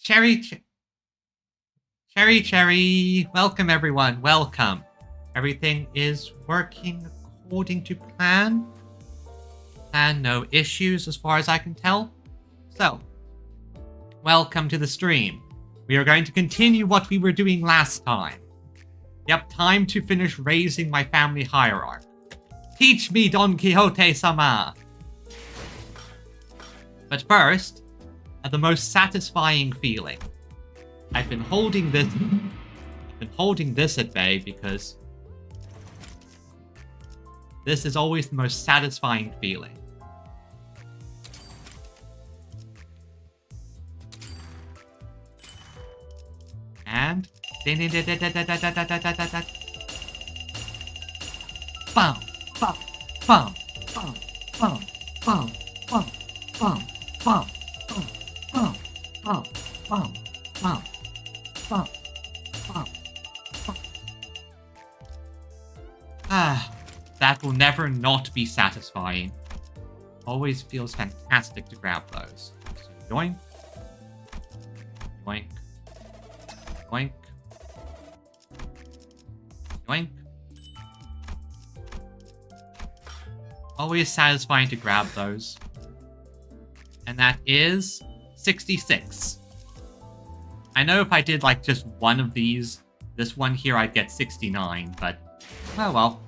Cherry. Welcome, everyone. Welcome. Everything is working according to plan. And no issues as far as I can tell. So, welcome to the stream. We are going to continue what we were doing last time. Yep, time to finish raising my family hierarchy. Teach me, Don Quixote-sama! But first, the most satisfying feeling. I've been holding this at bay because this is always the most satisfying feeling. And bum, bum, bum, bum, bum, bum, bum, bum, bum, bum, bum, bum, bum, bum, bum, bum. That will never not be satisfying. Always feels fantastic to grab those. So yoink, yoink, yoink, yoink. Always satisfying to grab those. And that is 66. I know if I did like just one of these, this one here, I'd get 69, but oh well.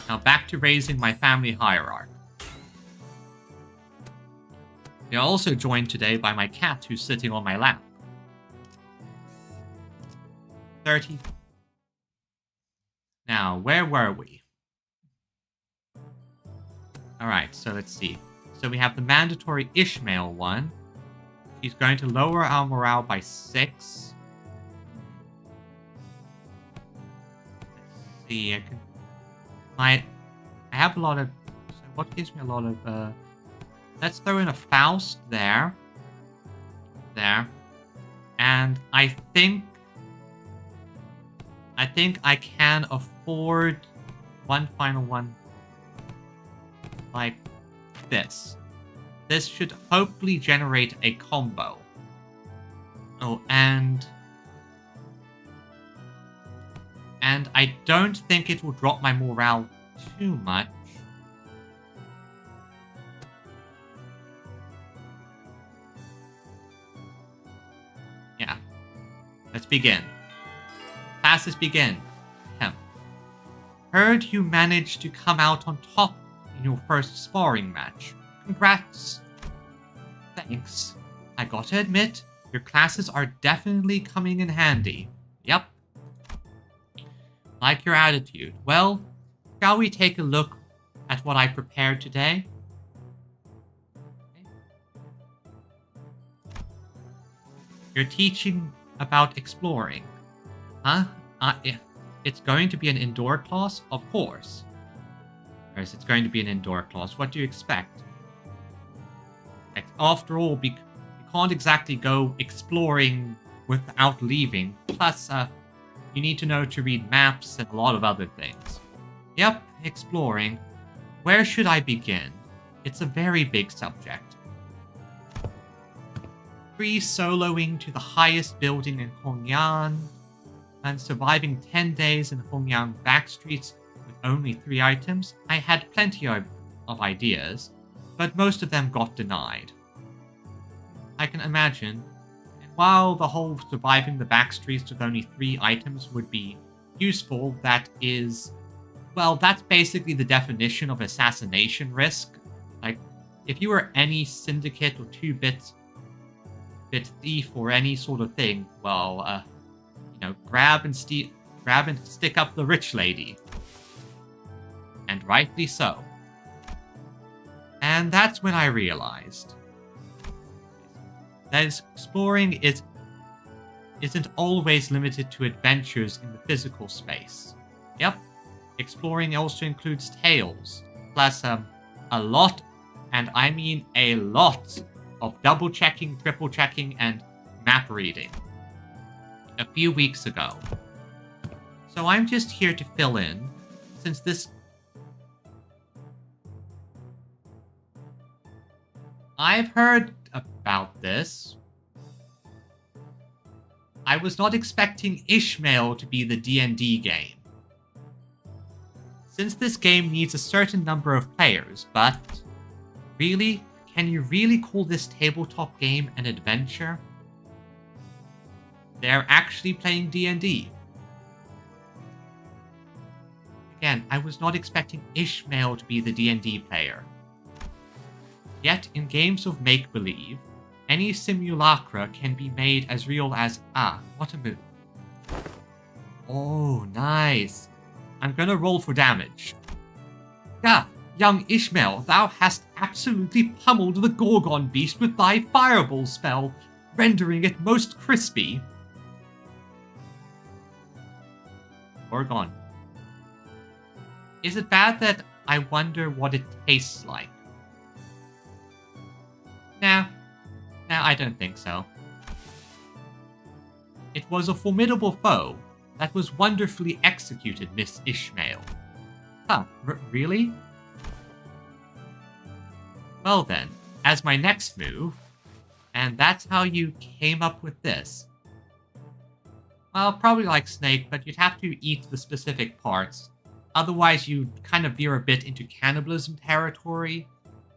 Now back to raising my family hierarchy. We are also joined today by my cat who's sitting on my lap. 30. Now, where were we? Alright, so let's see. So we have the mandatory Ishmael one. He's going to lower our morale by 6. Let's see, I have a lot of... So what gives me a lot of... let's throw in a Faust there. There. And I think I can afford one final one like this. This should hopefully generate a combo. Oh, and I don't think it will drop my morale too much. Yeah. Let's begin. Classes begin. Heard you managed to come out on top in your first sparring match. Congrats. Thanks. I gotta admit, your classes are definitely coming in handy. Yep. Like your attitude. Well, shall we take a look at what I prepared today? Okay. You're teaching about exploring. Huh? It's going to be an indoor class? Of course. Yes, it's going to be an indoor class. What do you expect? After all, we can't exactly go exploring without leaving. Plus, you need to know to read maps and a lot of other things. Yep, exploring. Where should I begin? It's a very big subject. Free soloing to the highest building in Hongyan, and surviving 10 days in Hongyang backstreets with only 3 items. I had plenty of ideas, but most of them got denied. I can imagine, and while the whole surviving the backstreets with only 3 items would be useful, that is, well, that's basically the definition of assassination risk. Like, if you were any syndicate or 2-bit thief or any sort of thing, well, grab and stick up the rich lady. And rightly so. And that's when I realized that exploring isn't always limited to adventures in the physical space. Yep, exploring also includes tales, plus a lot, and I mean a lot, of double-checking, triple-checking, and map reading. A few weeks ago. So I'm just here to fill in, since this... I've heard about this. I was not expecting Ishmael to be the D&D game. Since this game needs a certain number of players, but really, can you really call this tabletop game an adventure? They're actually playing D&D. Again, I was not expecting Ishmael to be the D&D player. Yet, in games of make-believe, any simulacra can be made as real as, what a move. Oh, nice. I'm gonna roll for damage. Young Ishmael, thou hast absolutely pummeled the Gorgon beast with thy fireball spell, rendering it most crispy. Gorgon. Is it bad that I wonder what it tastes like? Nah, I don't think so. It was a formidable foe that was wonderfully executed, Miss Ishmael. Really? Well then, as my next move, and that's how you came up with this. Well, probably like Snake, but you'd have to eat the specific parts. Otherwise, you'd kind of veer a bit into cannibalism territory.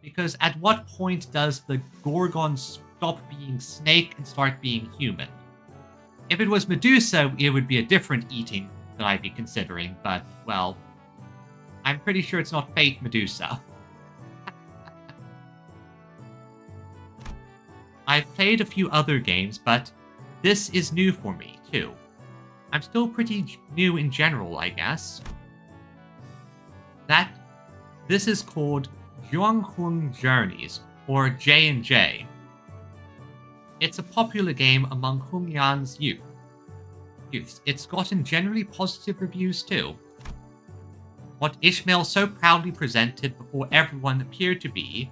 Because at what point does the Gorgon stop being snake and start being human? If it was Medusa, it would be a different eating that I'd be considering, but, well, I'm pretty sure it's not Fate Medusa. I've played a few other games, but this is new for me, too. I'm still pretty new in general, I guess. This is called Zhuangheng Journeys, or J&J. It's a popular game among Hongyan's youth. It's gotten generally positive reviews too. What Ishmael so proudly presented before everyone appeared to be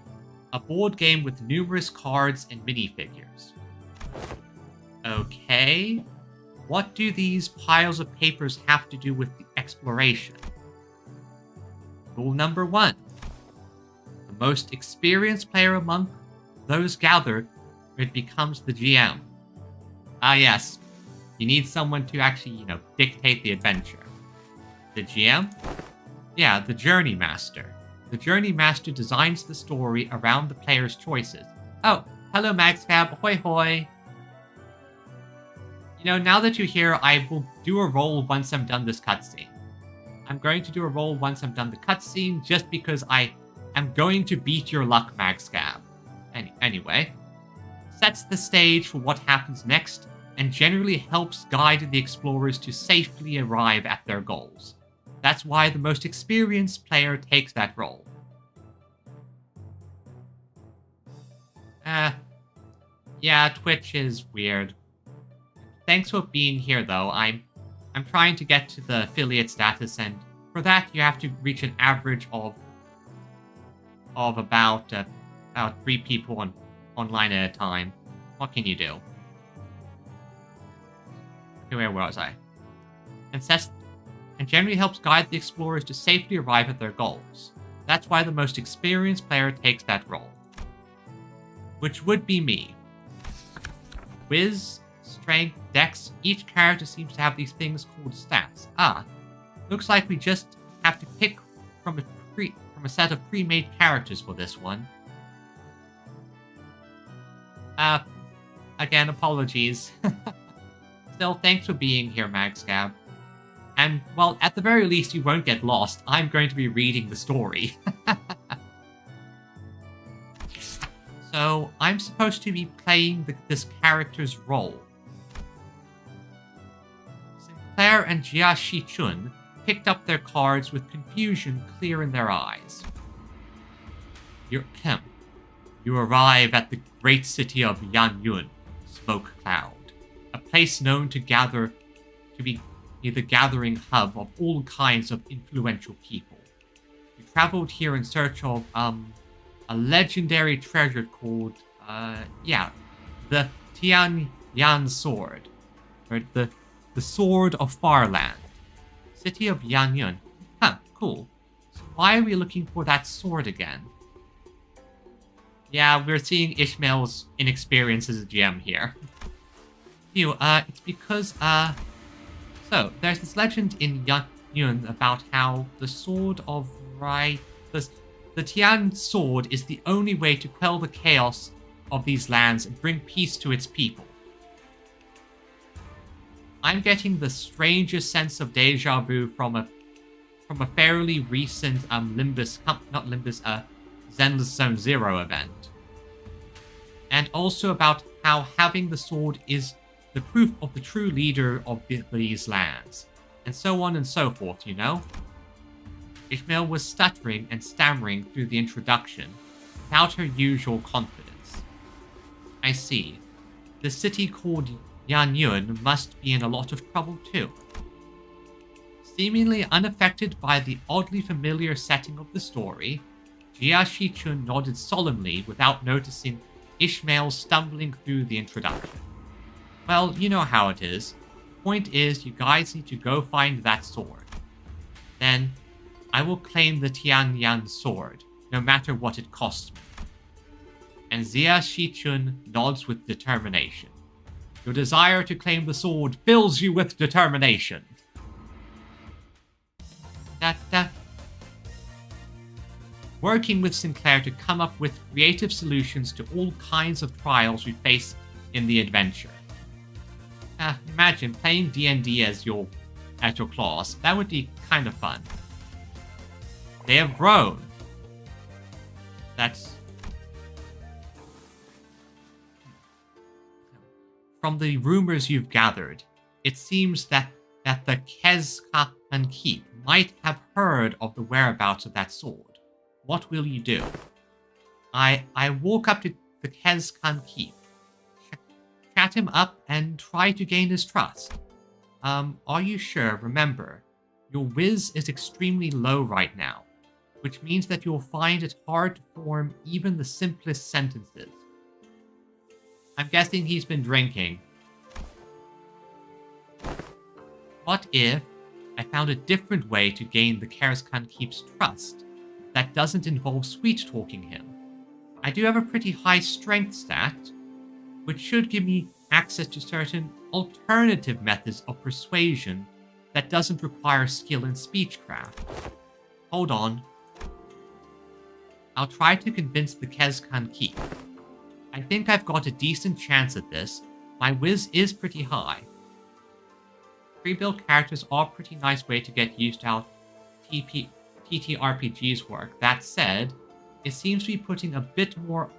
a board game with numerous cards and minifigures. Okay, what do these piles of papers have to do with the exploration? Rule number 1. The most experienced player among those gathered, it becomes the GM. Yes. You need someone to actually, dictate the adventure. The GM? Yeah, the Journey Master. The Journey Master designs the story around the player's choices. Oh, hello Magscab, hoi hoi! Now that you're here, I will do a roll once I'm done this cutscene. I'm going to do a roll once I'm done the cutscene, just because I am going to beat your luck, Magscab. Anyway, sets the stage for what happens next, and generally helps guide the explorers to safely arrive at their goals. That's why the most experienced player takes that role. Yeah, Twitch is weird. Thanks for being here, though. I'm trying to get to the affiliate status, and for that you have to reach an average of about 3 people online at a time. What can you do? Okay, where was I? And generally helps guide the explorers to safely arrive at their goals. That's why the most experienced player takes that role. Which would be me. Wiz, Strength, Dex, each character seems to have these things called stats. Looks like we just have to pick from a set of pre-made characters for this one. Again, apologies. Still, thanks for being here, Magscab. And, well, at the very least, you won't get lost. I'm going to be reading the story. So, I'm supposed to be playing this character's role. Sinclair and Jia Shichun picked up their cards with confusion clear in their eyes. You arrive at the great city of Yanyun, Smoke Cloud, a place known to be the gathering hub of all kinds of influential people. You traveled here in search of, a legendary treasure called, the Tian Yan Sword, or the Sword of Farland. City of Yanyun. Cool. So why are we looking for that sword again? Yeah, we're seeing Ishmael's inexperience as a GM here. It's because, so, there's this legend in Yun about how the Sword of Right... The Tian Sword is the only way to quell the chaos of these lands and bring peace to its people. I'm getting the strangest sense of deja vu from a fairly recent Zenless Zone Zero event. And also about how having the sword is the proof of the true leader of these lands. And so on and so forth, you know? Ishmael was stuttering and stammering through the introduction, without her usual confidence. I see. The city called Yanyun must be in a lot of trouble too. Seemingly unaffected by the oddly familiar setting of the story, Jia Shichun nodded solemnly without noticing Ishmael stumbling through the introduction. Well, you know how it is. Point is, you guys need to go find that sword. Then, I will claim the Tianyan sword, no matter what it costs me. And Jia Shichun nods with determination. Your desire to claim the sword fills you with determination. Working with Sinclair to come up with creative solutions to all kinds of trials we face in the adventure. Imagine playing D&D as your class. That would be kind of fun. They have grown. That's... From the rumors you've gathered, it seems that the Kezkan Keep might have heard of the whereabouts of that sword. What will you do? I walk up to the Kezkan Keep, chat him up, and try to gain his trust. Are you sure? Remember, your whiz is extremely low right now, which means that you'll find it hard to form even the simplest sentences. I'm guessing he's been drinking. What if I found a different way to gain the Kerskan Keep's trust that doesn't involve sweet-talking him? I do have a pretty high strength stat, which should give me access to certain alternative methods of persuasion that doesn't require skill in speechcraft. Hold on. I'll try to convince the Kezkan Keep. I think I've got a decent chance at this. My whiz is pretty high. Pre-built characters are a pretty nice way to get used to how TTRPGs work. That said, it seems to be putting a bit more of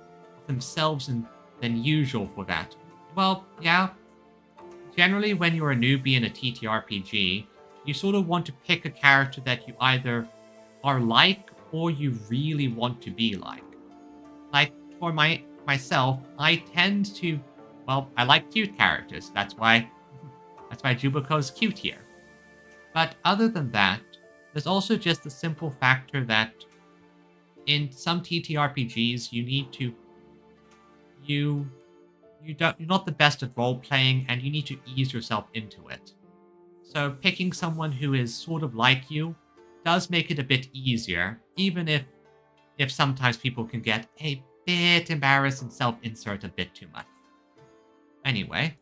themselves in than usual for that. Well, yeah. Generally, when you're a newbie in a TTRPG, you sort of want to pick a character that you either are like or you really want to be like. Like, for myself, I tend to, well, I like cute characters. That's why Jubico's cute here. But other than that, there's also just the simple factor that in some TTRPGs, you're not the best at role-playing, and you need to ease yourself into it. So picking someone who is sort of like you does make it a bit easier, even if sometimes people can get a bit embarrassed and self-insert a bit too much. Anyway,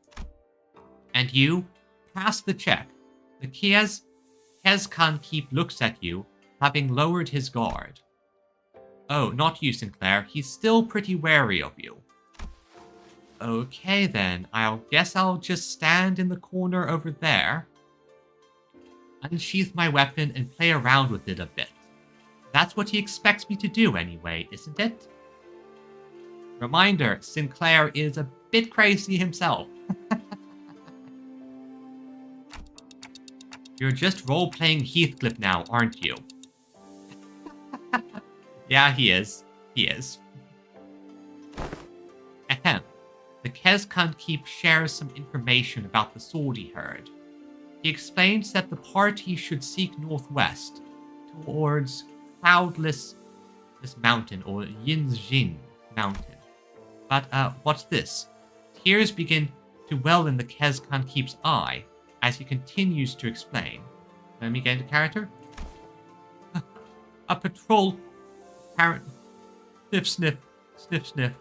and you pass the check. The Kezkan Keep looks at you, having lowered his guard. Oh, not you, Sinclair. He's still pretty wary of you. Okay then, guess I'll just stand in the corner over there, unsheath my weapon, and play around with it a bit. That's what he expects me to do anyway, isn't it? Reminder, Sinclair is a bit crazy himself. You're just role-playing Heathcliff now, aren't you? Yeah, he is. He is. Ahem. The Kezkan Keep shares some information about the sword he heard. He explains that the party should seek northwest, towards Cloudless Mountain, or Yinjin Mountain. But, what's this? Tears begin to well in the Kezkan Keep's eye as he continues to explain. Let me get into character. A patrol... Sniff, sniff, sniff, sniff.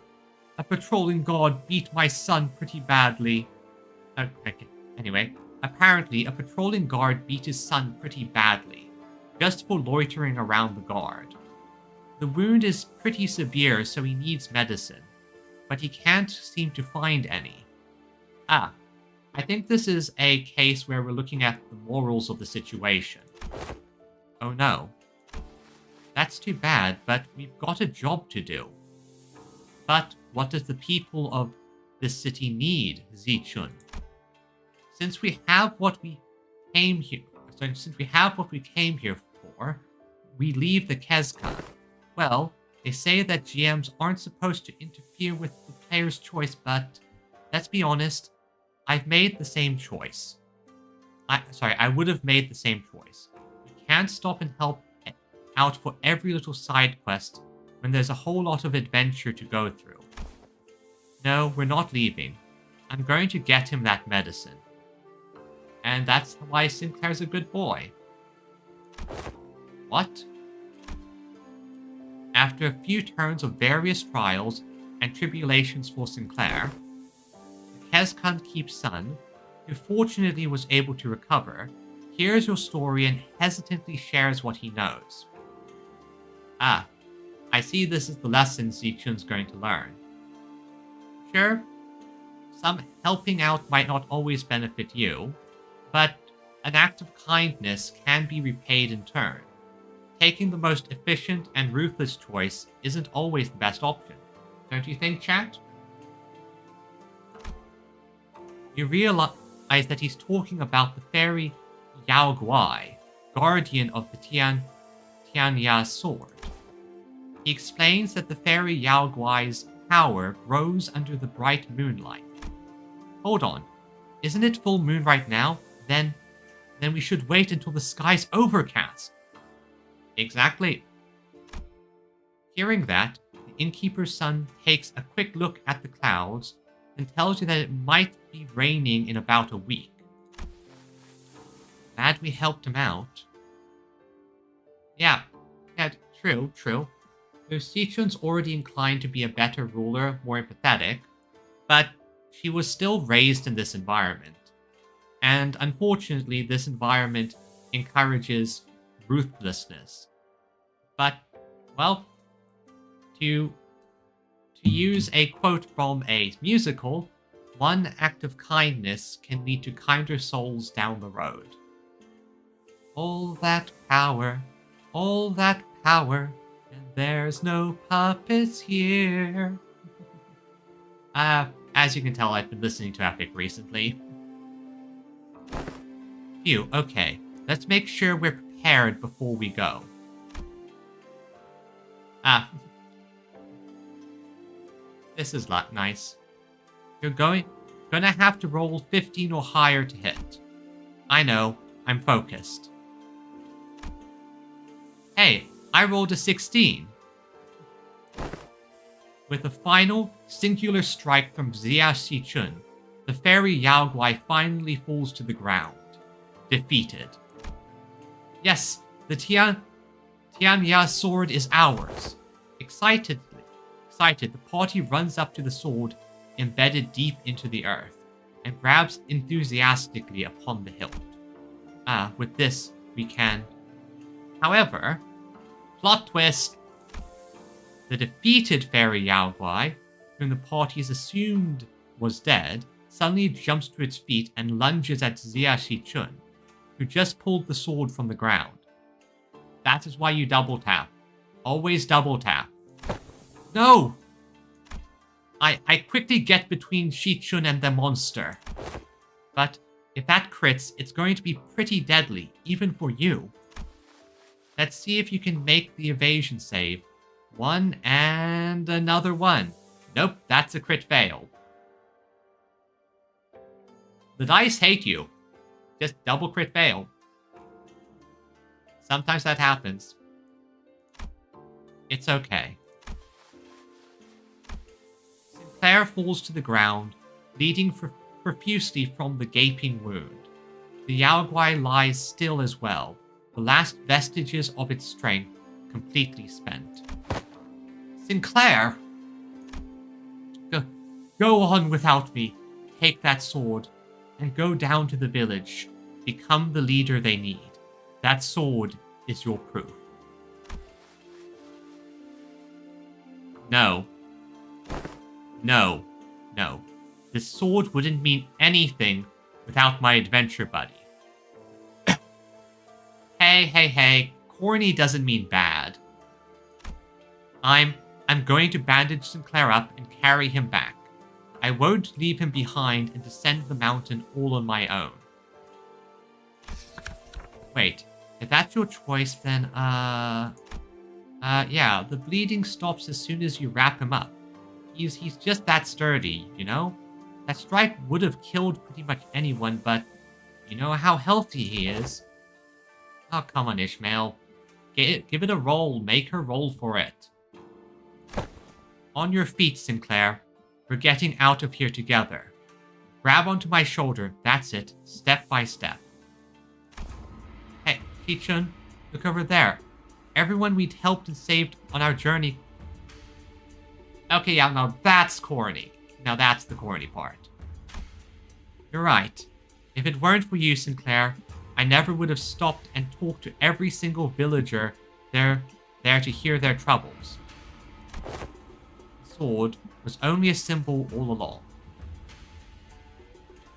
A patrolling guard beat my son pretty badly. Okay. Anyway, apparently a patrolling guard beat his son pretty badly, just for loitering around the guard. The wound is pretty severe, so he needs medicine, but he can't seem to find any. Ah, I think this is a case where we're looking at the morals of the situation. Oh no. That's too bad, but we've got a job to do. But what does the people of this city need, Zichun? Since we have what we came here for, we leave the Kezkan. Well, they say that GMs aren't supposed to interfere with the player's choice, but let's be honest, I've made the same choice. I would have made the same choice. We can't stop and help out for every little side quest when there's a whole lot of adventure to go through. No, we're not leaving. I'm going to get him that medicine. And that's why Sinclair's a good boy. What? After a few turns of various trials and tribulations for Sinclair, the Kezkan Keep's son, who fortunately was able to recover, hears your story and hesitantly shares what he knows. Ah, I see this is the lesson Zichun's going to learn. Sure, some helping out might not always benefit you, but an act of kindness can be repaid in turn. Taking the most efficient and ruthless choice isn't always the best option. Don't you think, chat? You realize that he's talking about the fairy Yao Guai, guardian of the Tianya sword. He explains that the fairy Yao Guai's power grows under the bright moonlight. Hold on, isn't it full moon right now? Then we should wait until the sky's overcast. Exactly. Hearing that, the innkeeper's son takes a quick look at the clouds and tells you that it might be raining in about a week. Glad we helped him out. Yeah, true. Though Sichun's already inclined to be a better ruler, more empathetic, but she was still raised in this environment. And unfortunately, this environment encourages ruthlessness. But, well, to use a quote from a musical, one act of kindness can lead to kinder souls down the road. All that power, and there's no puppets here. As you can tell, I've been listening to Epic recently. Phew, okay. Let's make sure we're prepared before we go. This is nice. You're gonna have to roll 15 or higher to hit. I know, I'm focused. Hey, I rolled a 16. With a final, singular strike from Xia Shichun, the fairy Yao Guai finally falls to the ground, defeated. Yes, the Tianya sword is ours. Excited, the party runs up to the sword embedded deep into the earth, and grabs enthusiastically upon the hilt. With this, we can... However, plot twist! The defeated fairy Yao Guai, whom the parties assumed was dead, suddenly jumps to its feet and lunges at Xia Shichun, who just pulled the sword from the ground. That is why you double tap. Always double tap. No! I quickly get between Shichun and the monster. But if that crits, it's going to be pretty deadly, even for you. Let's see if you can make the evasion save. 1 and another 1. Nope, that's a crit fail. The dice hate you. Just double crit fail. Sometimes that happens. It's okay. Sinclair falls to the ground, bleeding profusely from the gaping wound. The Yao Guai lies still as well, the last vestiges of its strength completely spent. Sinclair! Go on without me. Take that sword. and go down to the village. Become the leader they need. That sword is your proof. No. No. No. This sword wouldn't mean anything without my adventure buddy. Hey. Corny doesn't mean bad. I'm going to bandage Sinclair up and carry him back. I won't leave him behind and descend the mountain all on my own. Wait, if that's your choice, then, yeah, the bleeding stops as soon as you wrap him up. He's just that sturdy, you know? That strike would have killed pretty much anyone, but you know how healthy he is. Oh, come on, Ishmael. Give it a roll. Make her roll for it. On your feet, Sinclair. We're getting out of here together. Grab onto my shoulder. That's it. Step by step. Hey, Kichun, look over there. Everyone we'd helped and saved on our journey. Okay, yeah, now that's corny. Now that's the corny part. You're right. If it weren't for you, Sinclair, I never would have stopped and talked to every single villager there to hear their troubles. The sword was only a symbol all along.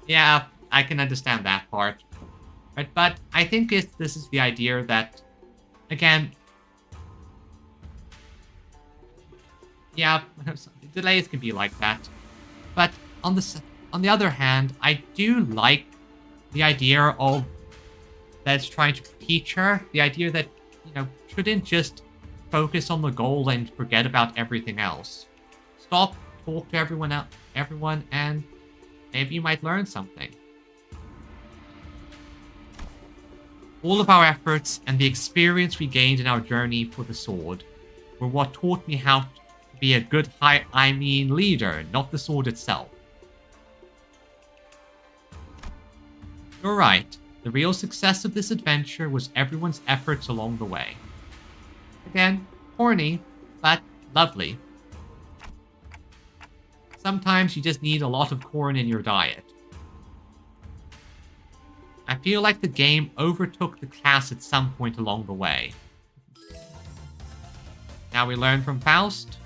Yeah, I can understand that part. But I think this is the idea that, again, yeah, delays can be like that. But on the other hand, I do like the idea of that's trying to teach her. The idea that, you know, shouldn't just focus on the goal and forget about everything else. Stop, talk to everyone, and maybe you might learn something. All of our efforts and the experience we gained in our journey for the sword were what taught me how to be a good leader, not the sword itself. You're right. The real success of this adventure was everyone's efforts along the way. Again, corny, but lovely. Sometimes you just need a lot of corn in your diet. I feel like the game overtook the class at some point along the way. Now we learn from Faust,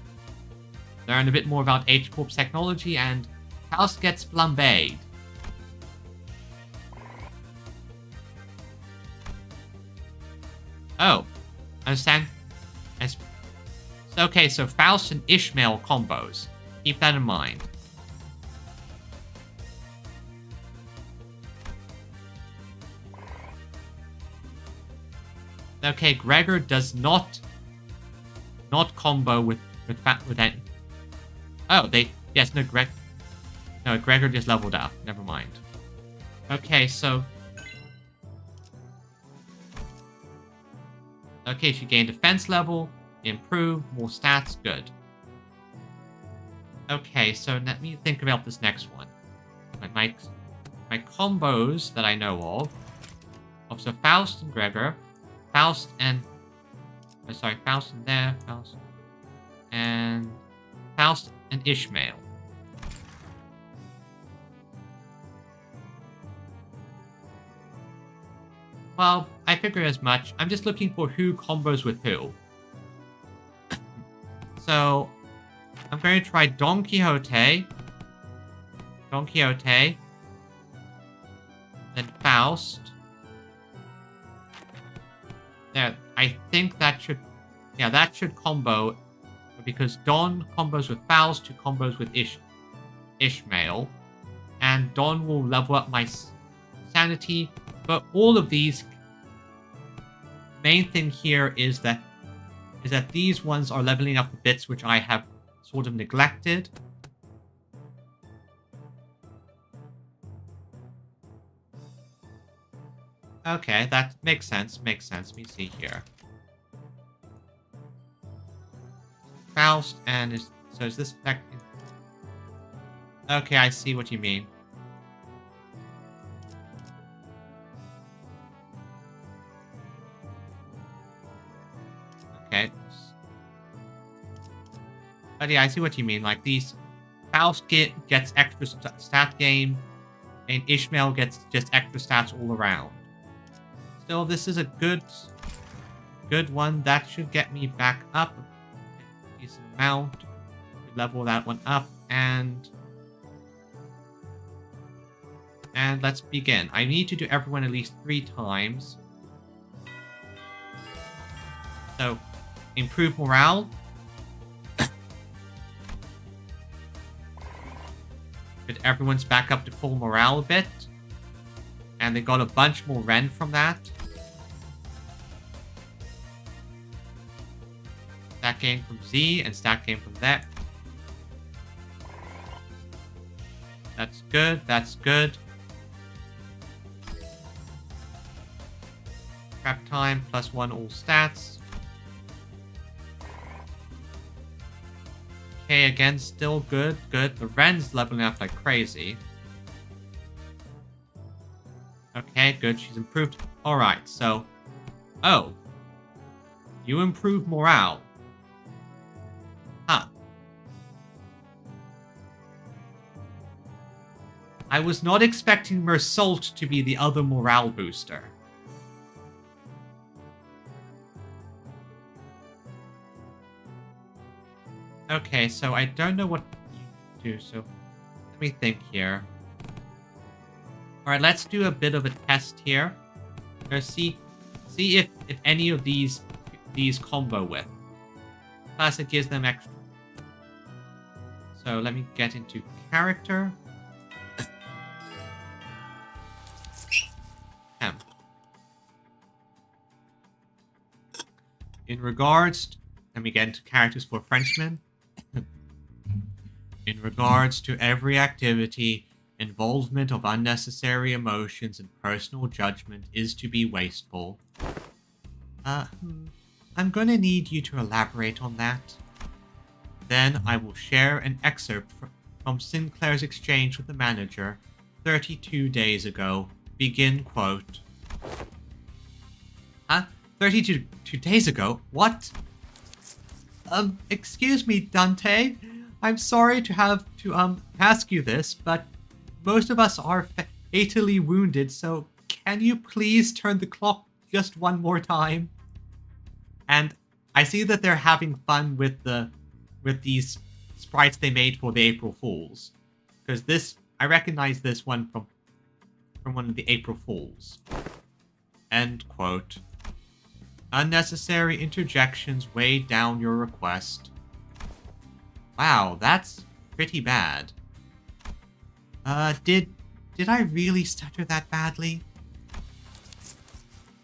learn a bit more about H-Corp's technology, and Faust gets flambéed. Oh, understand. Okay, so Faust and Ishmael combos. Keep that in mind. Okay, Gregor does not combo with any. Oh, Gregor just leveled up. Never mind. Okay, so. Okay, she gained defense level, improved, more stats, good. Okay, so let me think about this next one. My combos that I know of so Faust and Gregor, Faust and Faust and there, Faust and Ishmael. Well, I figure as much. I'm just looking for who combos with who. So, I'm going to try Don Quixote. Then Faust. There, I think that should... Yeah, that should combo. Because Don combos with Faust, who combos with Ishmael. And Don will level up my sanity. But all of these... Main thing here is that these ones are leveling up the bits which I have sort of neglected. Okay, that makes sense. Let me see here. Faust and is this back? Okay, I see what you mean. Okay. But yeah, I see what you mean. Like these, Faust gets extra stat gain, And Ishmael gets just extra stats all around. Still, this is a good one. That should get me back up a decent amount. Level that one up, and let's begin. I need to do everyone at least 3 times. So, improve morale. But everyone's back up to full morale a bit. And they got a bunch more Ren from that. Stat gain from Z and stat gain from that. That's good, that's good. Prep time, +1 all stats. Okay, again, still good, good. The Ren's leveling up like crazy. Okay, good, she's improved. Alright, so... Oh. You improve morale. Huh. I was not expecting Mersault to be the other morale booster. Okay, so I don't know what you do, so let me think here. Alright, let's do a bit of a test here. Let's see if any of these combo with. Plus it gives them extra. So let me get into character. In regards, let me get into characters for Frenchmen. In regards to every activity, involvement of unnecessary emotions and personal judgment is to be wasteful. I'm gonna need you to elaborate on that. Then I will share an excerpt from Sinclair's exchange with the manager 32 days ago. Begin quote. Huh? 32 days ago? What? Excuse me, Dante. I'm sorry to have to, ask you this, but most of us are fatally wounded, so can you please turn the clock just one more time? And I see that they're having fun with these sprites they made for the April Fools. Because this, I recognize this one from one of the April Fools. End quote. Unnecessary interjections weighed down your request. Wow, that's pretty bad. Did I really stutter that badly?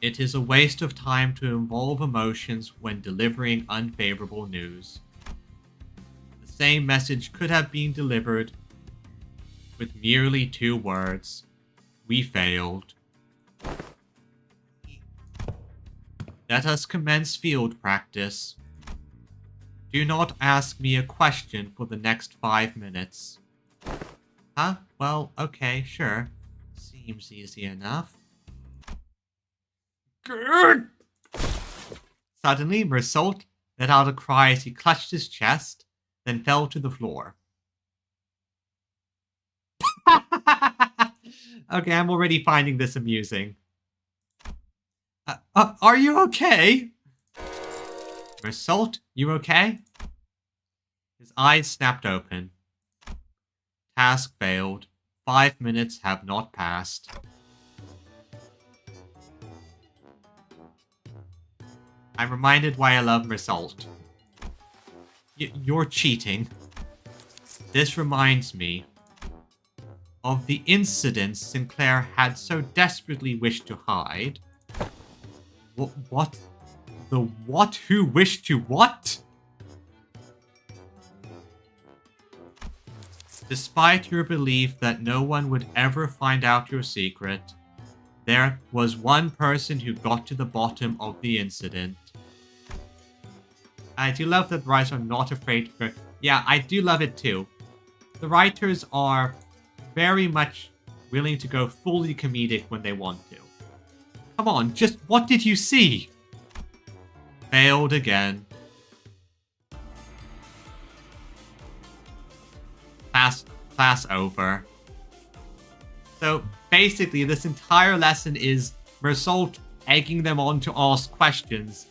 It is a waste of time to involve emotions when delivering unfavorable news. The same message could have been delivered with merely 2 words. We failed. Let us commence field practice. Do not ask me a question for the next 5 minutes. Huh? Well, okay, sure. Seems easy enough. Grrr! Suddenly, Mersault let out a cry as he clutched his chest, then fell to the floor. Okay, I'm already finding this amusing. Are you okay? Mersault, you okay? His eyes snapped open. Task failed. 5 minutes have not passed. I'm reminded why I love Mersault. You're cheating. This reminds me of the incidents Sinclair had so desperately wished to hide. What? The what who wished to what? Despite your belief that no one would ever find out your secret, there was one person who got to the bottom of the incident. I do love that the writers are not afraid to... Yeah, I do love it too. The writers are very much willing to go fully comedic when they want to. Come on, just what did you see? Failed again. Class over. So basically, this entire lesson is Mersault egging them on to ask questions.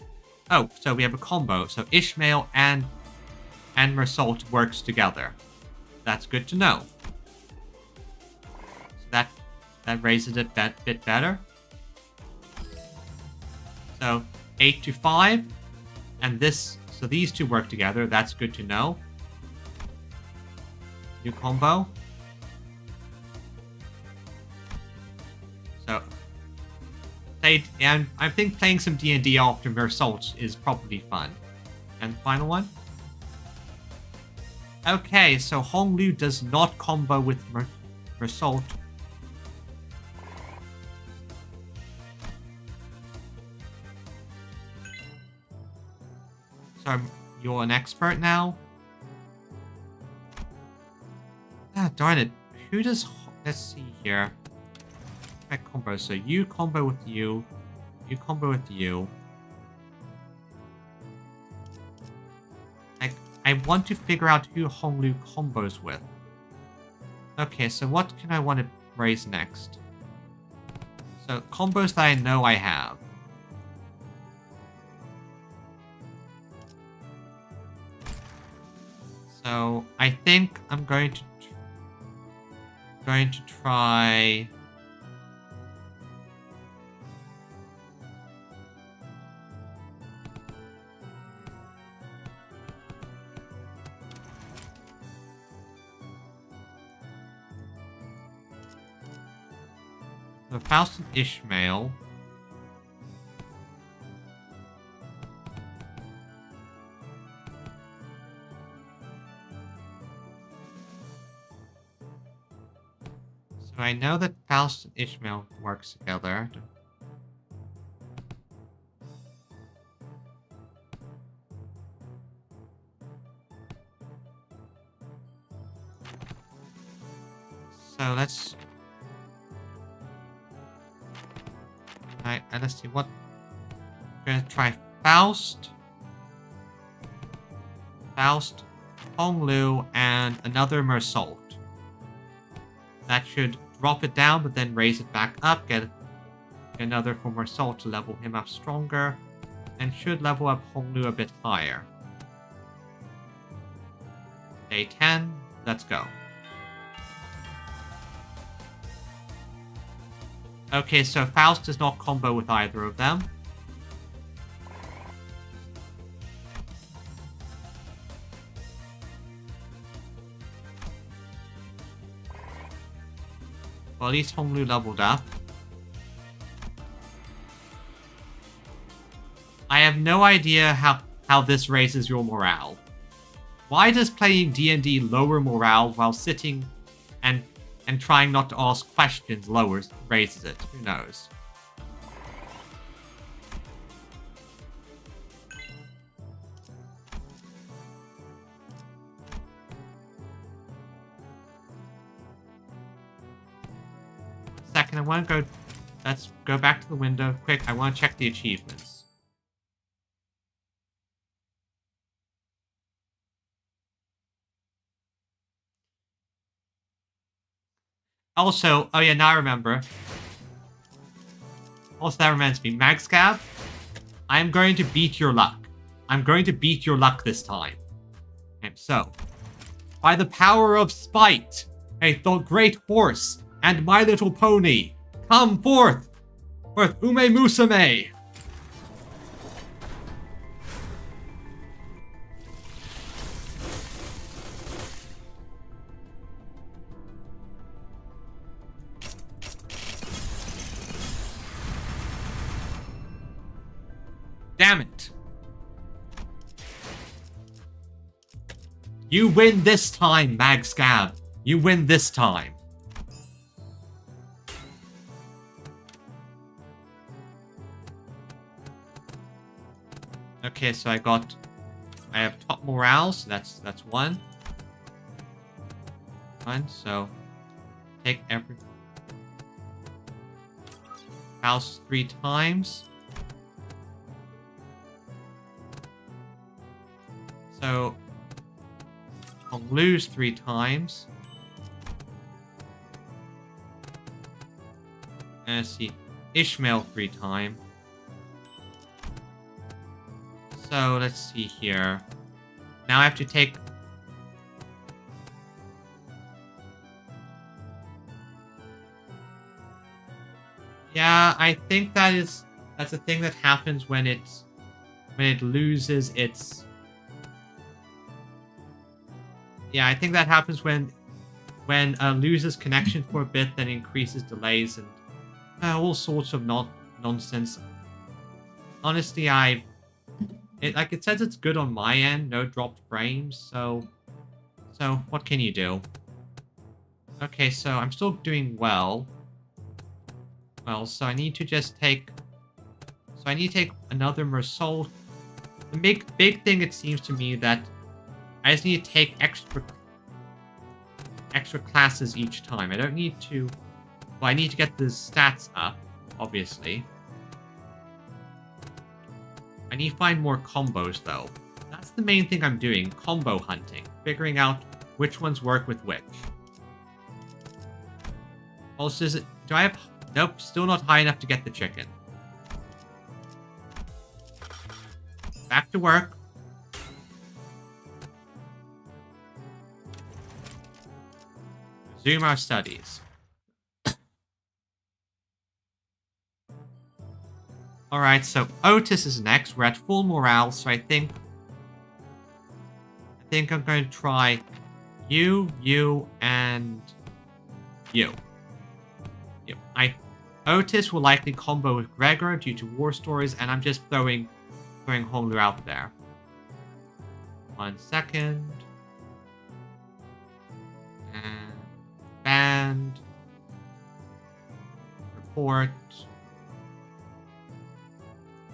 Oh, so we have a combo. So Ishmael and Mersault works together. That's good to know. So that raises it a bit better. So 8 to 5, and this. So these two work together. That's good to know. New combo. So, and I think playing some D&D after Mersault is probably fun. And final one. Okay, so Honglu does not combo with Mersault. So you're an expert now? Ah, darn it. Who does... Let's see here. Combo. So you combo with you. You combo with you. I want to figure out who Honglu combos with. Okay, so what can I want to raise next? So combos that I know I have. So I think I'm going to try. The Faust and Ishmael. So I know that Faust and Ishmael works together. So let's let's see what we're gonna try. Faust, Honglu, and another Mersault. That should drop it down, but then raise it back up. Get another for Mersault to level him up stronger, and should level up Honglu a bit higher. Day 10. Let's go. Okay, so Faust does not combo with either of them. Well, at least Honglu leveled up. I have no idea how this raises your morale. Why does playing D&D lower morale while sitting and trying not to ask questions raises it? Who knows? Second, I want to go... Let's go back to the window. Quick, I want to check the achievements. Also, oh yeah, now I remember. Also, that reminds me, Magscab, I'm going to beat your luck. I'm going to beat your luck this time. And so, by the power of spite, the great horse and my little pony, come forth with Ume Musume. Damn it. You win this time, Magscab. You win this time. Okay, so I have top morale, so that's one. So take every house 3 times. So I'll lose 3 times. Let's see. Ishmael free time. So, let's see here. Now I have to take... Yeah, I think that's a thing that happens when it loses its... Yeah, I think that happens when loses connection for a bit, then increases delays and all sorts of nonsense. Honestly, it says it's good on my end, no dropped frames, so what can you do? Okay, so I'm still doing well. Well, so I need to just take... So I need to take another Mersol. The big thing, it seems to me, that I just need to take extra classes each time. I don't need to... Well, I need to get the stats up, obviously. I need to find more combos, though. That's the main thing I'm doing, combo hunting. Figuring out which ones work with which. Also, do I have... Nope, still not high enough to get the chicken. Back to work. Resume our studies. Alright, so Otis is next. We're at full morale, so I think I'm going to try you, and you. Otis will likely combo with Gregor due to war stories, and I'm just throwing Honglu out there. 1 second. And band. Report.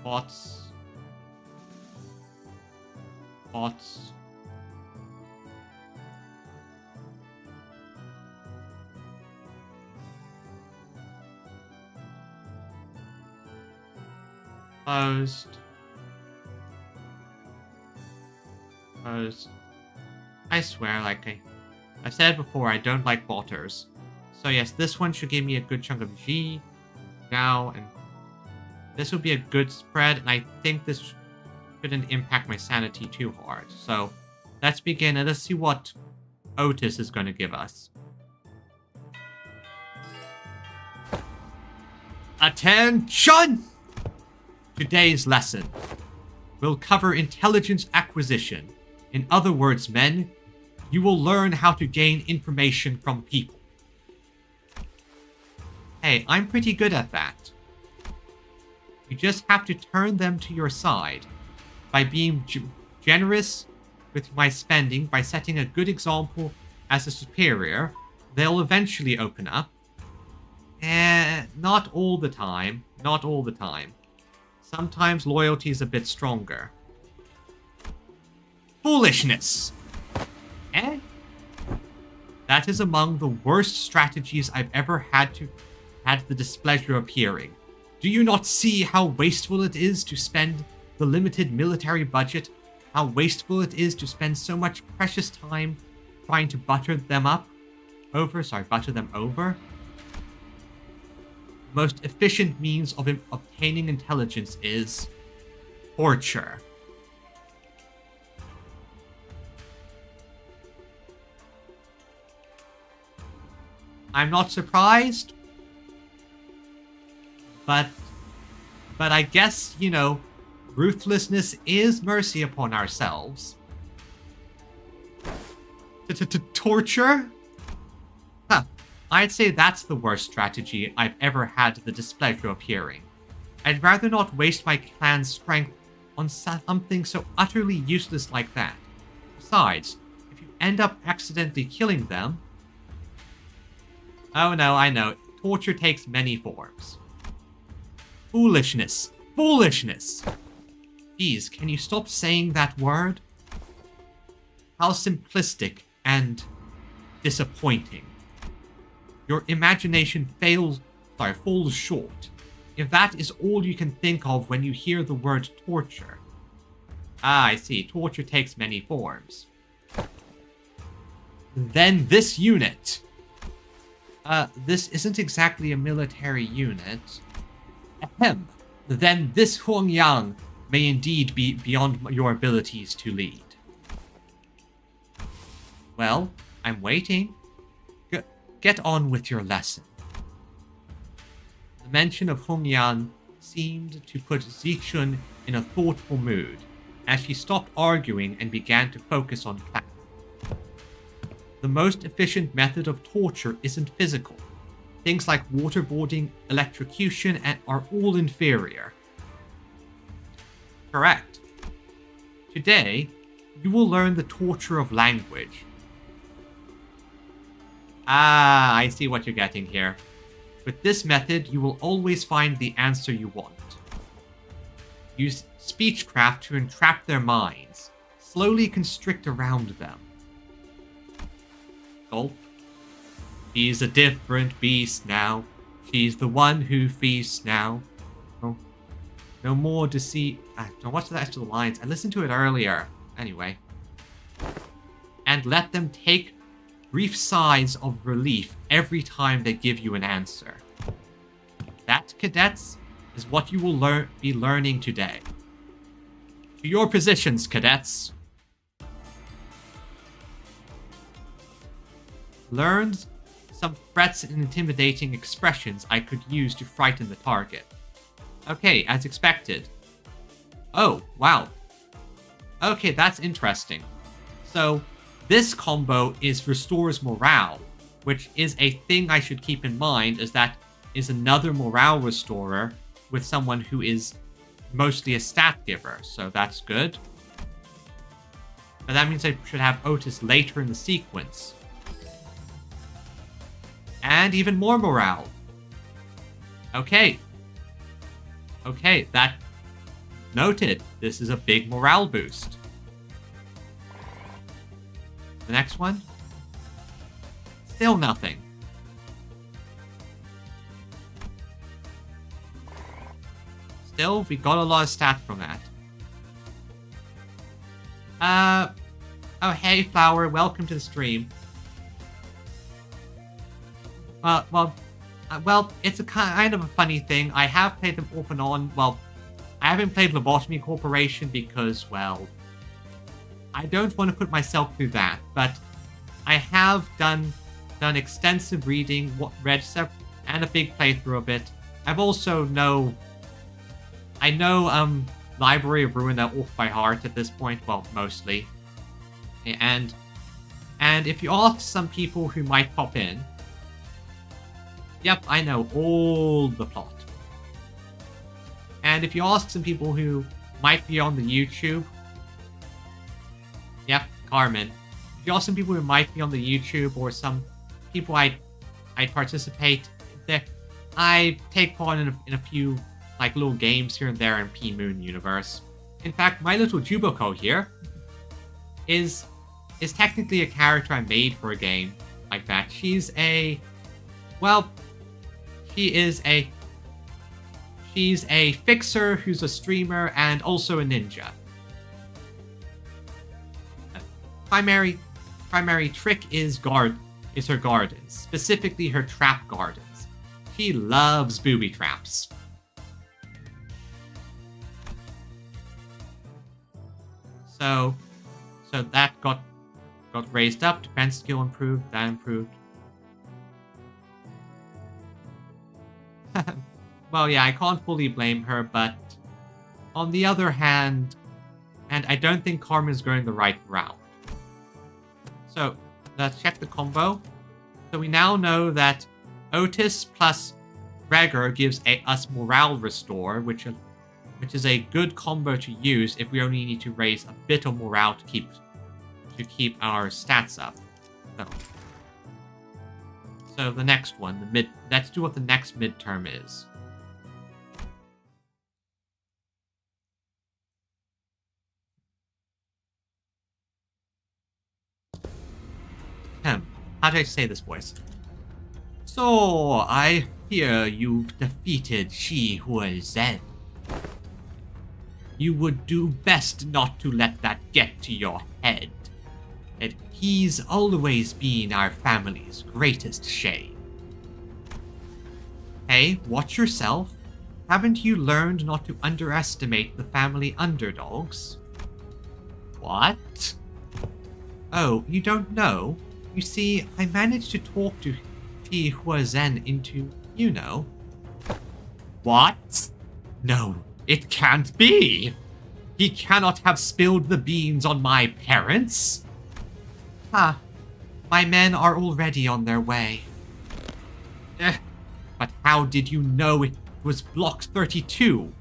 Bots. Closed. I swear, like I said before, I don't like botters. So yes, this one should give me a good chunk of G now, and this will be a good spread, and I think this shouldn't impact my sanity too hard. So let's begin, and let's see what Otis is going to give us. Attention! Today's lesson will cover intelligence acquisition. In other words, men, you will learn how to gain information from people. Hey, I'm pretty good at that. You just have to turn them to your side by being generous with my spending, by setting a good example as a superior. They'll eventually open up. Not all the time. Not all the time. Sometimes loyalty is a bit stronger. Foolishness! That is among the worst strategies I've ever had the displeasure of hearing. Do you not see how wasteful it is to spend the limited military budget? How wasteful it is to spend so much precious time trying to butter them over? The most efficient means of obtaining intelligence is torture. I'm not surprised, but I guess, you know, ruthlessness is mercy upon ourselves. Torture? Huh. I'd say that's the worst strategy I've ever had the displeasure of hearing. I'd rather not waste my clan's strength on something so utterly useless like that. Besides, if you end up accidentally killing them... Oh no, I know. Torture takes many forms. Foolishness. Foolishness! Geez, can you stop saying that word? How simplistic and disappointing. Your imagination falls short. If that is all you can think of when you hear the word torture. Ah, I see. Torture takes many forms. Then this unit This isn't exactly a military unit. Ahem. Then this Huangyang may indeed be beyond your abilities to lead. Well, I'm waiting. Get on with your lesson. The mention of Hongyan seemed to put Zixun in a thoughtful mood, as she stopped arguing and began to focus on class. The most efficient method of torture isn't physical. Things like waterboarding, electrocution, are all inferior. Correct. Today, you will learn the torture of language. Ah, I see what you're getting here. With this method, you will always find the answer you want. Use speechcraft to entrap their minds. Slowly constrict around them. Gulp. She's a different beast now. She's the one who feasts now. Oh, no more deceit. Now what's the rest of the lines? I listened to it earlier. Anyway. And let them take brief sighs of relief every time they give you an answer. That, cadets, is what you will be learning today. To your positions, cadets. Learned some threats and intimidating expressions I could use to frighten the target. Okay, as expected. Oh, wow. Okay, that's interesting. So, this combo restores morale, which is a thing I should keep in mind, as that is another morale restorer with someone who is mostly a stat giver, so that's good. But that means I should have Otis later in the sequence. And even more morale. Okay. Okay, that... Noted. This is a big morale boost. The next one? Still nothing. Still, we got a lot of stats from that. Oh, hey, Flower. Welcome to the stream. Well, it's a kind of a funny thing. I have played them off and on. Well, I haven't played Lobotomy Corporation because, well, I don't want to put myself through that. But I have done extensive reading, read several, and a big playthrough of it. I've also I know Library of Ruin off by heart at this point. Well, mostly. And if you ask some people who might pop in. Yep, I know all the plot. And if you ask some people who might be on the YouTube... Yep, Carmen. If you ask some people who might be on the YouTube, or some people I participate there, I take part in a few like little games here and there in P-Moon universe. In fact, my little Juboko here is technically a character I made for a game like that. She's a... Well... She's a fixer who's a streamer and also a ninja. Primary trick is her gardens, specifically her trap gardens. She loves booby traps. So that got raised up. Defense skill improved. That improved. Well, yeah, I can't fully blame her, but on the other hand, and I don't think Carmen's going the right route. So let's check the combo. So we now know that Otis plus Gregor gives us morale restore, which is a good combo to use if we only need to raise a bit of morale to keep our stats up. So the next one, let's do what the next midterm is. How do I say this voice? So, I hear you've defeated Shi Huizhen. You would do best not to let that get to your head. And he's always been our family's greatest shame. Hey, watch yourself. Haven't you learned not to underestimate the family underdogs? What? Oh, you don't know? You see, I managed to talk to VI-1 into, you know. What? No, it can't be! He cannot have spilled the beans on my parents! Ha! My men are already on their way. But how did you know it was Block 32?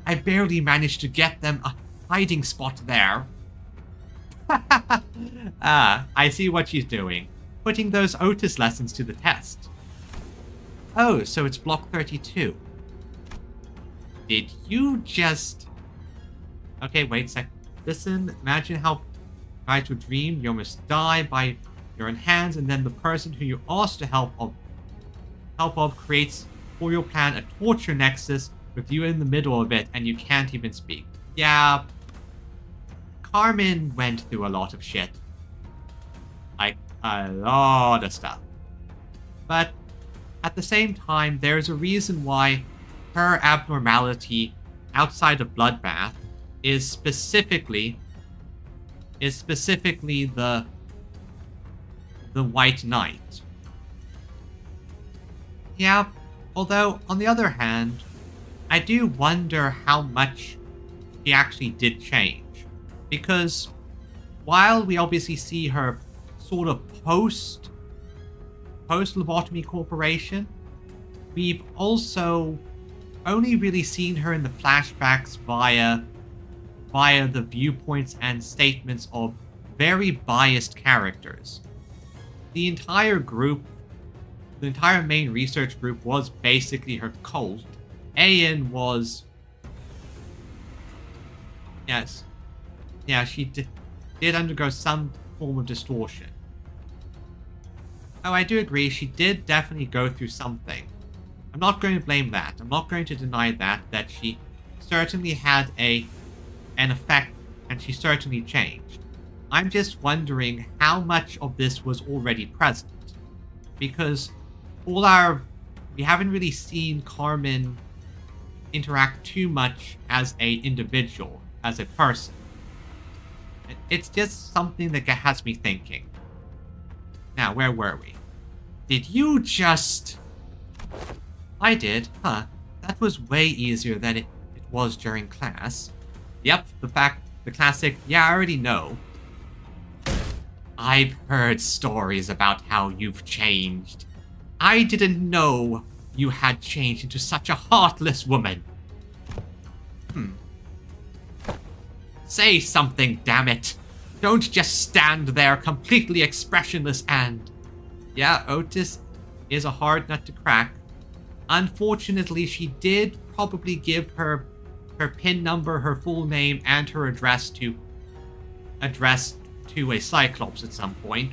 I barely managed to get them a hiding spot there. I see what she's doing. Putting those Otis lessons to the test. Oh, so it's Block 32. Did you just... Okay, wait a sec. Listen, imagine how try to dream you almost die by your own hands, and then the person who you asked to help of creates for your plan a torture nexus with you in the middle of it, and you can't even speak. Yeah, Carmen went through a lot of shit. Like, a lot of stuff. But at the same time, there's a reason why her abnormality outside of Bloodbath is specifically the White Knight. Yeah, although, on the other hand, I do wonder how much she actually did change. Because while we obviously see her sort of post-Lobotomy Corporation, we've also only really seen her in the flashbacks via the viewpoints and statements of very biased characters. The entire main research group was basically her cult. Ayan was... Yes. Yeah, she did undergo some form of distortion. Oh, I do agree, she did definitely go through something. I'm not going to blame that. I'm not going to deny that she certainly had an effect, and she certainly changed. I'm just wondering how much of this was already present. Because we haven't really seen Carmen interact too much as an individual, as a person. It's just something that has me thinking. Now, where were we? Did you just... I did, huh? That was way easier than it was during class. Yep, the classic, yeah, I already know. I've heard stories about how you've changed. I didn't know you had changed into such a heartless woman. Say something, damn it. Don't just stand there completely expressionless and... Yeah, Otis is a hard nut to crack. Unfortunately, she did probably give her PIN number, her full name, and her address to a Cyclops at some point.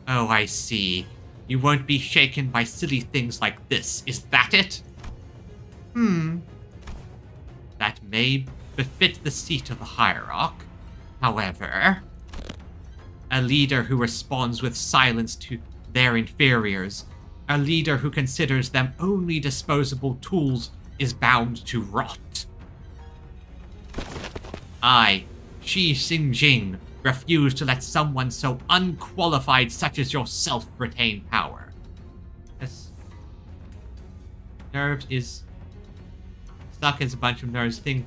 Oh, I see. You won't be shaken by silly things like this, is that it? That may befit the seat of a hierarch. However, a leader who responds with silence to their inferiors, a leader who considers them only disposable tools, is bound to rot. I, Shi Xingjing, refuse to let someone so unqualified such as yourself retain power. This nerves is stuck as a bunch of nerves thing.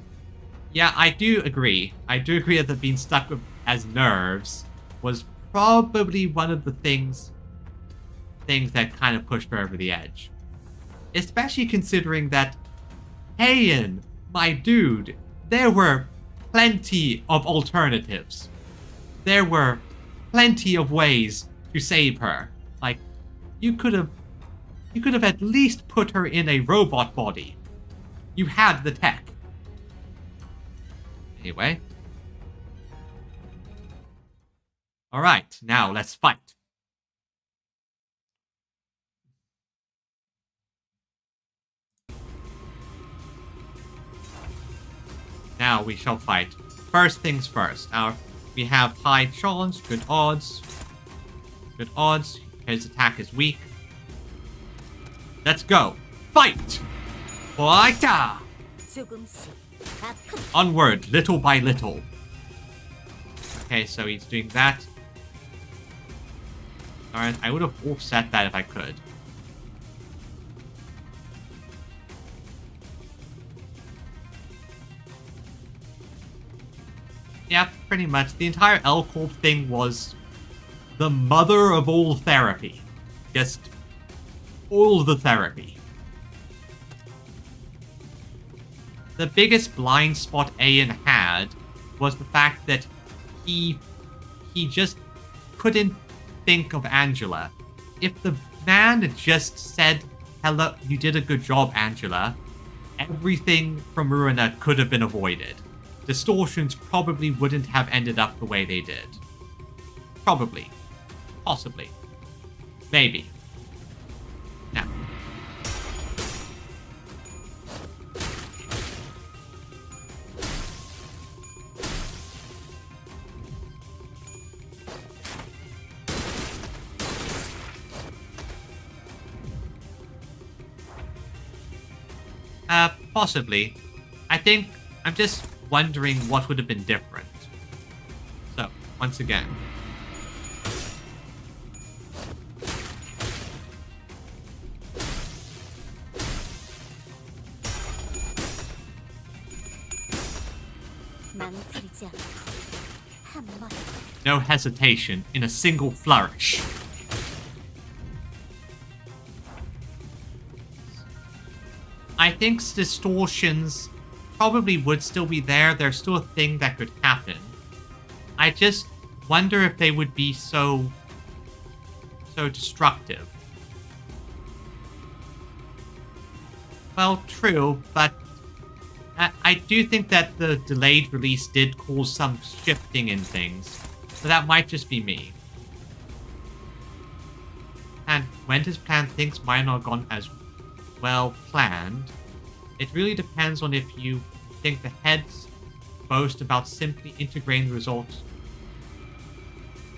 Yeah, I do agree. I do agree that being stuck with as nerves was probably one of the things that kind of pushed her over the edge. Especially considering that, Heian, my dude, there were plenty of alternatives. There were plenty of ways to save her. Like, you could have at least put her in a robot body. You had the tech. Anyway. Alright, now let's fight. Now we shall fight. First things first. We have high chance, good odds. Good odds. His attack is weak. Let's go. Fight! Fighter! Onward, little by little. Okay, so he's doing that. Alright, I would have offset that if I could. Yeah, pretty much. The entire L-Corp thing was the mother of all therapy. Just all the therapy. The biggest blind spot Ayan had was the fact that he just couldn't think of Angela. If the man had just said, "Hello, you did a good job, Angela," everything from Ruina could have been avoided. Distortions probably wouldn't have ended up the way they did. Probably. Possibly. Maybe. Now. Possibly. I think I'm just wondering what would have been different. So, once again. No hesitation in a single flourish. I think distortions probably would still be there. There's still a thing that could happen. I just wonder if they would be so destructive. Well, true, but I do think that the delayed release did cause some shifting in things. So that might just be me. And when his plan thinks might not have gone as well planned, it really depends on if you think the heads boast about simply integrating the results.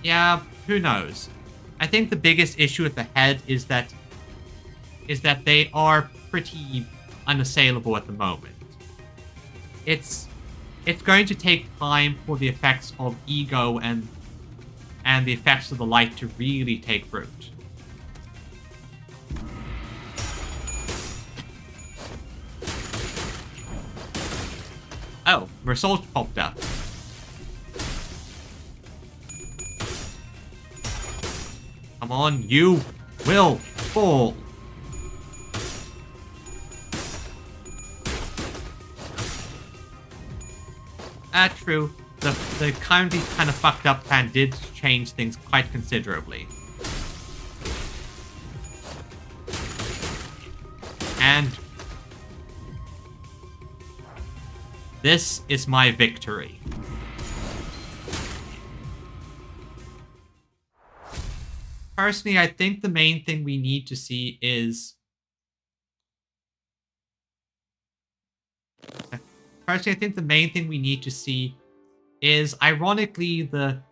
Yeah, who knows? I think the biggest issue with the head is that they are pretty unassailable at the moment. It's going to take time for the effects of ego and the effects of the light to really take root. Oh, result popped up. Come on, you will fall. True. The currently kind of fucked up plan did change things quite considerably. And this is my victory. Personally, I think the main thing we need to see is... Personally, I think the main thing we need to see is, ironically, the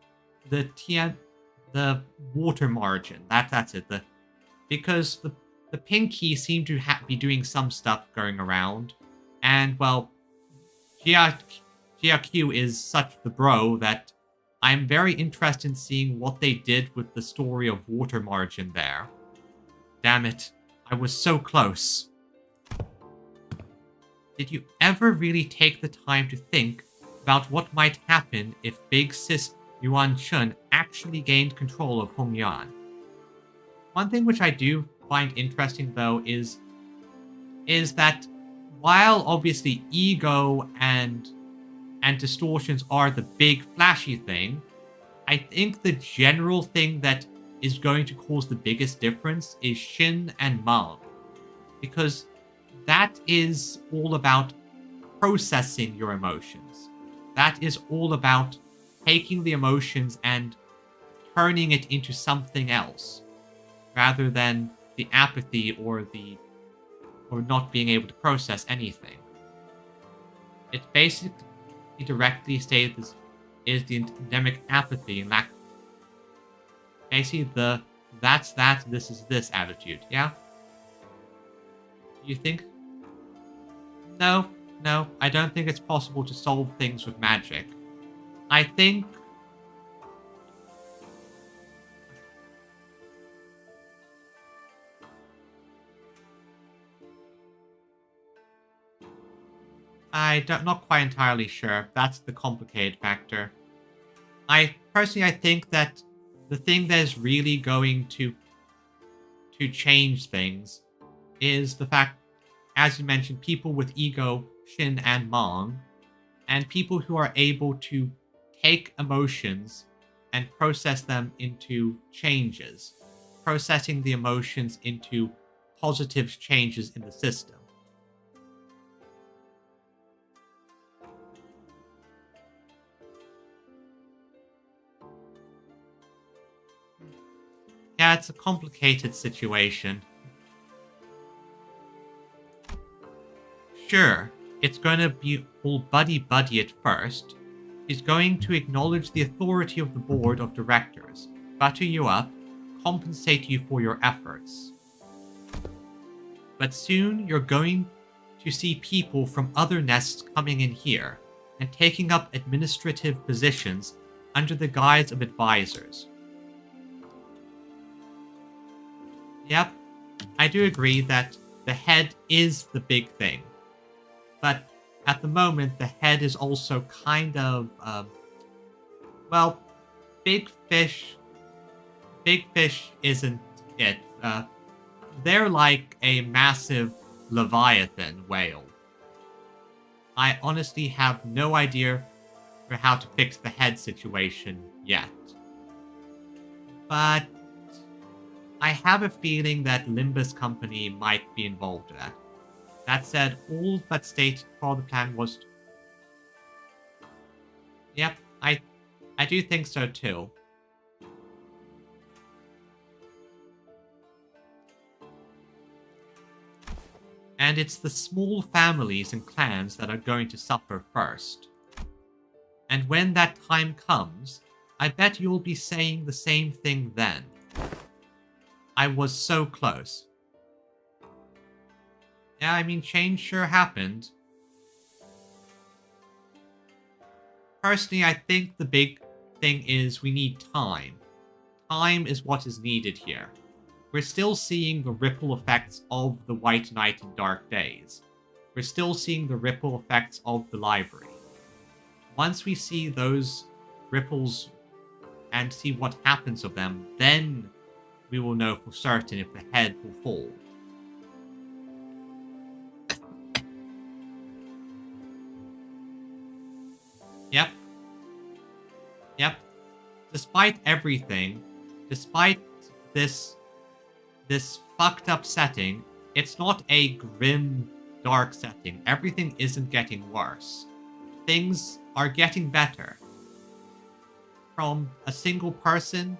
water margin. That's it. Because the pink keys seem to be doing some stuff going around, and well, GRQ is such the bro that I'm very interested in seeing what they did with the story of water margin there. Damn it, I was so close. Did you ever really take the time to think about what might happen if Big Sis Yuan Chun actually gained control of Hongyan? One thing which I do find interesting, though, is that while obviously ego and distortions are the big flashy thing, I think the general thing that is going to cause the biggest difference is Shin and Mom. Because that is all about processing your emotions. That is all about taking the emotions and turning it into something else, rather than the apathy or not being able to process anything. It basically directly states is the endemic apathy and lack. Basically the that's that, this is this attitude, yeah? Do you think? No, no, I don't think it's possible to solve things with magic. I think... not quite entirely sure. That's the complicated factor. Personally, I think that the thing that is really going to change things is the fact, as you mentioned, people with ego, Shin and Mong, and people who are able to take emotions and process them into changes, processing the emotions into positive changes in the system. Yeah, it's a complicated situation. Sure, it's going to be all buddy-buddy at first. He's going to acknowledge the authority of the board of directors, butter you up, compensate you for your efforts. But soon you're going to see people from other nests coming in here and taking up administrative positions under the guise of advisors. Yep, I do agree that the head is the big thing. But at the moment, the head is also kind of, well, big fish isn't it. They're like a massive Leviathan whale. I honestly have no idea for how to fix the head situation yet. But I have a feeling that Limbus Company might be involved in that. That said, all but stated for the plan was... Yep, I do think so too. And it's the small families and clans that are going to suffer first. And when that time comes, I bet you'll be saying the same thing then. I was so close. Yeah, I mean, change sure happened. Personally, I think the big thing is we need time. Time is what is needed here. We're still seeing the ripple effects of the White Knight in Dark Days. We're still seeing the ripple effects of the library. Once we see those ripples and see what happens of them, then we will know for certain if the head will fall. Yep. Yep. Despite everything, despite this fucked up setting, it's not a grim, dark setting. Everything isn't getting worse. Things are getting better. From a single person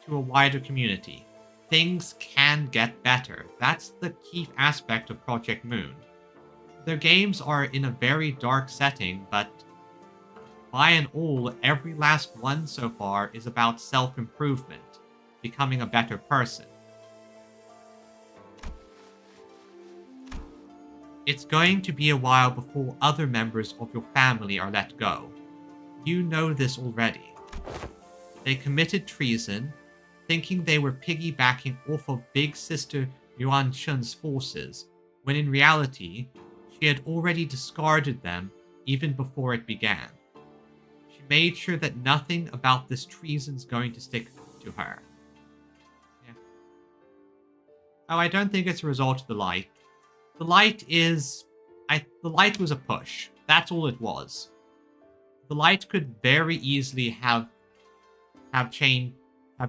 to a wider community. Things can get better. That's the key aspect of Project Moon. Their games are in a very dark setting, but by and all, every last one so far is about self-improvement, becoming a better person. It's going to be a while before other members of your family are let go. You know this already. They committed treason, thinking they were piggybacking off of Big Sister Yuan Chun's forces, when in reality, she had already discarded them even before it began. She made sure that nothing about this treason's going to stick to her. Yeah. Oh, I don't think it's a result of the light. The light is... the light was a push. That's all it was. The light could very easily have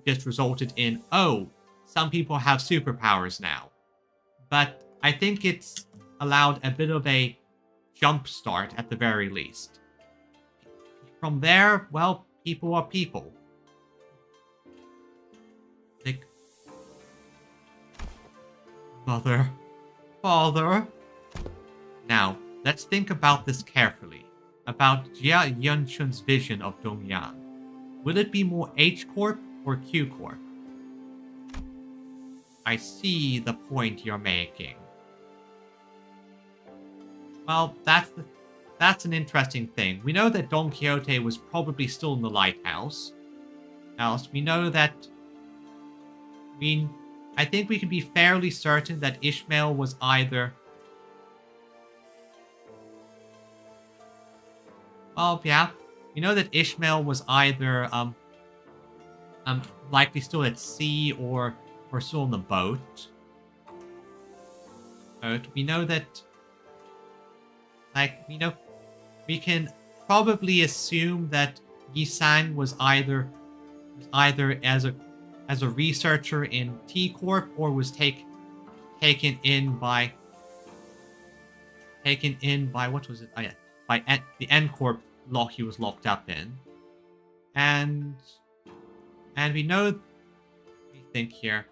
just resulted in, oh, some people have superpowers now. But I think it's allowed a bit of a jump start at the very least. From there, well, people are people. Like, Mother, Father. Now, let's think about this carefully. About Jia Yunchun's vision of Dongyang. Will it be more H Corp or Q Corp? I see the point you're making. Well, that's an interesting thing. We know that Don Quixote was probably still in the lighthouse. Else, we know that... I think we can be fairly certain that Ishmael was either... Well, yeah. We know that Ishmael was either, likely still at sea or still on the boat. We know that... we can probably assume that Yisang was either as a researcher in T Corp or was taken in by what was it? Oh, yeah, by the N Corp lock he was locked up in, and we know. Let me think here.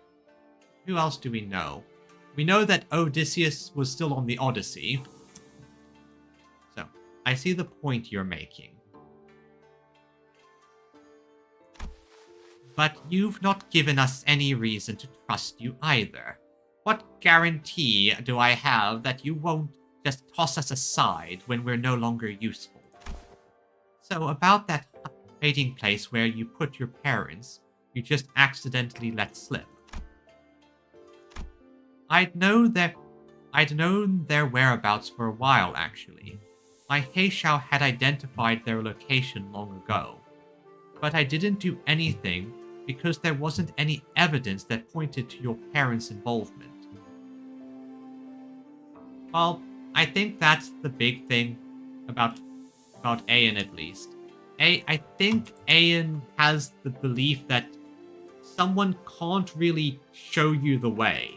Who else do we know? We know that Odysseus was still on the Odyssey. So I see the point you're making. But you've not given us any reason to trust you either. What guarantee do I have that you won't just toss us aside when we're no longer useful? So about that hiding place where you put your parents, you just accidentally let slip. I'd known their whereabouts for a while, actually. My Heishao had identified their location long ago. But I didn't do anything because there wasn't any evidence that pointed to your parents' involvement. Well, I think that's the big thing about Ayan, at least. I think Ayan has the belief that someone can't really show you the way.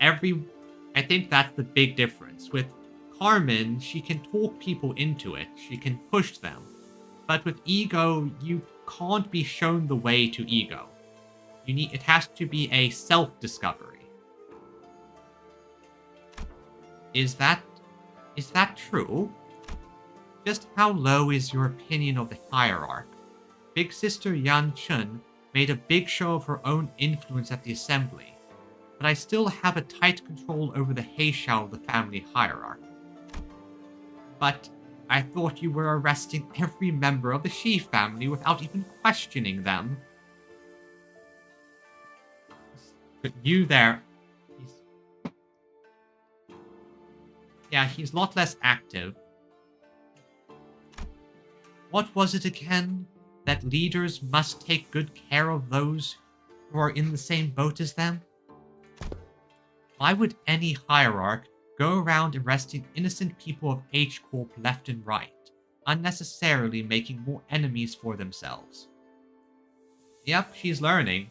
I think that's the big difference. With Carmen, she can talk people into it. She can push them. But with Ego, you can't be shown the way to Ego. It has to be a self-discovery. Is that true? Just how low is your opinion of the hierarch? Big Sister Yan Chun made a big show of her own influence at the assembly, but I still have a tight control over the Heishao of the family hierarch. But I thought you were arresting every member of the Shi family without even questioning them. But you there... he's a lot less active. What was it again? That leaders must take good care of those who are in the same boat as them? Why would any hierarch go around arresting innocent people of H Corp left and right, unnecessarily making more enemies for themselves? Yep, she's learning.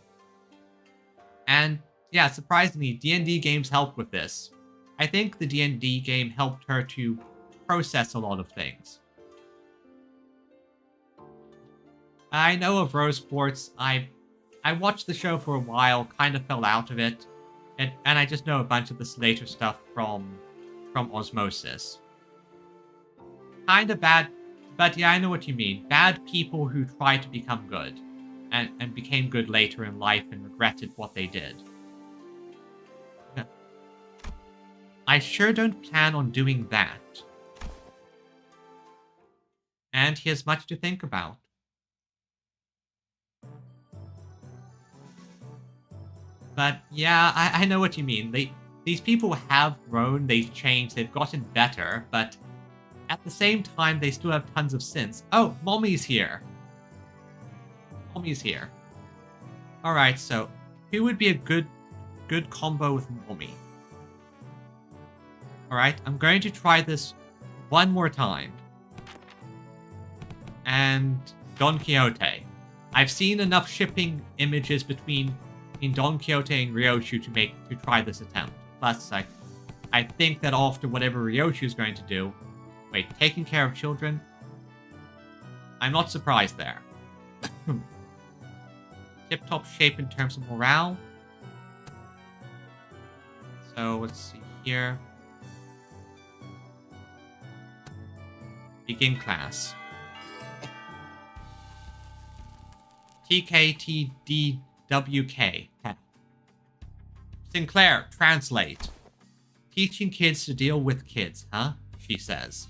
And yeah, surprisingly, D&D games help with this. I think the D&D game helped her to process a lot of things. I know of Rose Quartz. I watched the show for a while, kind of fell out of it, and I just know a bunch of this later stuff from Osmosis. Kind of bad, but yeah, I know what you mean. Bad people who try to become good, and became good later in life and regretted what they did. I sure don't plan on doing that. And he has much to think about. But yeah, I know what you mean. These people have grown, they've changed, they've gotten better, but at the same time, they still have tons of sins. Oh, Mommy's here. Mommy's here. Alright, so who would be a good combo with Mommy? Alright, I'm going to try this one more time. And Don Quixote. I've seen enough shipping images between Don Quixote and Ryoshu to try this attempt. Plus, I think that after whatever Ryoshu is going to do... Wait, taking care of children? I'm not surprised there. Tip-top shape in terms of morale. So, let's see here. Begin class. TKTDWK. Sinclair, translate. Teaching kids to deal with kids, huh? She says.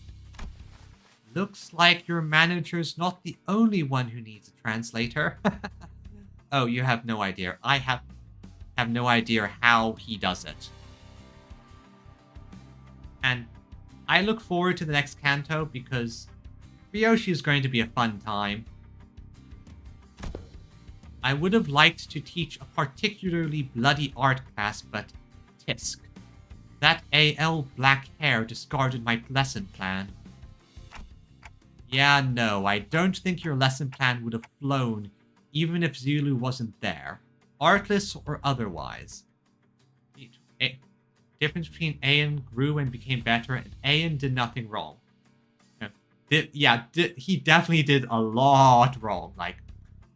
Looks like your manager's not the only one who needs a translator. Oh, you have no idea. I have no idea how he does it. And I look forward to the next canto because Ryoshi is going to be a fun time. I would have liked to teach a particularly bloody art class, but tisk. That AL black hair discarded my lesson plan. Yeah, no, I don't think your lesson plan would have flown even if Zulu wasn't there. Artless or otherwise. Difference between Ayan grew and became better, and Ayan did nothing wrong. He definitely did a lot wrong. Like,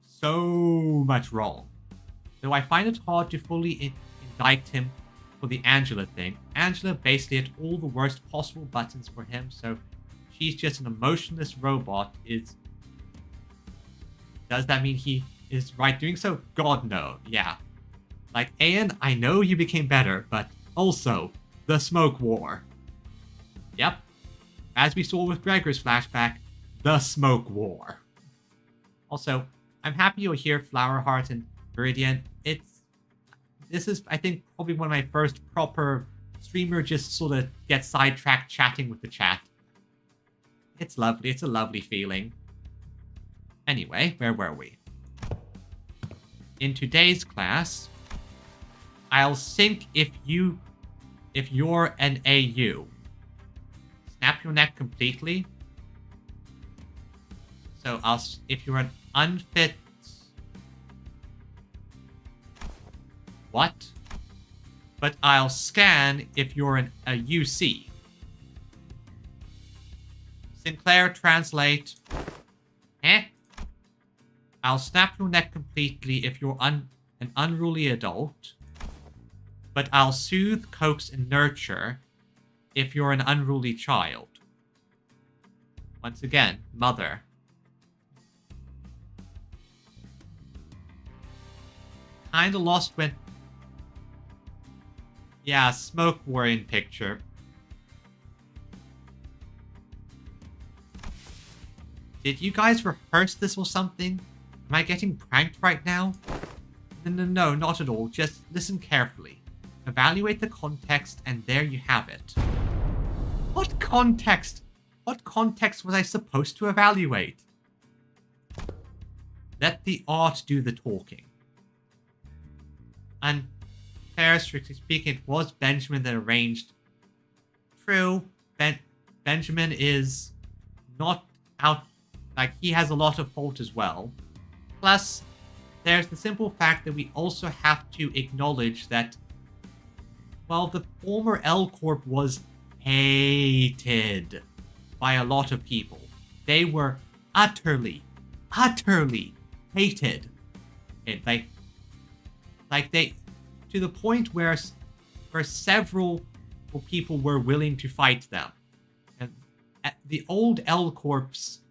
so much wrong. Though I find it hard to fully indict him for the Angela thing. Angela basically hit all the worst possible buttons for him, so she's just an emotionless robot. Does that mean he is right doing so? God, no. Yeah. Like, Ayan, I know you became better, but also, the smoke war. Yep. As we saw with Gregor's flashback, the smoke war. Also, I'm happy you're here, Flowerheart and Viridian. This is, I think, probably one of my first proper streamer just sort of get sidetracked chatting with the chat. It's lovely. It's a lovely feeling. Anyway, where were we? In today's class, I'll sync if you're an AU. Snap your neck completely. So if you're an unfit... What? But I'll scan if you're a UC. Sinclair, translate. I'll snap your neck completely if you're an unruly adult. But I'll soothe, coax, and nurture if you're an unruly child. Once again, mother. Kinda lost when... Yeah, smoke warring picture. Did you guys rehearse this or something? Am I getting pranked right now? No, not at all. Just listen carefully. Evaluate the context, and there you have it. What context? What context was I supposed to evaluate? Let the art do the talking. And fair, strictly speaking, it was Benjamin that arranged. True, Benjamin is not out... Like, he has a lot of fault as well. Plus, there's the simple fact that we also have to acknowledge that, well, the former L Corp was hated by a lot of people. They were utterly hated. Like they, to the point where several people were willing to fight them. And the old L Corp's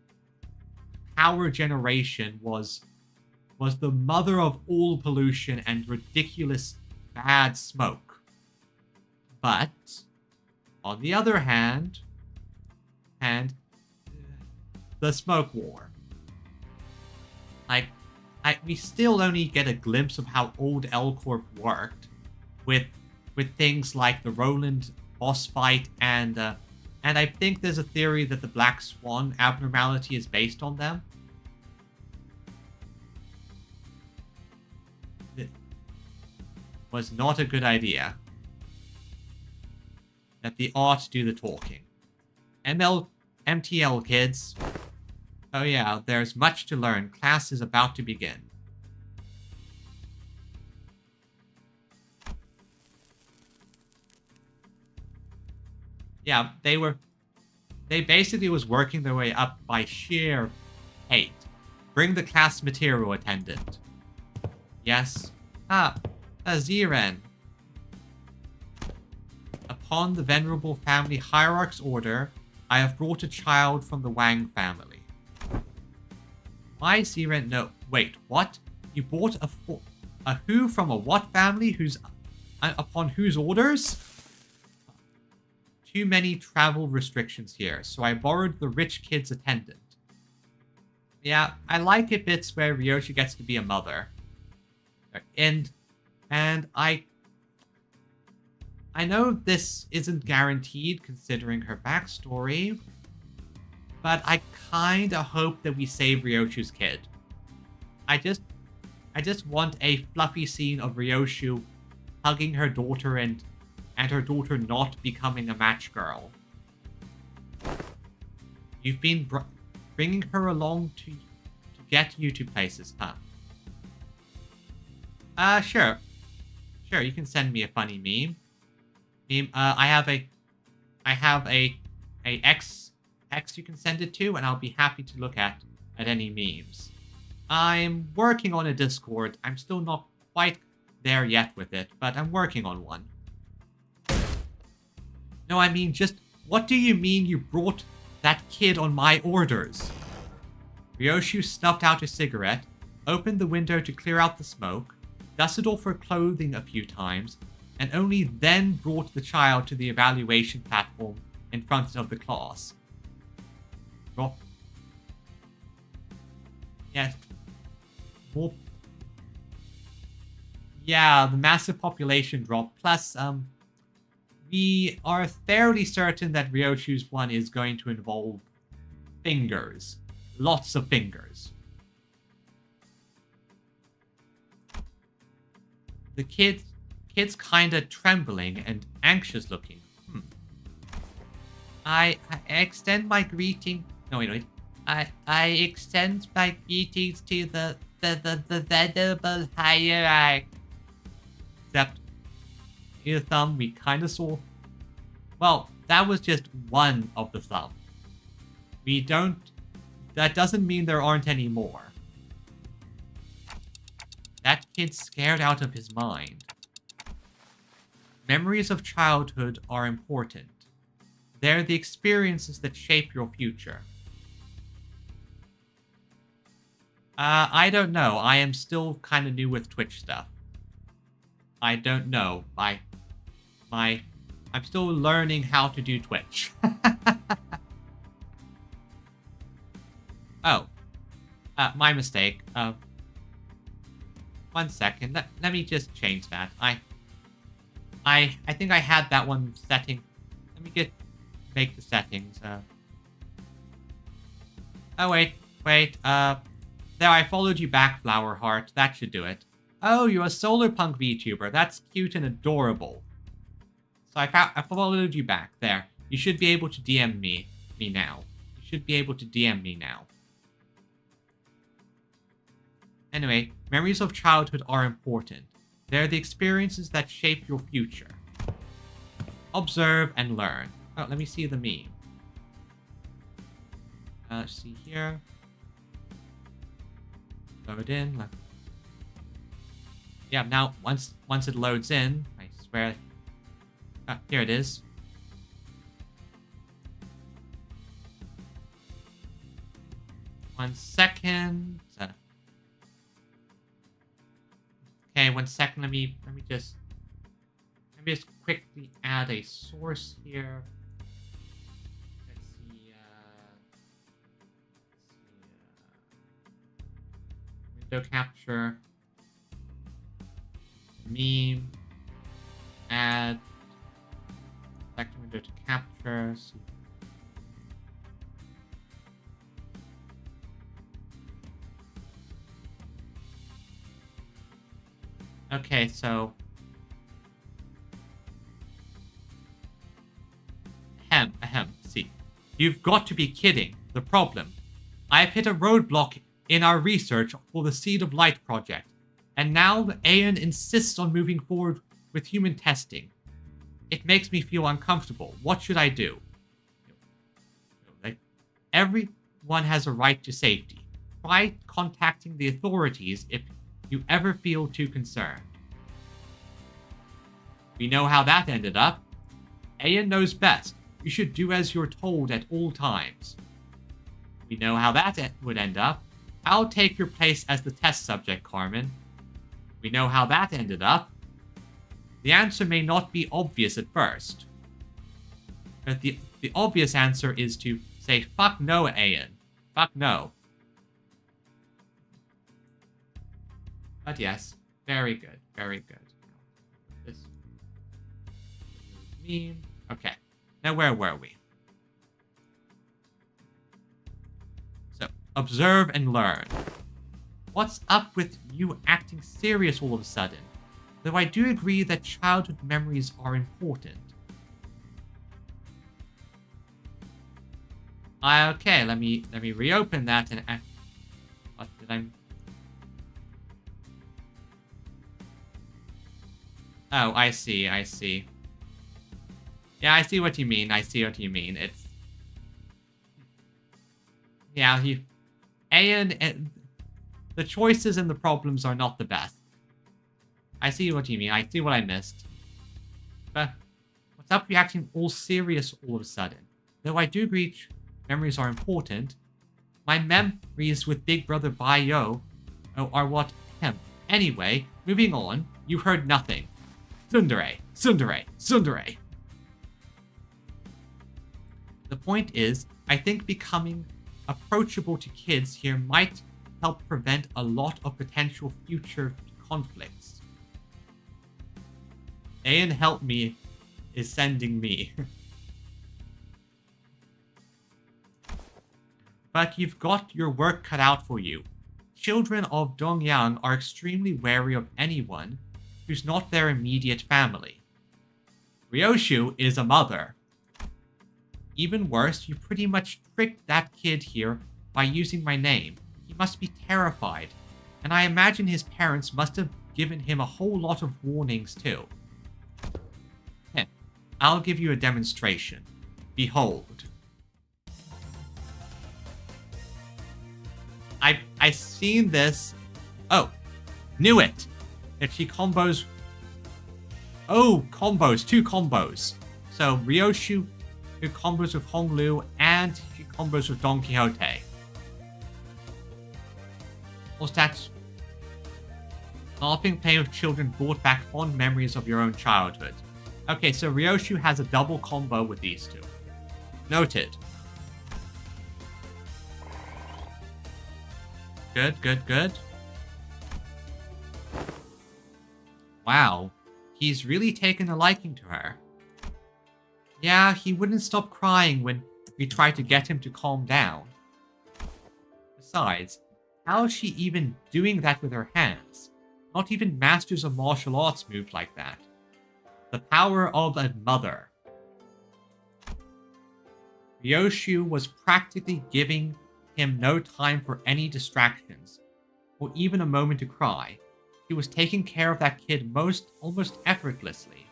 power generation was the mother of all pollution and ridiculous bad smoke. But on the other hand, the smoke war. Like, we still only get a glimpse of how old L Corp worked with things like the Roland boss fight and I think there's a theory that the Black Swan abnormality is based on them. It was not a good idea. Let the art do the talking. MTL kids. Oh yeah, there's much to learn. Class is about to begin. Yeah, they basically was working their way up by sheer hate. Bring the class material, attendant. Yes. Ziren. Upon the venerable family hierarch's order, I have brought a child from the Wang family. Why Ziren? No, wait, what? You brought a who from a what family whose Upon whose orders? Too many travel restrictions here, so I borrowed the rich kid's attendant. Yeah, I like it bits where Ryoshi gets to be a mother. And I know this isn't guaranteed considering her backstory, but I kinda hope that we save Ryoshu's kid. I just want a fluffy scene of Ryoshu hugging her daughter and her daughter not becoming a match girl. You've been bringing her along to get you to places, huh? Sure. Sure, you can send me a funny meme. I have a X you can send it to, and I'll be happy to look at any memes. I'm working on a Discord. I'm still not quite there yet with it, but I'm working on one. No, I mean, just, what do you mean you brought that kid on my orders? Ryoshu snuffed out a cigarette, opened the window to clear out the smoke, dusted off her clothing a few times, and only then brought the child to the evaluation platform in front of the class. Drop. Yes. More. Yeah, the massive population drop. Plus, we are fairly certain that Ryoshu's one is going to involve fingers. Lots of fingers. The kid's kinda trembling and anxious looking. I extend my greeting. No, wait. I extend my greetings to the venerable hierarchy. Except, your thumb we kinda saw. Well, that was just one of the thumb. That doesn't mean there aren't any more. That kid's scared out of his mind. Memories of childhood are important. They're the experiences that shape your future. I don't know. I am still kind of new with Twitch stuff. I don't know. I'm still learning how to do Twitch. Oh. My mistake. 1 second. Let me just change that. I think I had that one setting. Let me make the settings. Oh, wait. There, I followed you back, Flower Heart. That should do it. Oh, you're a solar punk VTuber. That's cute and adorable. So I followed you back. There. You should be able to DM me now. You should be able to DM me now. Anyway, memories of childhood are important. They're the experiences that shape your future. Observe and learn. Oh, let me see the meme. Let's see here. Load in. Yeah, now once it loads in, I swear. Here it is. One second. Okay, 1 second. Let me just quickly add a source here. Let's see. Window capture. Meme. Add. Select window to capture. See. Okay, so... See. You've got to be kidding. The problem. I've hit a roadblock in our research for the Seed of Light project, and now Aeon insists on moving forward with human testing. It makes me feel uncomfortable. What should I do? Everyone has a right to safety. Try contacting the authorities if you ever feel too concerned. We know how that ended up. Aeon knows best. You should do as you're told at all times. We know how that would end up. I'll take your place as the test subject, Carmen. We know how that ended up. The answer may not be obvious at first. But the obvious answer is to say, fuck no, Ayan. Fuck no. But yes, very good, very good. This meme. Okay, now where were we? So, observe and learn. What's up with you acting serious all of a sudden? Though I do agree that childhood memories are important. Okay, let me reopen that and act. What did I? Oh, I see. Yeah, I see what you mean. It's yeah, Ayan. The choices and the problems are not the best. I see what you mean. I see what I missed. But what's up with you acting all serious all of a sudden? Though I do agree memories are important, my memories with Big Brother VI-1 are what him. Anyway, moving on, you heard nothing. Tsundere. The point is, I think becoming approachable to kids here might help prevent a lot of potential future conflicts. Ayan help me is sending me. But you've got your work cut out for you. Children of Dongyang are extremely wary of anyone who's not their immediate family. Ryoshu is a mother. Even worse, you pretty much tricked that kid here by using my name. He must be terrified, and I imagine his parents must have given him a whole lot of warnings too. I'll give you a demonstration. Behold. I've seen this. Oh, knew it. If she combos. Oh, combos. 2 combos. So Ryoshu who combos with Honglu and she combos with Don Quixote. All stats. Laughing playing with children brought back fond memories of your own childhood. Okay, so Ryoshu has a double combo with these two. Noted. Good. Wow, he's really taken a liking to her. Yeah, he wouldn't stop crying when we tried to get him to calm down. Besides, how is she even doing that with her hands? Not even masters of martial arts move like that. The power of a mother. Ryoshu was practically giving him no time for any distractions, or even a moment to cry. He was taking care of that kid almost effortlessly.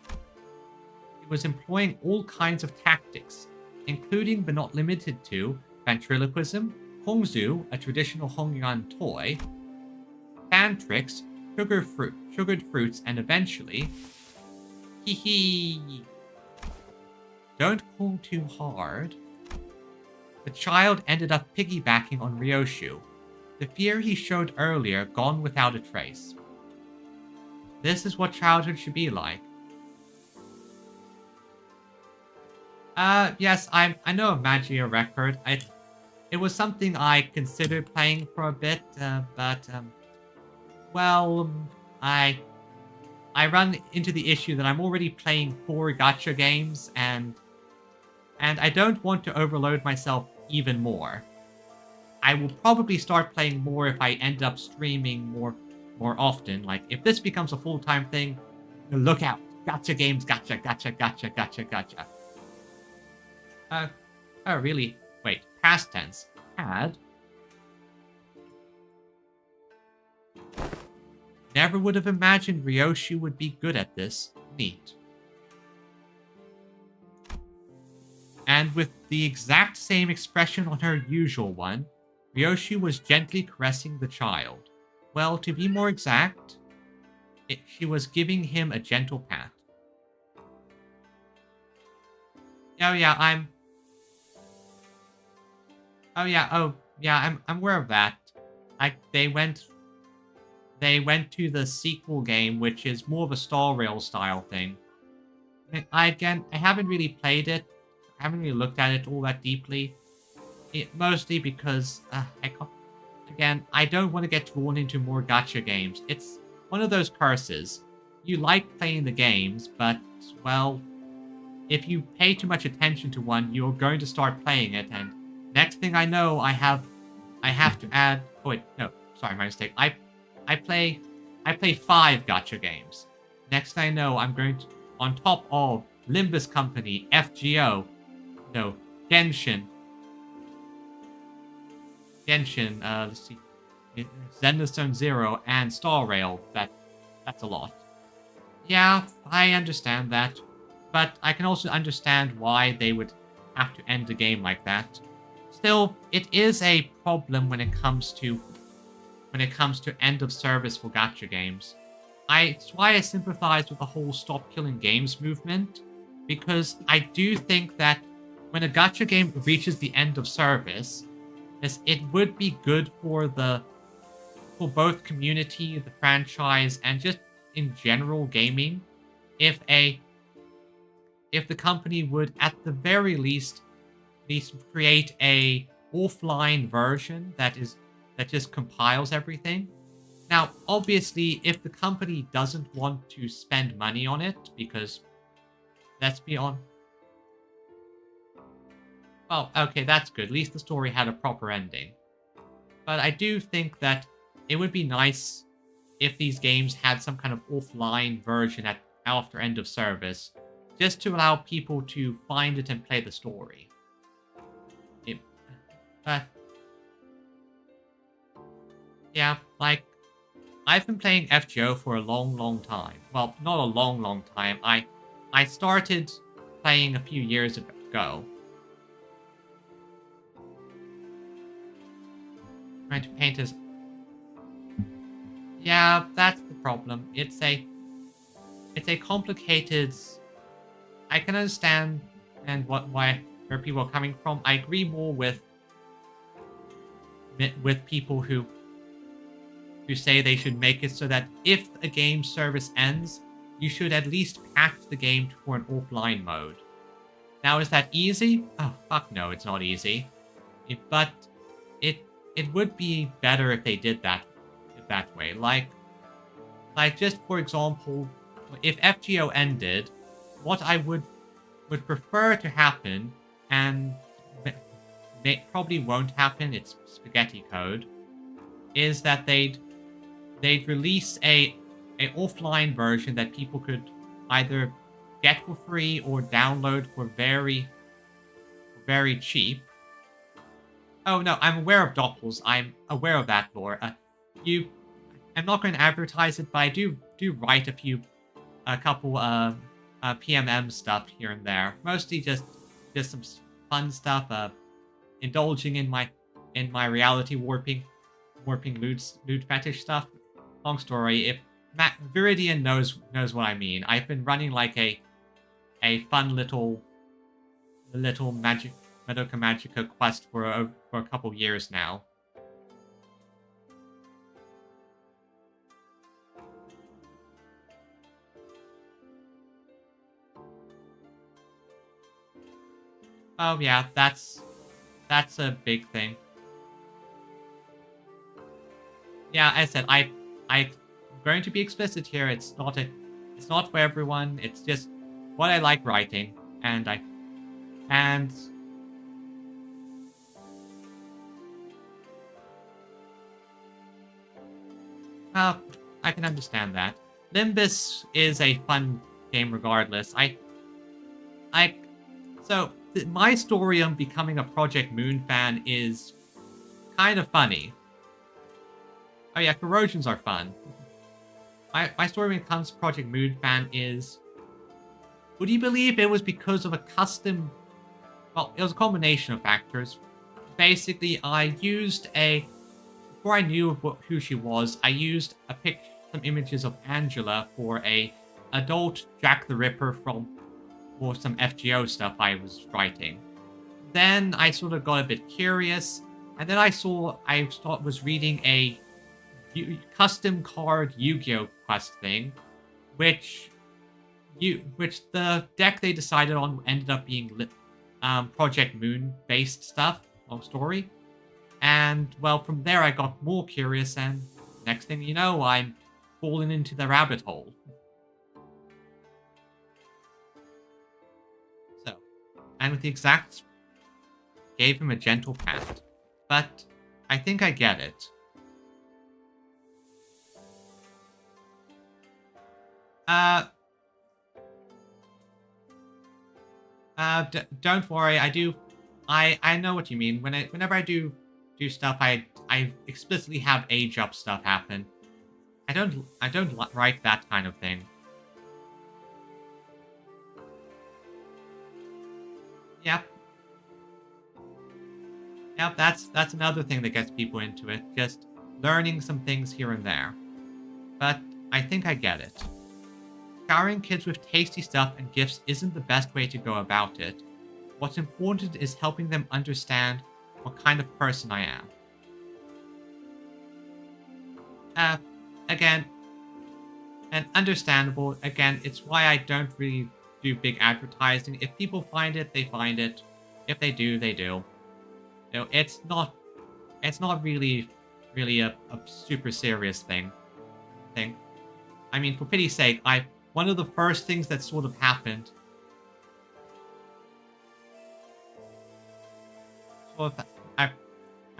He was employing all kinds of tactics, including but not limited to ventriloquism, Hongzu, a traditional Hongyuan toy, fan tricks, sugared fruits, and eventually... Hee. Don't pull too hard. The child ended up piggybacking on Ryoshu. The fear he showed earlier gone without a trace. This is what childhood should be like. Yes, I know of Magia Record. It was something I considered playing for a bit, but I run into the issue that I'm already playing 4 gacha games, and I don't want to overload myself even more. I will probably start playing more if I end up streaming more often. Like, if this becomes a full-time thing, look out. Gacha games, gacha. Oh, really? Wait, past tense. Had. Never would have imagined Ryoshu would be good at this. Neat. And with the exact same expression on her usual one, Ryoshu was gently caressing the child. Well, to be more exact, she was giving him a gentle pat. I'm aware of that. They went they went to the sequel game, which is more of a Star Rail style thing. I haven't really played it. I haven't really looked at it all that deeply. Mostly because, I don't want to get drawn into more gacha games. It's one of those curses. You like playing the games, but, well, if you pay too much attention to one, you're going to start playing it, and next thing I know, I have to add... Oh, wait, no, sorry, my mistake. I play 5 gacha games. Next thing I know, I'm going to, on top of Limbus Company, FGO, no, Genshin, let's see, Zenless Zero, and Star Rail. That's a lot. Yeah, I understand that, but I can also understand why they would have to end a game like that. Still, it is a problem when it comes to end of service for gacha games. It's why I sympathize with the whole stop killing games movement, because I do think that when a gacha game reaches the end of service, it would be good for both community, the franchise, and just in general gaming, if the company would at the very least create a offline version that just compiles everything. Now, obviously, if the company doesn't want to spend money on it, because let's be honest. Well, okay, that's good. At least the story had a proper ending. But I do think that it would be nice if these games had some kind of offline version after end of service, just to allow people to find it and play the story. Yeah, like, I've been playing FGO for a long time. Well, not a long time. I started playing a few years ago. Trying to paint as... Yeah, that's the problem. It's a complicated... I can understand where people are coming from. I agree more with people who say they should make it so that if a game service ends, you should at least patch the game for an offline mode. Now, is that easy? Oh, fuck no, it's not easy. But it would be better if they did that way. Like just for example, if FGO ended, what I would prefer to happen, and it probably won't happen, it's spaghetti code, is that they'd release a offline version that people could either get for free or download for very cheap. Oh no, I'm aware of Doppels. I'm aware of that lore. I'm not going to advertise it, but I do write a couple PMM stuff here and there. Mostly just some fun stuff. Indulging in my reality warping mood fetish stuff. Long story. If Viridian knows what I mean. I've been running like a fun little Madoka Magica quest for a couple years now. Oh yeah, that's a big thing. Yeah, as I said, I'm going to be explicit here. It's not for everyone. It's just what I like writing, and I can understand that. Limbus is a fun game regardless. My story on becoming a Project Moon fan is kind of funny. Oh yeah, corrosions are fun. My story when it comes to Project Moon fan is... Would you believe it was because of a custom... Well, it was a combination of factors. Basically, I used before I knew who she was, I used some images of Angela for a adult Jack the Ripper for some FGO stuff I was writing. Then I sort of got a bit curious, and then I was reading a custom card Yu-Gi-Oh quest thing, which the deck they decided on ended up being Project Moon based stuff or story. And well, from there I got more curious, and next thing you know, I'm falling into the rabbit hole. So, and with the exact, gave him a gentle pat, but I think I get it. Don't worry. I know what you mean. Whenever I do stuff, I explicitly have age up stuff happen. I don't write that kind of thing. Yep. Yep. That's another thing that gets people into it. Just learning some things here and there. But I think I get it. Showering kids with tasty stuff and gifts isn't the best way to go about it. What's important is helping them understand what kind of person I am. Again, and understandable. Again, it's why I don't really do big advertising. If people find it, they find it. If they do, they do. You know, it's not really a super serious thing. I mean, for pity's sake, one of the first things that sort of happened. So I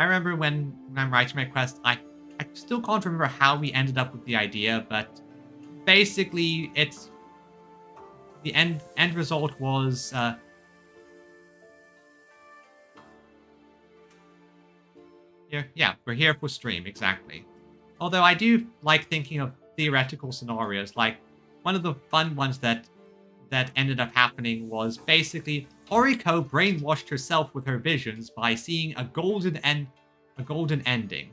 remember when I'm writing my quest, I still can't remember how we ended up with the idea, but basically it's the end result was yeah, we're here for stream, exactly. Although I do like thinking of theoretical scenarios, like one of the fun ones that ended up happening was basically Oriko brainwashed herself with her visions by seeing a golden ending.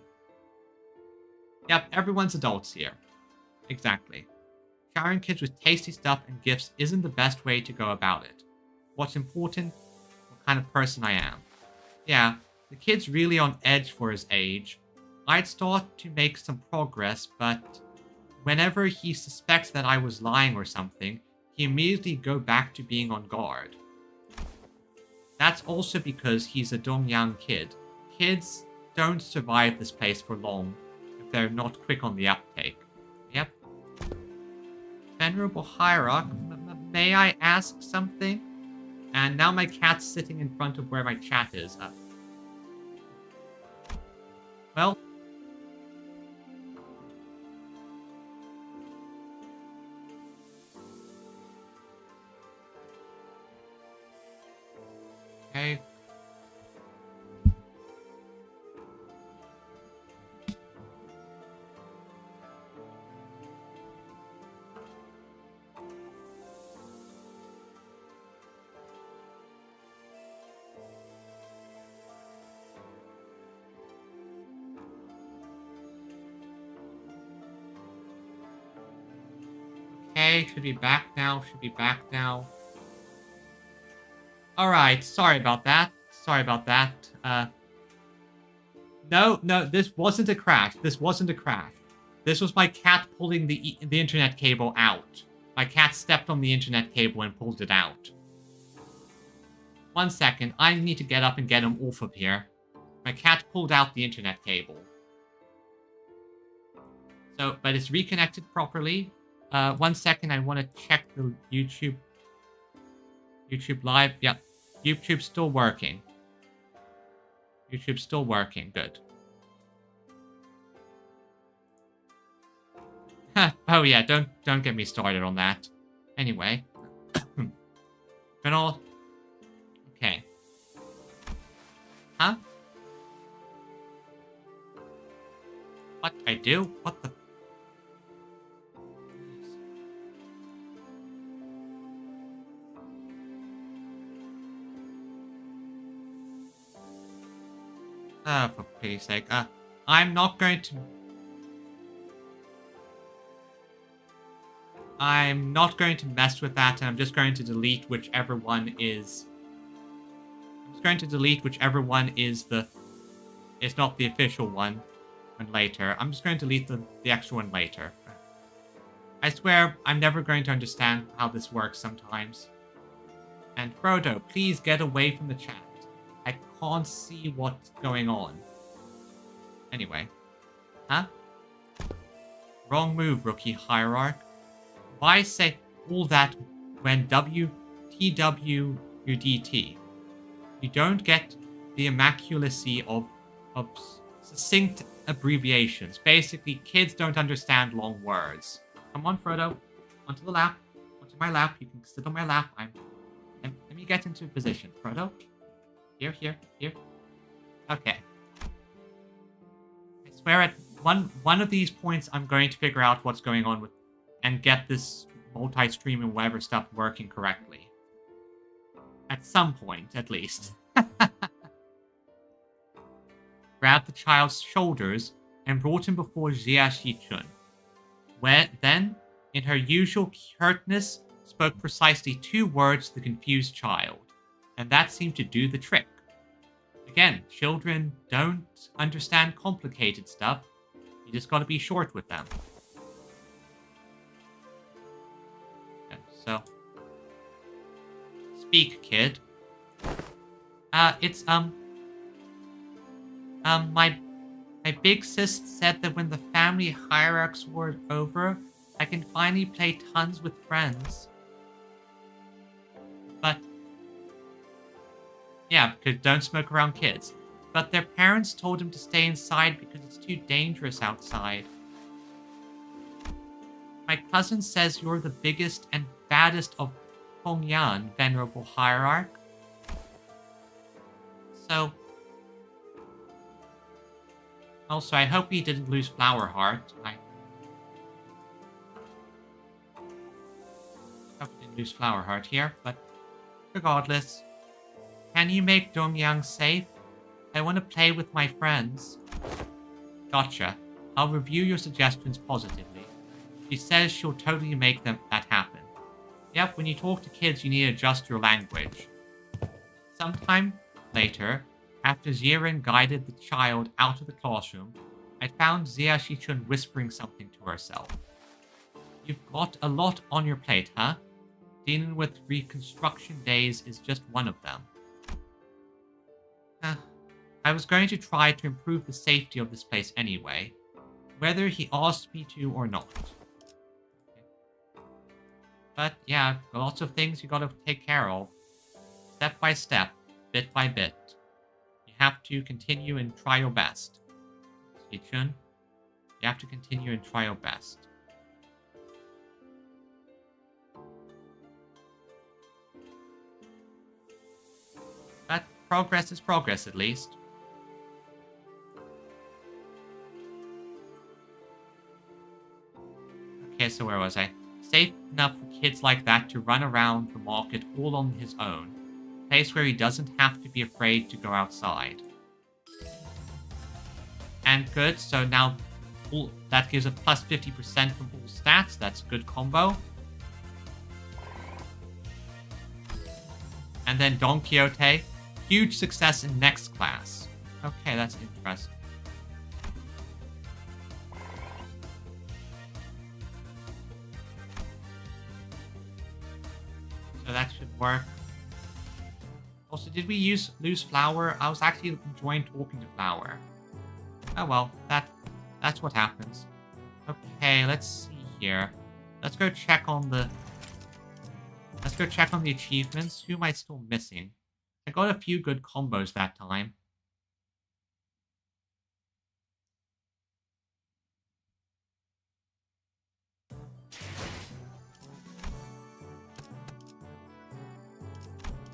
Yep, everyone's adults here. Exactly. Showering kids with tasty stuff and gifts isn't the best way to go about it. What's important? What kind of person I am. Yeah, the kid's really on edge for his age. I'd start to make some progress, but whenever he suspects that I was lying or something, he immediately go back to being on guard. That's also because he's a Dongyang kid. Kids don't survive this place for long if they're not quick on the uptake. Yep. Venerable Hierarch, may I ask something? And now my cat's sitting in front of where my chat is. Well... Okay. Okay, should be back now. Alright, sorry about that. No, this wasn't a crash. This was my cat pulling the internet cable out. My cat stepped on the internet cable and pulled it out. 1 second, I need to get up and get him off of here. My cat pulled out the internet cable. So, but it's reconnected properly. 1 second, I want to check the YouTube live. Yep. YouTube's still working. Good. Oh yeah, don't get me started on that. Anyway. Okay. Huh? What I do? What the... For pity's sake. I'm not going to mess with that, and I'm just going to delete whichever one is... It's not the official one. one later. I'm just going to delete the extra one later. I swear I'm never going to understand how this works sometimes. And Frodo, please get away from the chat. I can't see what's going on. Anyway. Huh? Wrong move, rookie hierarch. Why say all that when WTWUDT? You don't get the immaculacy of succinct abbreviations. Basically, kids don't understand long words. Come on, Frodo. Onto the lap. Onto my lap. You can sit on my lap. Let me get into position. Frodo. Here. Okay. I swear at one of these points I'm going to figure out what's going on with and get this multi-stream and whatever stuff working correctly. At some point, at least. Grabbed the child's shoulders and brought him before Jia Shichun, where then, in her usual curtness, spoke precisely 2 words to the confused child, and that seemed to do the trick. Again, children don't understand complicated stuff. You just gotta be short with them. Okay, so... Speak, kid. My big sis said that when the family hierarchs were over, I can finally play tons with friends. But... Yeah, because don't smoke around kids. But their parents told him to stay inside because it's too dangerous outside. My cousin says you're the biggest and baddest of Hongyan, venerable hierarch. So... Also, I hope he didn't lose Flower Heart. I hope he didn't lose Flower Heart here, but regardless. Can you make Dongyang safe? I want to play with my friends. Gotcha. I'll review your suggestions positively. She says she'll totally make that happen. Yep, when you talk to kids, you need to adjust your language. Sometime later, after Jiren guided the child out of the classroom, I found Jia Shichun whispering something to herself. You've got a lot on your plate, huh? Dealing with reconstruction days is just one of them. I was going to try to improve the safety of this place anyway, whether he asked me to or not. But yeah, lots of things you gotta take care of. Step by step, bit by bit. You have to continue and try your best. Shichun, you have to continue and try your best. But progress is progress, at least. Okay, so where was I? Safe enough for kids like that to run around the market all on his own. A place where he doesn't have to be afraid to go outside. And good, so now that gives a plus 50% from all stats. That's a good combo. And then Don Quixote. Huge success in next class. Okay, that's interesting. So that should work. Also, did we lose Flower? I was actually enjoying talking to Flower. Oh well, that's what happens. Okay, let's see here. Let's go check on the achievements. Who am I still missing? I got a few good combos that time.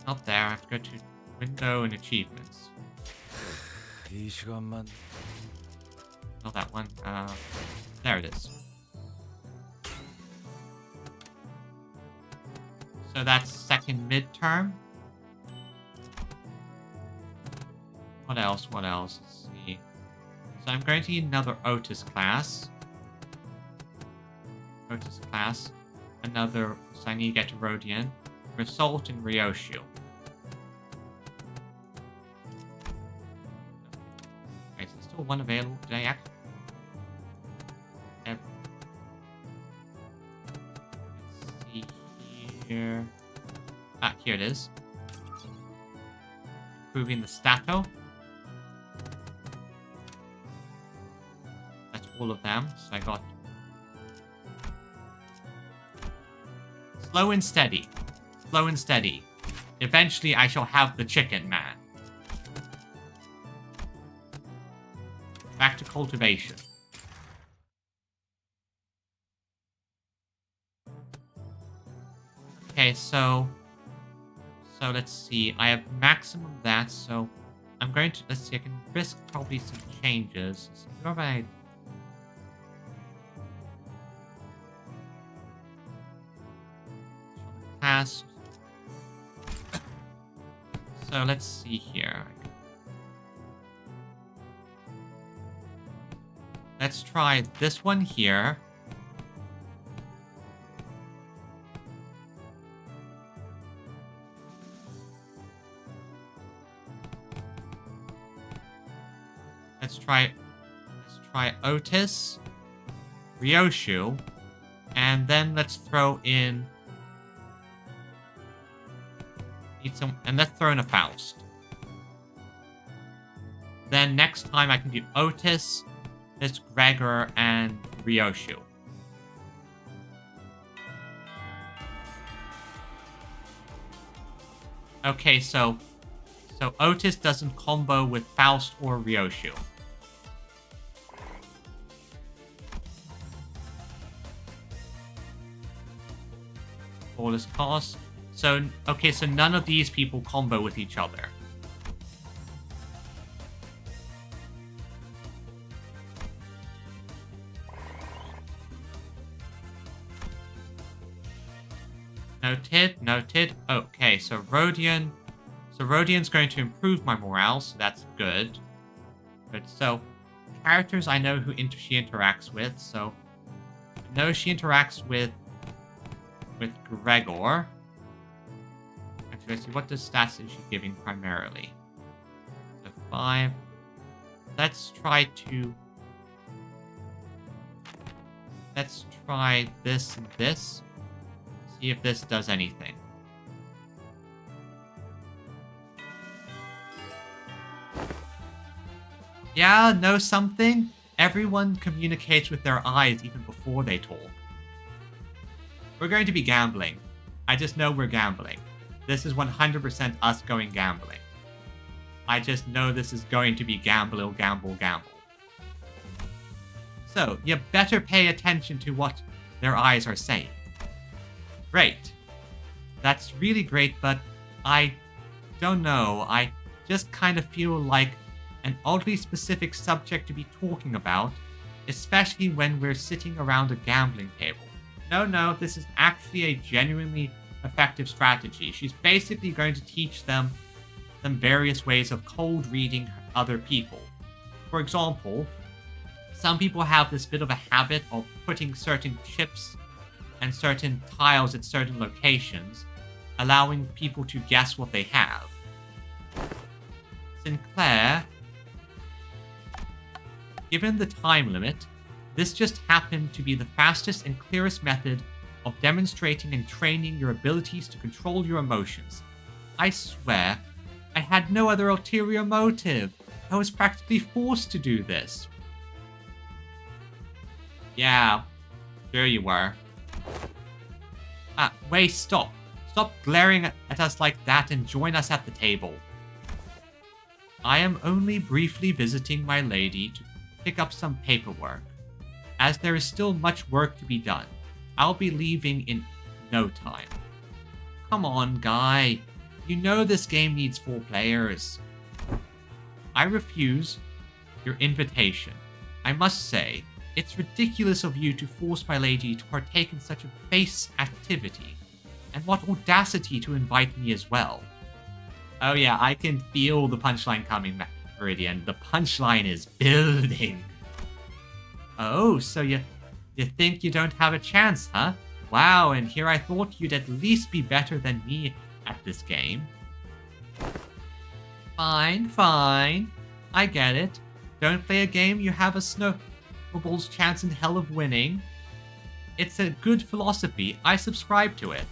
Not there. I have to go to window and achievements. Not that one. There it is. So that's second midterm. What else? Let's see. So I'm going to need another Otis class. Another. So I need to get to Rodian. Result and Ryoshu. Okay, so still one available. Did I actually? here. Ah, here it is. Improving the stato. That's all of them. So I got slow and steady. Slow and steady. Eventually I shall have the chicken man. Back to cultivation. Okay, so let's see. I have maximum that, so I'm going to, let's see, I can risk probably some changes. So what have I... Past. So let's see here. Let's try this one here. Let's try Otis, Ryoshu, and then let's throw in let's throw in a Faust. Then next time I can do Otis, this Gregor, and Ryoshu. Okay, so Otis doesn't combo with Faust or Ryoshu. Flawless cost. So, okay, so none of these people combo with each other. Noted. Okay, so Rodion. So Rodian's going to improve my morale, so that's good. But so, characters I know who she interacts with, so I know she interacts with Gregor. Actually, let's see, what does stats is she giving primarily? So 5. Let's try this and this. See if this does anything. Yeah, know something? Everyone communicates with their eyes even before they talk. We're going to be gambling. I just know we're gambling. This is 100% us going gambling. I just know this is going to be gamble. So, you better pay attention to what their eyes are saying. Great. That's really great, but I don't know. I just kind of feel like an oddly specific subject to be talking about, especially when we're sitting around a gambling table. No, this is actually a genuinely effective strategy. She's basically going to teach them various ways of cold reading other people. For example, some people have this bit of a habit of putting certain chips and certain tiles at certain locations, allowing people to guess what they have. Sinclair, given the time limit, this just happened to be the fastest and clearest method of demonstrating and training your abilities to control your emotions. I swear, I had no other ulterior motive. I was practically forced to do this. Yeah, sure you were. Wait, stop. Stop glaring at us like that and join us at the table. I am only briefly visiting my lady to pick up some paperwork, as there is still much work to be done. I'll be leaving in no time. Come on, guy. You know this game needs 4 players. I refuse your invitation. I must say, it's ridiculous of you to force my lady to partake in such a base activity. And what audacity to invite me as well. Oh yeah, I can feel the punchline coming, Meridian. The punchline is building. Oh, so you think you don't have a chance, huh? Wow, and here I thought you'd at least be better than me at this game. Fine. I get it. Don't play a game you have a snowball's chance in hell of winning. It's a good philosophy. I subscribe to it.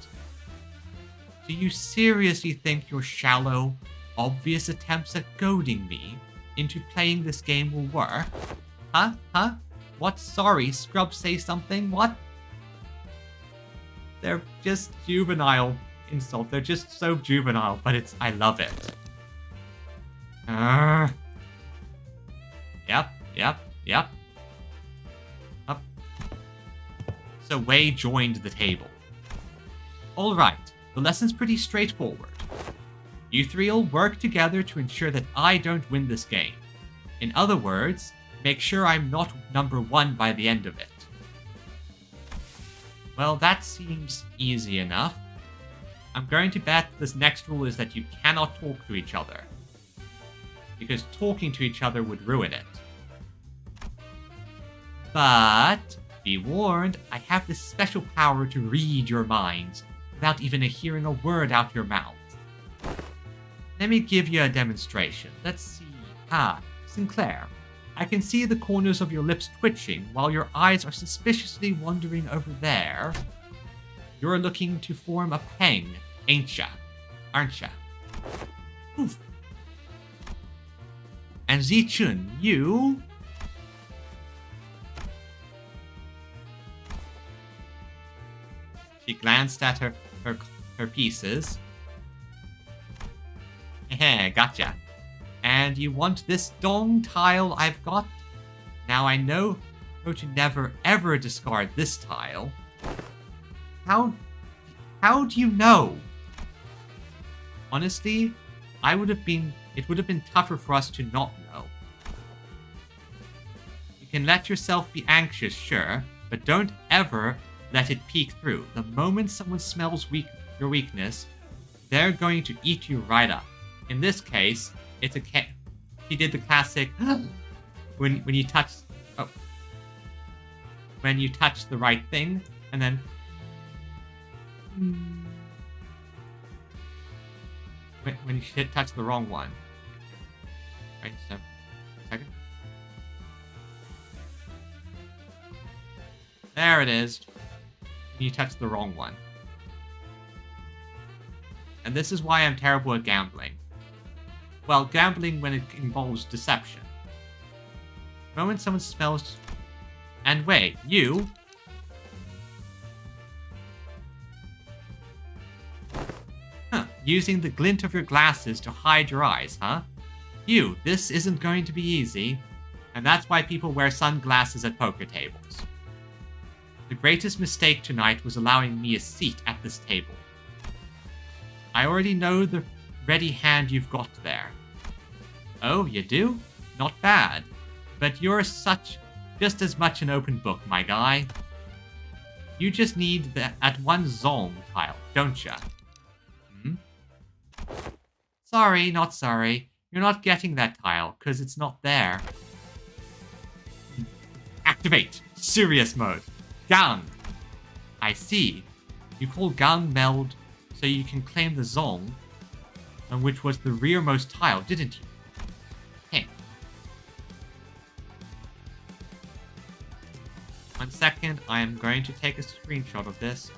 Do you seriously think your shallow, obvious attempts at goading me into playing this game will work? Huh? Huh? What? Sorry, Scrub say something? What? They're just juvenile insults. They're just so juvenile, but I love it. Yep. Up. So Wei joined the table. Alright, the lesson's pretty straightforward. You three will work together to ensure that I don't win this game. In other words, make sure I'm not number 1 by the end of it. Well, that seems easy enough. I'm going to bet this next rule is that you cannot talk to each other, because talking to each other would ruin it. But, be warned, I have this special power to read your minds without even hearing a word out your mouth. Let me give you a demonstration. Let's see. Sinclair. I can see the corners of your lips twitching while your eyes are suspiciously wandering over there. You're looking to form a peng, ain't ya? Aren't ya? Oof. And Zichun, you... She glanced at her pieces. Heh, gotcha. And you want this dong tile I've got? Now I know to never ever discard this tile. How do you know? Honestly, it would have been tougher for us to not know. You can let yourself be anxious, sure, but don't ever let it peek through. The moment someone smells your weakness, they're going to eat you right up. In this case, he did the classic when you touch the right thing, and then when you touch the wrong one. Right, so second. There it is. You touch the wrong one. And this is why I'm terrible at gambling. Well, gambling when it involves deception. The moment someone smells... And wait, you... Using the glint of your glasses to hide your eyes, huh? This isn't going to be easy. And that's why people wear sunglasses at poker tables. The greatest mistake tonight was allowing me a seat at this table. I already know the ready hand you've got there. Oh, you do? Not bad. But you're just as much an open book, my guy. You just need that one zong tile, don't ya? Sorry, not sorry. You're not getting that tile, because it's not there. Activate! Serious mode. Gang! I see. You call Gang Meld so you can claim the zong, which was the rearmost tile, didn't you? Hey. 1 second, I am going to take a screenshot of this.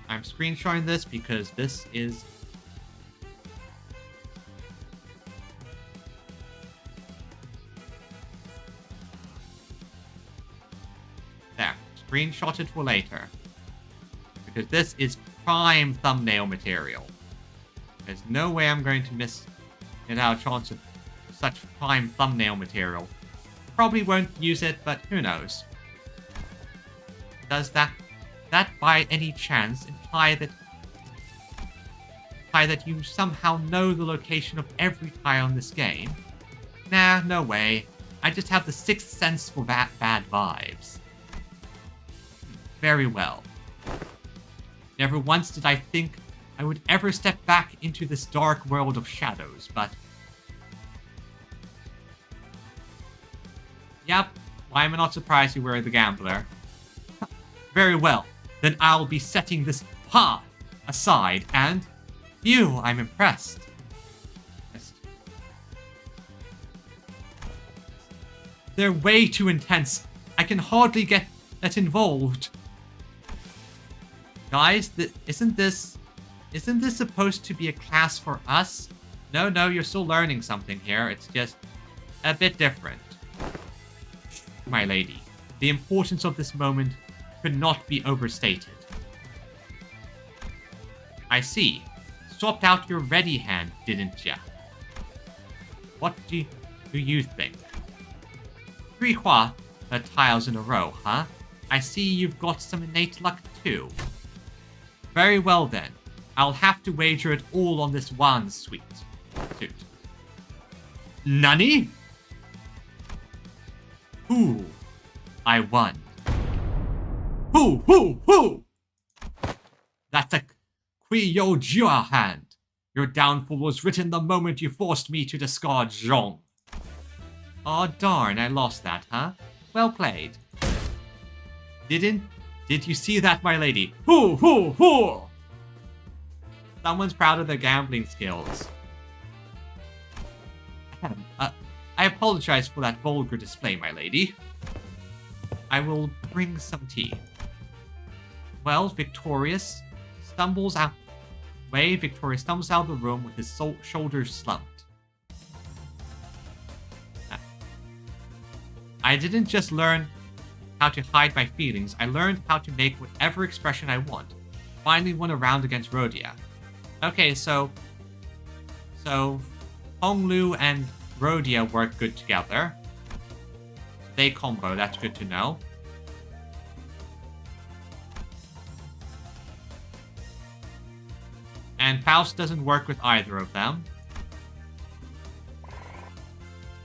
I'm screenshotting this because this is... There. Screenshot it for later. Because this is prime thumbnail material. There's no way I'm going to miss a chance of such prime thumbnail material. Probably won't use it, but who knows. Does that by any chance imply that you somehow know the location of every tile in this game? Nah, no way. I just have the sixth sense for bad vibes. Very well. Never once did I think I would ever step back into this dark world of shadows, but... Yep, why am I not surprised you were the gambler? Very well, then I'll be setting this aside, and... I'm impressed. They're way too intense. I can hardly get involved. Guys, isn't this supposed to be a class for us? No, you're still learning something here. It's just a bit different. My lady, the importance of this moment could not be overstated. I see. Swapped out your ready hand, didn't ya? What do you think? 3 tiles in a row, huh? I see you've got some innate luck too. Very well then. I'll have to wager it all on this one suit. Nani? Ooh, I won. Who? That's a Quixote hand. Your downfall was written the moment you forced me to discard Zhong. Aw, darn, I lost that, huh? Well played. Did you see that, my lady? Who? Someone's proud of their gambling skills. I apologize for that vulgar display, my lady. I will bring some tea. Well, Victorious stumbles out of the room with his shoulders slumped. I didn't just learn how to hide my feelings, I learned how to make whatever expression I want. Finally won a round against Rhodia. Okay, so Honglu and Rhodia work good together. They combo, that's good to know. And Faust doesn't work with either of them.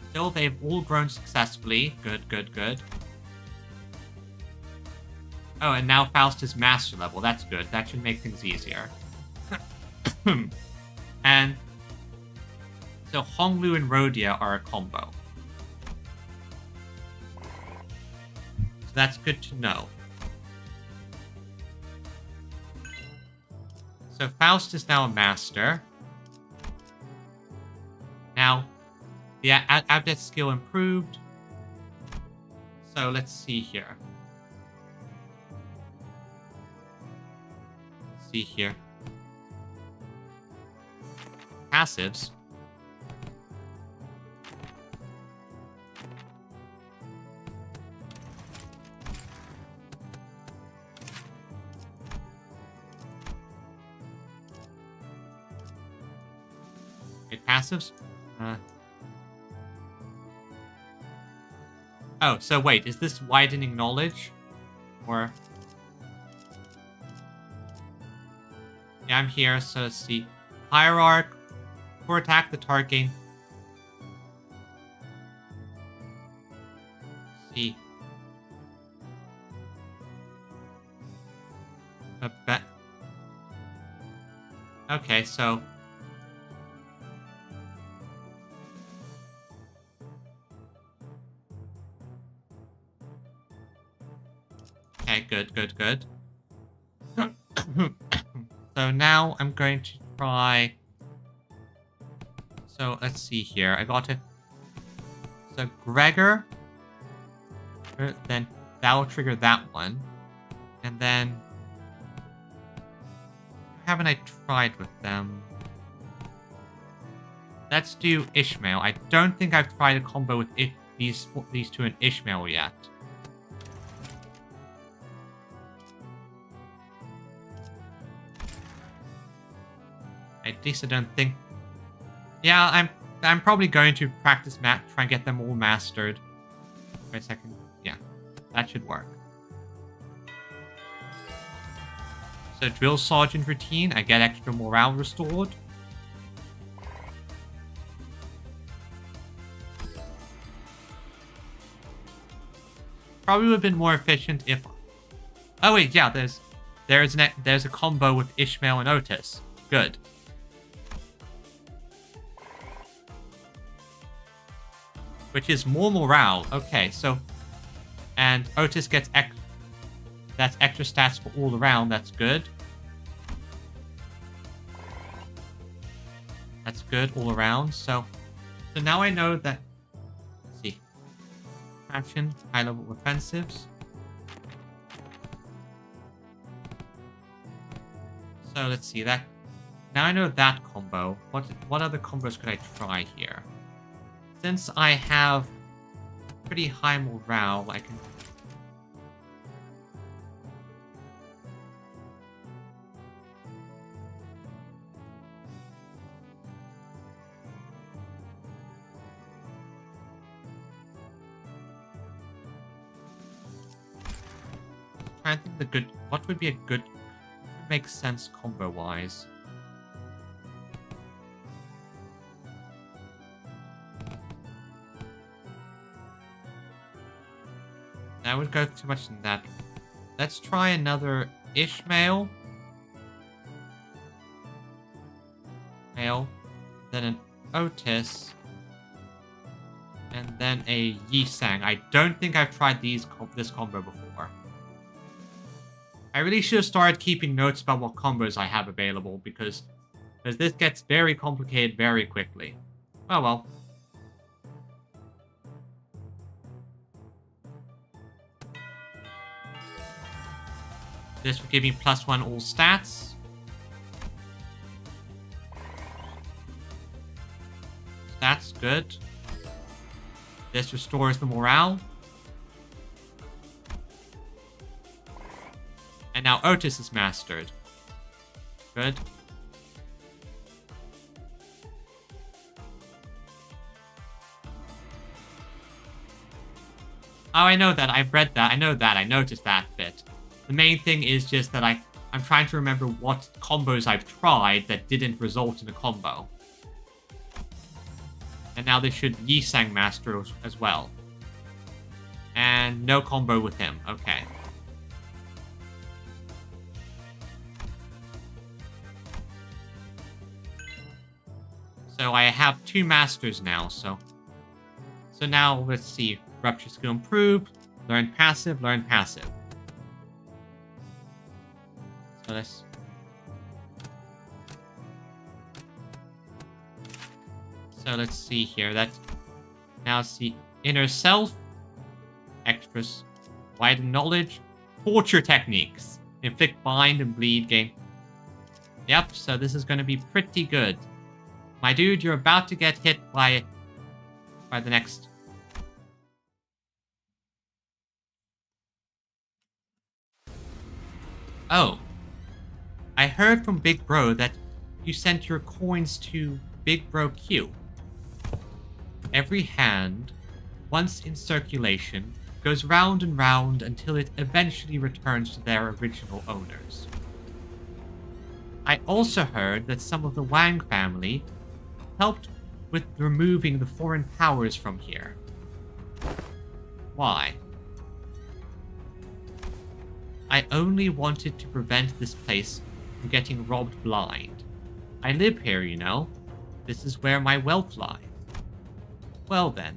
Still, they've all grown successfully. Good. Oh, and now Faust is master level. That's good. That should make things easier. And so Honglu and Rhodia are a combo. So that's good to know. So Faust is now a master. Now, the adept skill improved. So let's see here. Passives. Passives? Oh, so wait, is this widening knowledge? Or... yeah, I'm here, so let's see. Hierarch. For attack, the target. See. Okay, so... okay, good. So now I'm going to try... so let's see here. I got to... so Gregor. Then that will trigger that one. And then... haven't I tried with them? Let's do Ishmael. I don't think I've tried a combo with these two and Ishmael yet. At least I don't think... yeah, I'm probably going to practice try and get them all mastered. Wait a second. Yeah, that should work. So drill sergeant routine, I get extra morale restored. Probably would have been more efficient if... oh wait, yeah, there's a combo with Ishmael and Otis. Good. Which is more morale. Okay, so... and Otis gets that's extra stats for all around. That's good. That's good all around. So now I know that... let's see. Action, high-level offensives. So let's see that. Now I know that combo. What other combos could I try here? Since I have pretty high morale, I can... I think the good... What would be a good... Makes sense combo-wise. I would go too much in that. Let's try another Ishmael. Then an Otis. And then a Yi-Sang. I don't think I've tried this combo before. I really should have started keeping notes about what combos I have available, because this gets very complicated very quickly. Oh well. This will give me +1 all stats. That's good. This restores the morale. And now Otis is mastered. Good. Oh, I know that. I've read that. I know that. I noticed that bit. The main thing is just that I'm trying to remember what combos I've tried that didn't result in a combo. And now this should Yi-Sang master as well. And no combo with him. Okay. So I have 2 masters now, so now let's see. Rupture skill improved. Learn passive, learn passive. So let's see here. Now see inner self, extras, widen knowledge, torture techniques, inflict bind and bleed gain. Yep, so this is going to be pretty good. My dude, you're about to get hit by the next. Oh. I heard from Big Bro that you sent your coins to Big Bro Q. Every hand, once in circulation, goes round and round until it eventually returns to their original owners. I also heard that some of the Wang family helped with removing the foreign powers from here. Why? I only wanted to prevent this place from getting robbed blind. I live here, you know. This is where my wealth lies. Well then,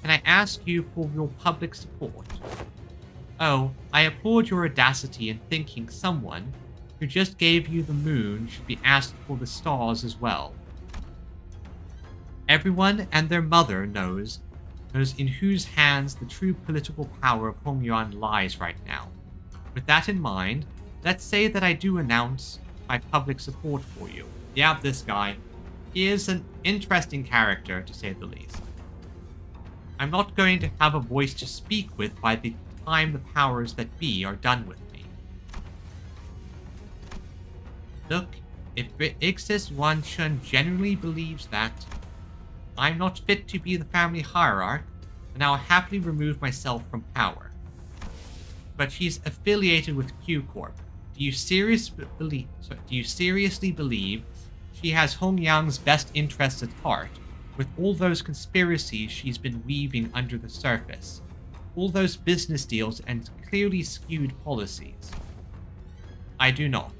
can I ask you for your public support? Oh, I applaud your audacity in thinking someone who just gave you the moon should be asked for the stars as well. Everyone and their mother knows in whose hands the true political power of Hongyuan lies right now. With that in mind, let's say that I do announce my public support for you. Yeah, this guy. He is an interesting character, to say the least. I'm not going to have a voice to speak with by the time the powers that be are done with me. Look, if Ixis Wanchun genuinely believes that I'm not fit to be the family hierarch, then I'll happily remove myself from power. But she's affiliated with Q Corp. Do you seriously believe she has Hongyang's best interests at heart, with all those conspiracies she's been weaving under the surface, all those business deals and clearly skewed policies? I do not.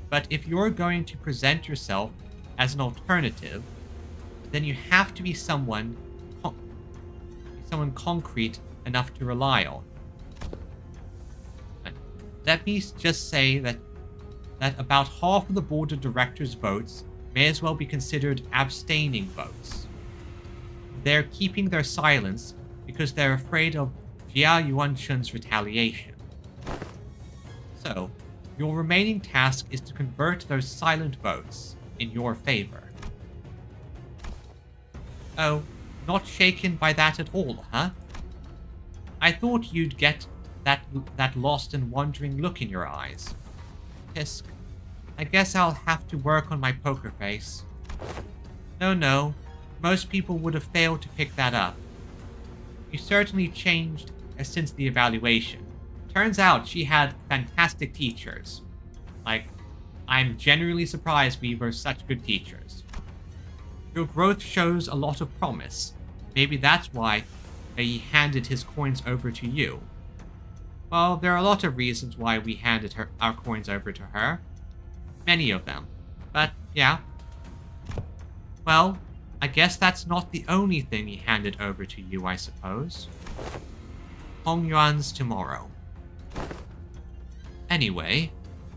But if you're going to present yourself as an alternative, then you have to be someone concrete enough to rely on. Let me just say that about half of the board of directors' votes may as well be considered abstaining votes. They're keeping their silence because they're afraid of Jia Yuanchun's retaliation. So, Your remaining task is to convert those silent votes in your favor. Oh, not shaken by that at all, huh? I thought you'd get that lost and wandering look in your eyes. Tisk. I guess I'll have to work on my poker face. No. Most people would have failed to pick that up. You certainly changed since the evaluation. Turns out she had fantastic teachers. Like, I'm genuinely surprised we were such good teachers. Your growth shows a lot of promise. Maybe that's why he handed his coins over to you. Well, there are a lot of reasons why we handed our coins over to her. Many of them. But, yeah. Well, I guess that's not the only thing he handed over to you, I suppose. Hongyuan's tomorrow. Anyway,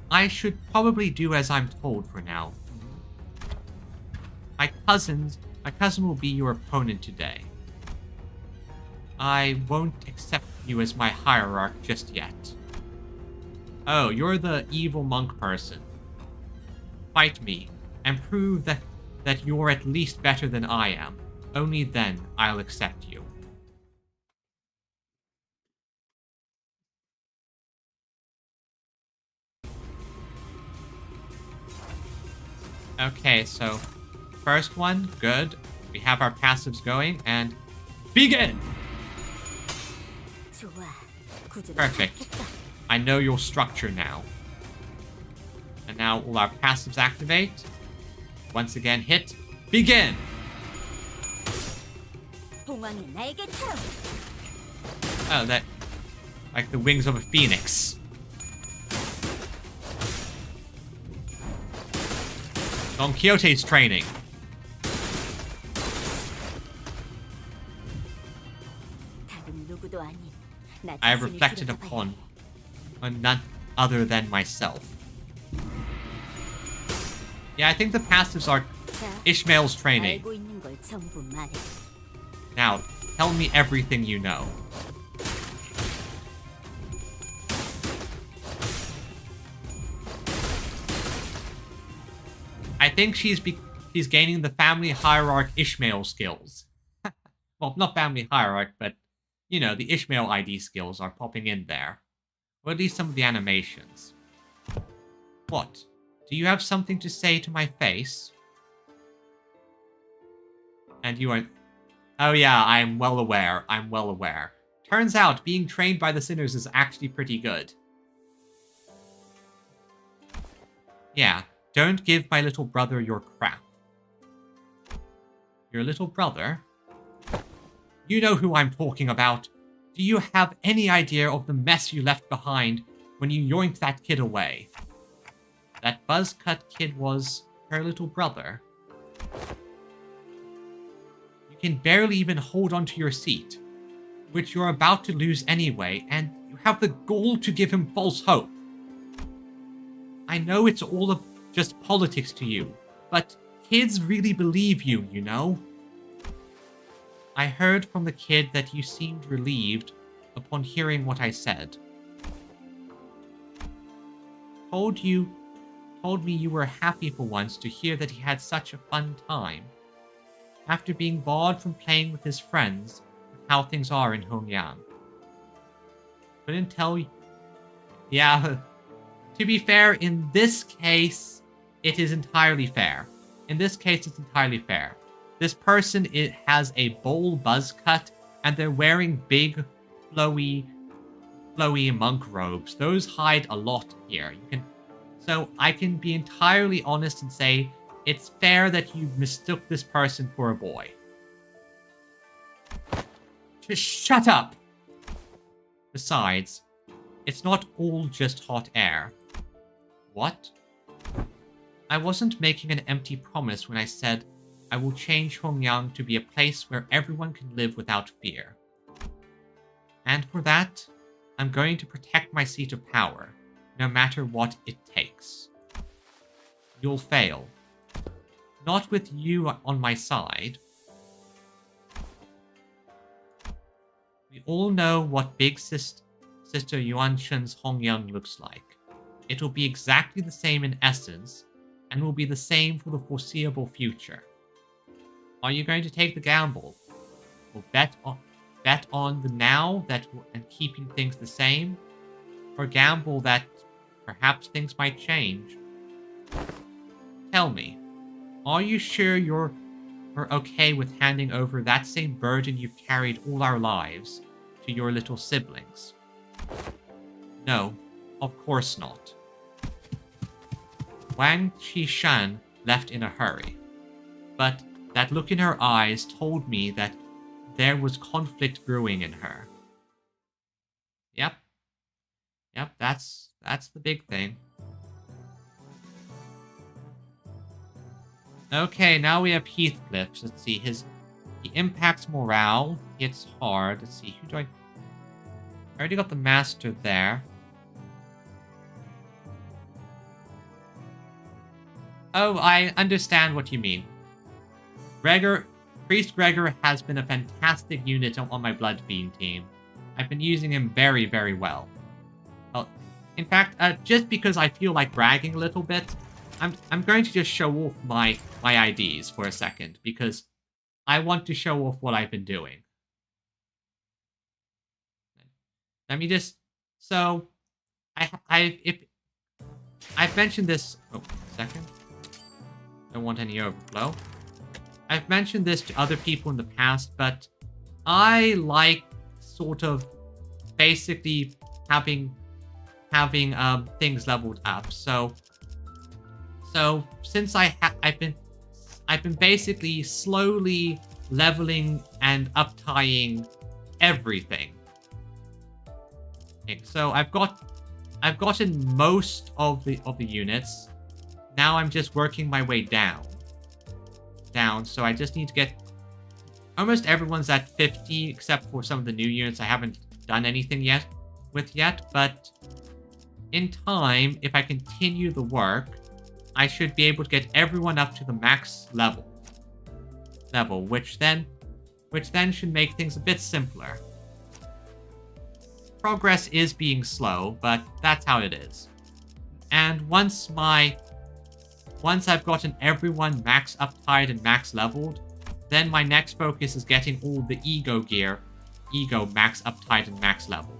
I should probably do as I'm told for now. My cousin will be your opponent today. I won't accept you as my hierarch just yet. Oh, you're the evil monk person. Fight me, and prove that you're at least better than I am. Only then I'll accept you. Okay, so first one, good. We have our passives going, and begin! Perfect. I know your structure now. And now all our passives activate. Once again, hit. Begin! Oh, that... like the wings of a phoenix. Don Quixote's training. I have reflected upon none other than myself. Yeah, I think the passives are Ishmael's training. Now, tell me everything you know. I think she's gaining the family hierarch Ishmael skills. Well, not family hierarch, but, you know, the Ishmael ID skills are popping in there. Or at least some of the animations. What? Do you have something to say to my face? And you are... Oh yeah, I'm well aware. I'm well aware. Turns out, being trained by the sinners is actually pretty good. Yeah, don't give my little brother your crap. Your little brother? You know who I'm talking about. Do you have any idea of the mess you left behind when you yoinked that kid away? That buzz-cut kid was her little brother. You can barely even hold onto your seat, which you're about to lose anyway, and you have the gall to give him false hope. I know it's all just politics to you, but kids really believe you, you know? I heard from the kid that you seemed relieved upon hearing what I said. Told me you were happy for once to hear that he had such a fun time. After being barred from playing with his friends, with how things are in Hongyang. Couldn't tell you... Yeah, to be fair, in this case, it is entirely fair. In this case, it's entirely fair. This person has a bowl buzz cut, and they're wearing big, flowy monk robes. Those hide a lot here. So I can be entirely honest and say it's fair that you mistook this person for a boy. Just shut up! Besides, it's not all just hot air. What? I wasn't making an empty promise when I said I will change Hongyang to be a place where everyone can live without fear. And for that, I'm going to protect my seat of power, no matter what it takes. You'll fail. Not with you on my side. We all know what Big Sister Yuan Shen's Hongyang looks like. It'll be exactly the same in essence, and will be the same for the foreseeable future. Are you going to take the gamble? Or bet on the now and keeping things the same? Or gamble that perhaps things might change? Tell me, are you sure you're okay with handing over that same burden you've carried all our lives to your little siblings? No, of course not. Wang Qishan left in a hurry, but that look in her eyes told me that there was conflict brewing in her. Yep, that's the big thing. Okay, now we have Heathcliff. Let's see, he impacts morale, hits hard. Let's see, who do I already got the master there. Oh, I understand what you mean. Priest Gregor has been a fantastic unit on my Blood Fiend team. I've been using him very, very well. Well, in fact, just because I feel like bragging a little bit, I'm going to just show off my IDs for a second, because I want to show off what I've been doing. Let me just... So, I've mentioned this... Oh, a second. Don't want any overflow. I've mentioned this to other people in the past, but I like sort of basically having things leveled up. So since I've been basically slowly leveling and uptying everything. Okay, so I've gotten most of the units. Now I'm just working my way down. So I just need to get... Almost everyone's at 50, except for some of the new units I haven't done anything yet, but in time, if I continue the work, I should be able to get everyone up to the max level, which then should make things a bit simpler. Progress is being slow, but that's how it is. And once I've gotten everyone max uptied and max leveled, then my next focus is getting all the ego max uptied and max leveled.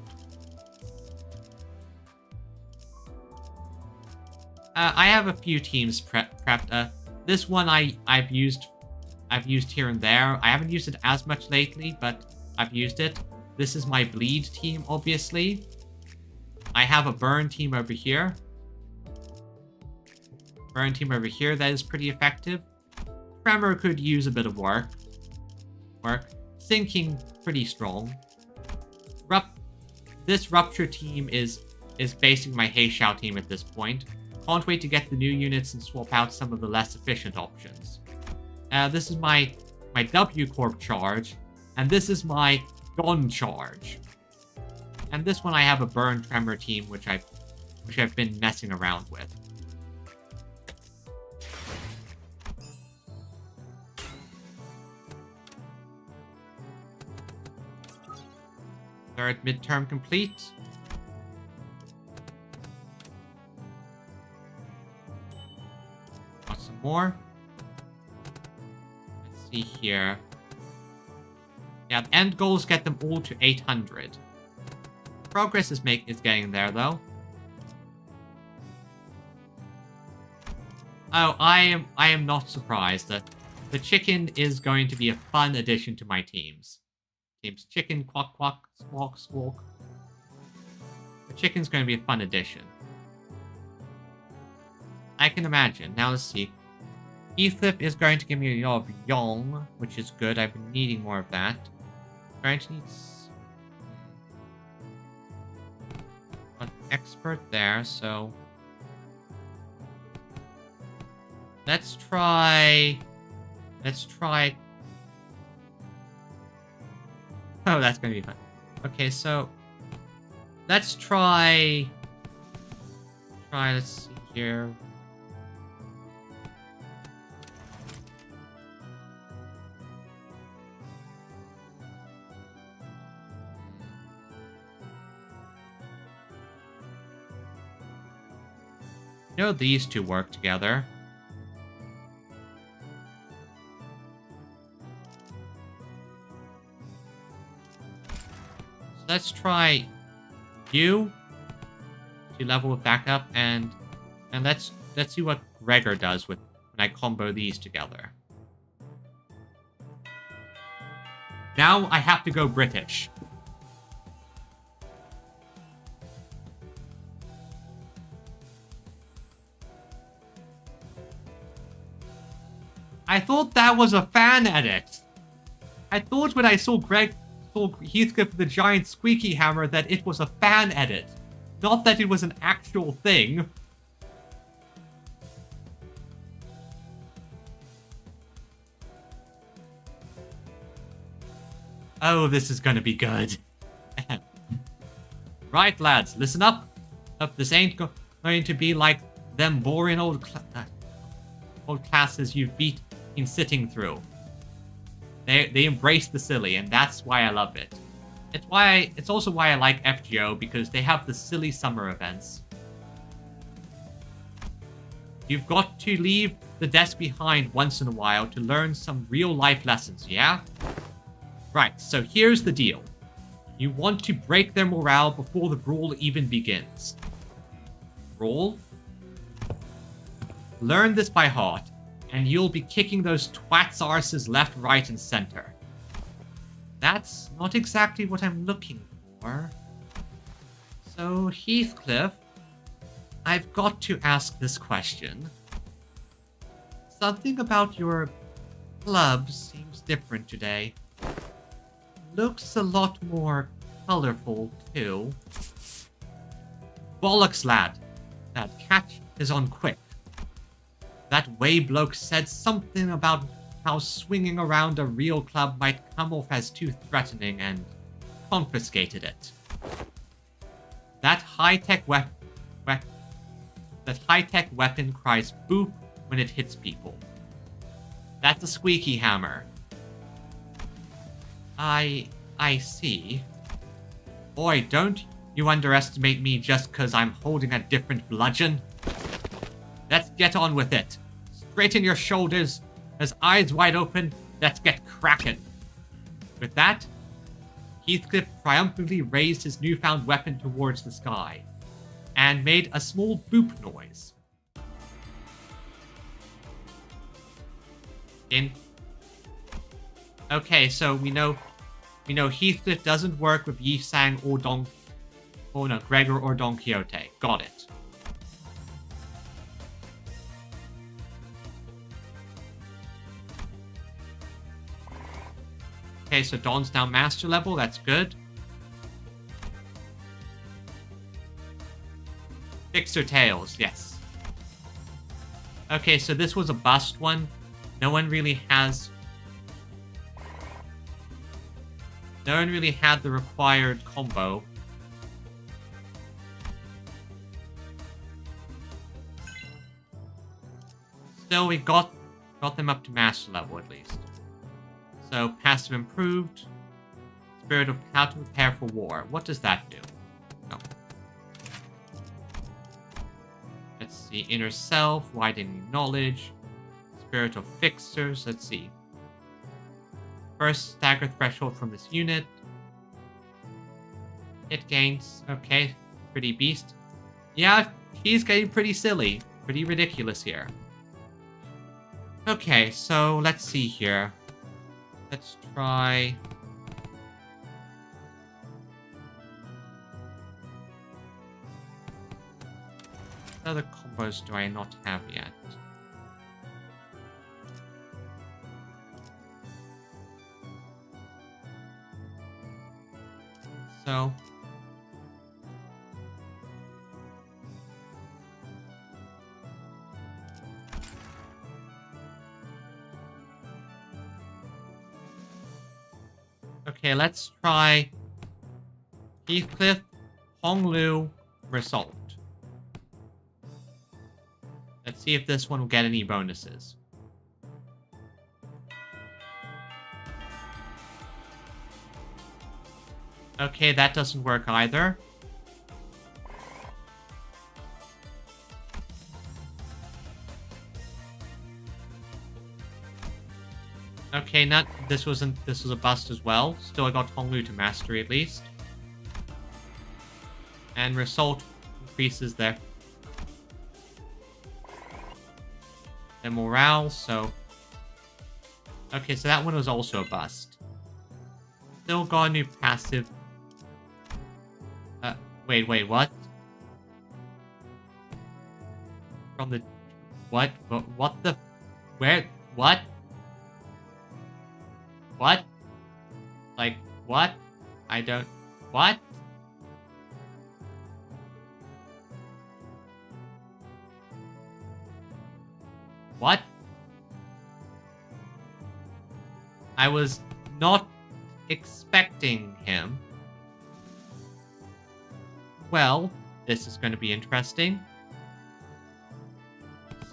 I have a few teams prepped. This one I've used here and there. I haven't used it as much lately, but I've used it. This is my bleed team, obviously. I have a burn team over here. That is pretty effective. Tremor could use a bit of work. Sinking pretty strong. This Rupture team is basically my Heishao team at this point. Can't wait to get the new units and swap out some of the less efficient options. This is my W Corp charge, and this is my Gon charge. And this one I have a Burn Tremor team, which I've been messing around with. Third midterm complete. Got some more. Let's see here. Yeah, the end goal is get them all to 800. Progress is getting there though. Oh, I am not surprised that the chicken is going to be a fun addition to my teams. Chicken, quack, quack, squawk, squawk. The chicken's going to be a fun addition. I can imagine. Now let's see. Heathcliff is going to give me a lot of Yong, which is good. I've been needing more of that. Going to need an expert there, so let's try. Oh, that's gonna be fun. Okay, so let's try. Let's see here. You know, these two work together. So let's try you to level it back up, and let's see what Gregor does when I combo these together. Now I have to go British. I thought that was a fan edit. I thought when I saw Heathcliff with the giant squeaky hammer that it was a fan edit. Not that it was an actual thing. Oh, this is gonna be good. Right, lads, listen up. This ain't going to be like them boring old classes you've been sitting through. They embrace the silly, and that's why I love it. It's also why I like FGO, because they have the silly summer events. You've got to leave the desk behind once in a while to learn some real-life lessons, yeah? Right, so here's the deal. You want to break their morale before the brawl even begins. Brawl? Learn this by heart, and you'll be kicking those twats' arses left, right, and center. That's not exactly what I'm looking for. So, Heathcliff, I've got to ask this question. Something about your club seems different today. Looks a lot more colorful, too. Bollocks, lad. That catch is on quick. That way bloke said something about how swinging around a real club might come off as too threatening and confiscated it. That high-tech weapon cries boop when it hits people. That's a squeaky hammer. I see. Boy, don't you underestimate me just because I'm holding a different bludgeon. Let's get on with it. Straighten your shoulders, as eyes wide open, let's get cracking. With that, Heathcliff triumphantly raised his newfound weapon towards the sky, and made a small boop noise. Okay, so we know Heathcliff doesn't work with Yi-Sang or Gregor or Don Quixote. Got it. Okay, so Don's now master level. That's good. Fixer tails, yes. Okay, so this was a bust one. No one really had the required combo. Still, we got them up to master level at least. So, passive improved. Spirit of how to prepare for war. What does that do? No. Let's see. Inner self, widening knowledge. Spirit of fixers. Let's see. First stagger threshold from this unit. Hit gains. Okay. Pretty beast. Yeah, he's getting pretty silly. Pretty ridiculous here. Okay, so let's see here. Let's try... What other combos do I not have yet? So... Okay, let's try Heathcliff, Honglu, Result. Let's see if this one will get any bonuses. Okay, that doesn't work either. Okay, this was a bust as well. Still I got Honglu to mastery at least. And result increases their morale, so... Okay, so that one was also a bust. Still got a new passive. Wait, what? From the... What the... Where? What? What? Like, what? I don't... What? What? I was not expecting him. Well, this is going to be interesting.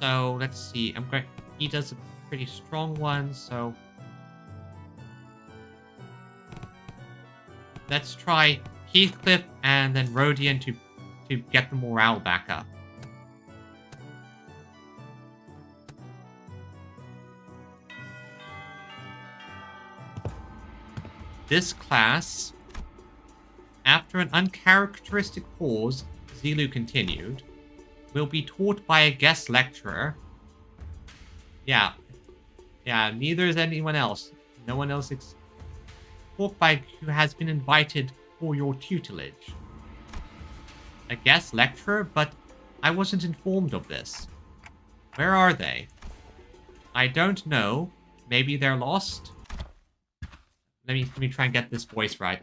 So, let's see. He does a pretty strong one, so... Let's try Heathcliff and then Rodian to get the morale back up. This class, after an uncharacteristic pause, Zilu continued, will be taught by a guest lecturer. Yeah, neither is anyone else. No one else taught by who has been invited for your tutelage. A guest lecturer, but I wasn't informed of this. Where are they? I don't know. Maybe they're lost? Let me try and get this voice right.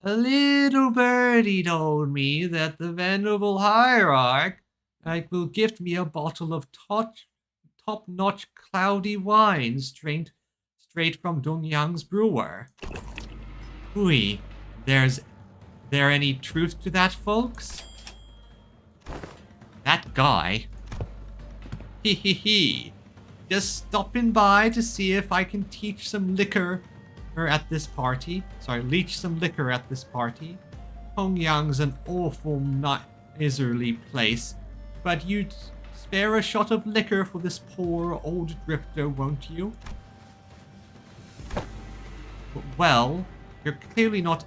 A little birdie told me that the venerable hierarch will gift me a bottle of top-notch cloudy wine straight from Dongyang's brewer. Hui, there any truth to that, folks? That guy. He. Just stopping by to see if I can teach some liquor at this party. Sorry, leech some liquor at this party. Hongyang's an awful miserly place, but you'd spare a shot of liquor for this poor old drifter, won't you? Well, you're clearly not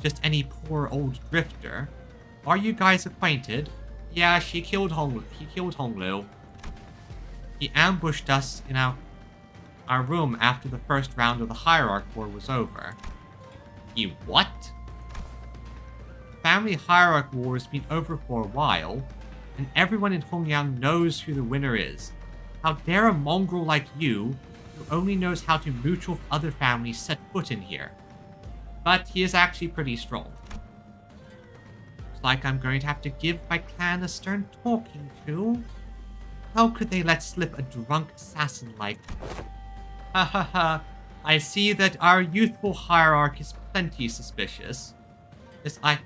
just any poor old drifter. Are you guys acquainted? Yeah, he killed Honglu. He ambushed us in our room after the first round of the Hierarch War was over. He what? Family Hierarch War has been over for a while, and everyone in Hongyang knows who the winner is. How dare a mongrel like you, who only knows how to mooch off other families, set foot in here? But he is actually pretty strong. Looks like I'm going to have to give my clan a stern talking to. How could they let slip a drunk assassin like... Ha ha ha. I see that our youthful hierarch is plenty suspicious. Yes, I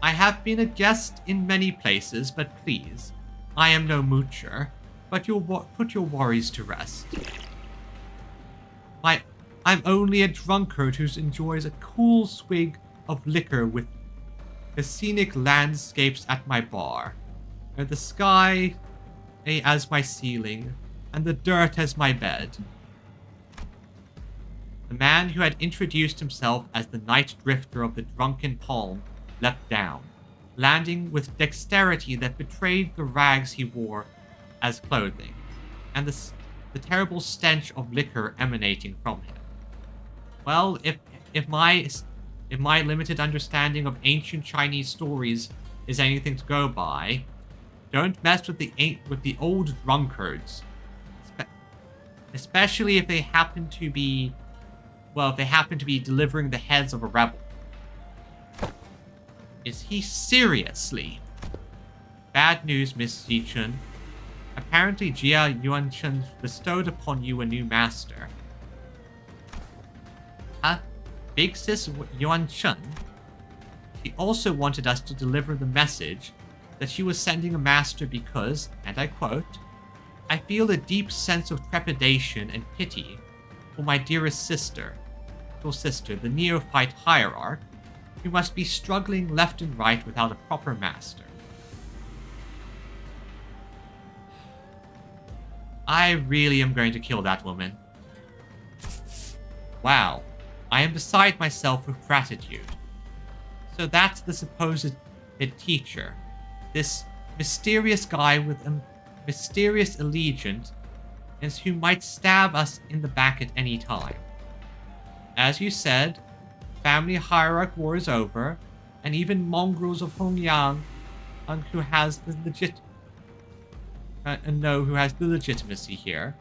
have been a guest in many places, but please, I am no moocher, but you'll put your worries to rest. I'm only a drunkard who enjoys a cool swig of liquor with the scenic landscapes at my bar, and the sky as my ceiling, and the dirt as my bed. The man who had introduced himself as the night drifter of the Drunken Palm leapt down, landing with dexterity that betrayed the rags he wore as clothing, and the terrible stench of liquor emanating from him. Well, if my limited understanding of ancient Chinese stories is anything to go by, don't mess with the old drunkards, especially if they happen to be delivering the heads of a rebel. Is he seriously? Bad news, Miss Zichun. Apparently Jia Yuanchun bestowed upon you a new master. Big Sis Yuanchun? She also wanted us to deliver the message that she was sending a master because, and I quote, I feel a deep sense of trepidation and pity for my dearest sister, the neophyte hierarch, who must be struggling left and right without a proper master. I really am going to kill that woman. Wow, I am beside myself with gratitude. So that's the supposed teacher. This mysterious guy with a mysterious allegiance and who might stab us in the back at any time. As you said, family hierarch war is over, and even mongrels of Hongyang who has the legitimacy here.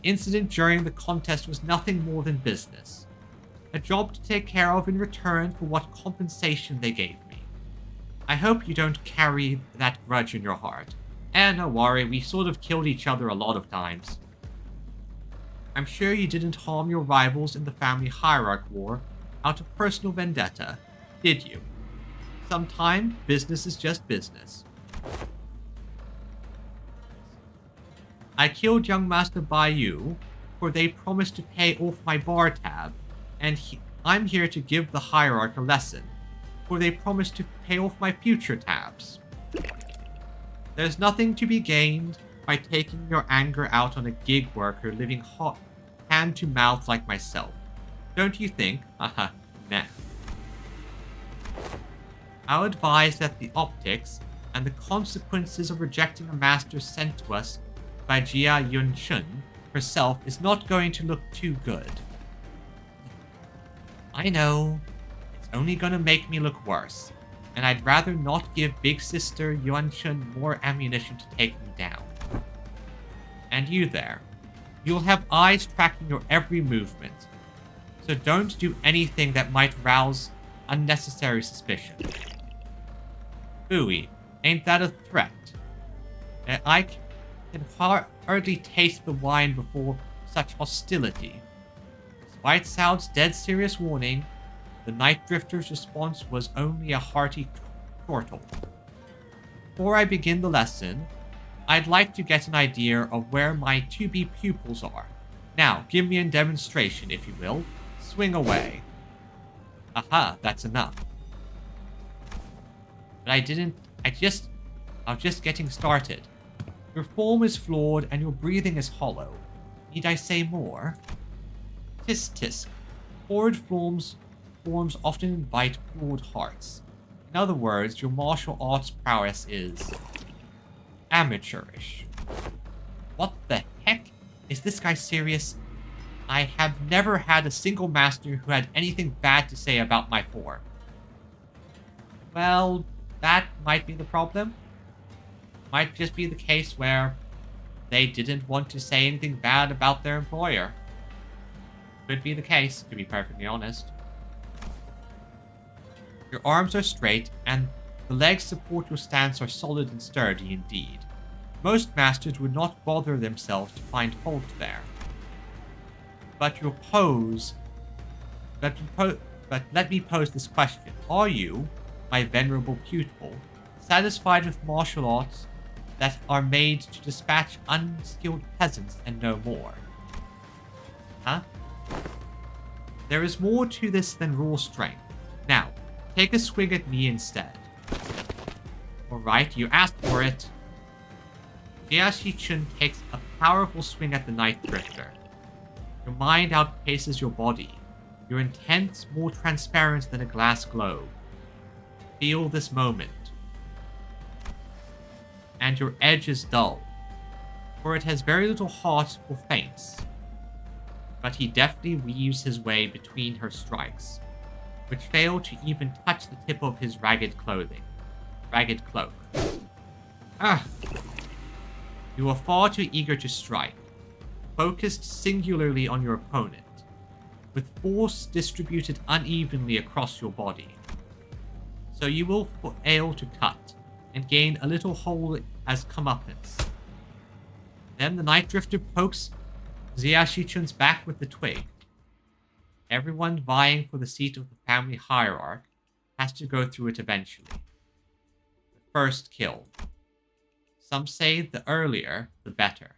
The incident during the contest was nothing more than business. A job to take care of in return for what compensation they gave me. I hope you don't carry that grudge in your heart. And no worry, we sort of killed each other a lot of times. I'm sure you didn't harm your rivals in the family hierarch war out of personal vendetta, did you? Sometimes business is just business. I killed young Master Baiyu, for they promised to pay off my bar tab, and I'm here to give the hierarch a lesson, for they promised to pay off my future tabs. There's nothing to be gained by taking your anger out on a gig worker living hand to mouth like myself. Don't you think? Haha, nah. I'll advise that the optics and the consequences of rejecting a master sent to us by Jia Yunshun herself is not going to look too good. I know, it's only gonna make me look worse, and I'd rather not give Big Sister Yuanshun more ammunition to take me down. And you there, you'll have eyes tracking your every movement, so don't do anything that might rouse unnecessary suspicion. Ooey, ain't that a threat? I can hardly taste the wine before such hostility. Despite Sao's dead serious warning, the Night Drifter's response was only a hearty chortle. Before I begin the lesson, I'd like to get an idea of where my to-be pupils are. Now, give me a demonstration, if you will. Swing away. Aha, that's enough. But I'm just getting started. Your form is flawed and your breathing is hollow. Need I say more? Tisk tisk. Forward forms often invite flawed hearts. In other words, your martial arts prowess is amateurish. What the heck? Is this guy serious? I have never had a single master who had anything bad to say about my form. Well, that might be the problem. Might just be the case where they didn't want to say anything bad about their employer. Could be the case, to be perfectly honest. Your arms are straight, and the legs support your stance are solid and sturdy indeed. Most masters would not bother themselves to find fault there. But your pose... But let me pose this question. Are you, my venerable pupil, satisfied with martial arts that are made to dispatch unskilled peasants and no more? Huh? There is more to this than raw strength. Now, take a swing at me instead. Alright, you asked for it. Jia Shichun takes a powerful swing at the Night Drifter. Your mind outpaces your body. Your intent's more transparent than a glass globe. Feel this moment. And your edge is dull, for it has very little heart or feints. But he deftly weaves his way between her strikes, which fail to even touch the tip of his ragged cloak. Ah! You are far too eager to strike, focused singularly on your opponent, with force distributed unevenly across your body. So you will fail to cut, and gain a little hole as comeuppance. Then the Night Drifter pokes Jia Shichun's back with the twig. Everyone vying for the seat of the family hierarch has to go through it eventually. The first kill. Some say the earlier, the better.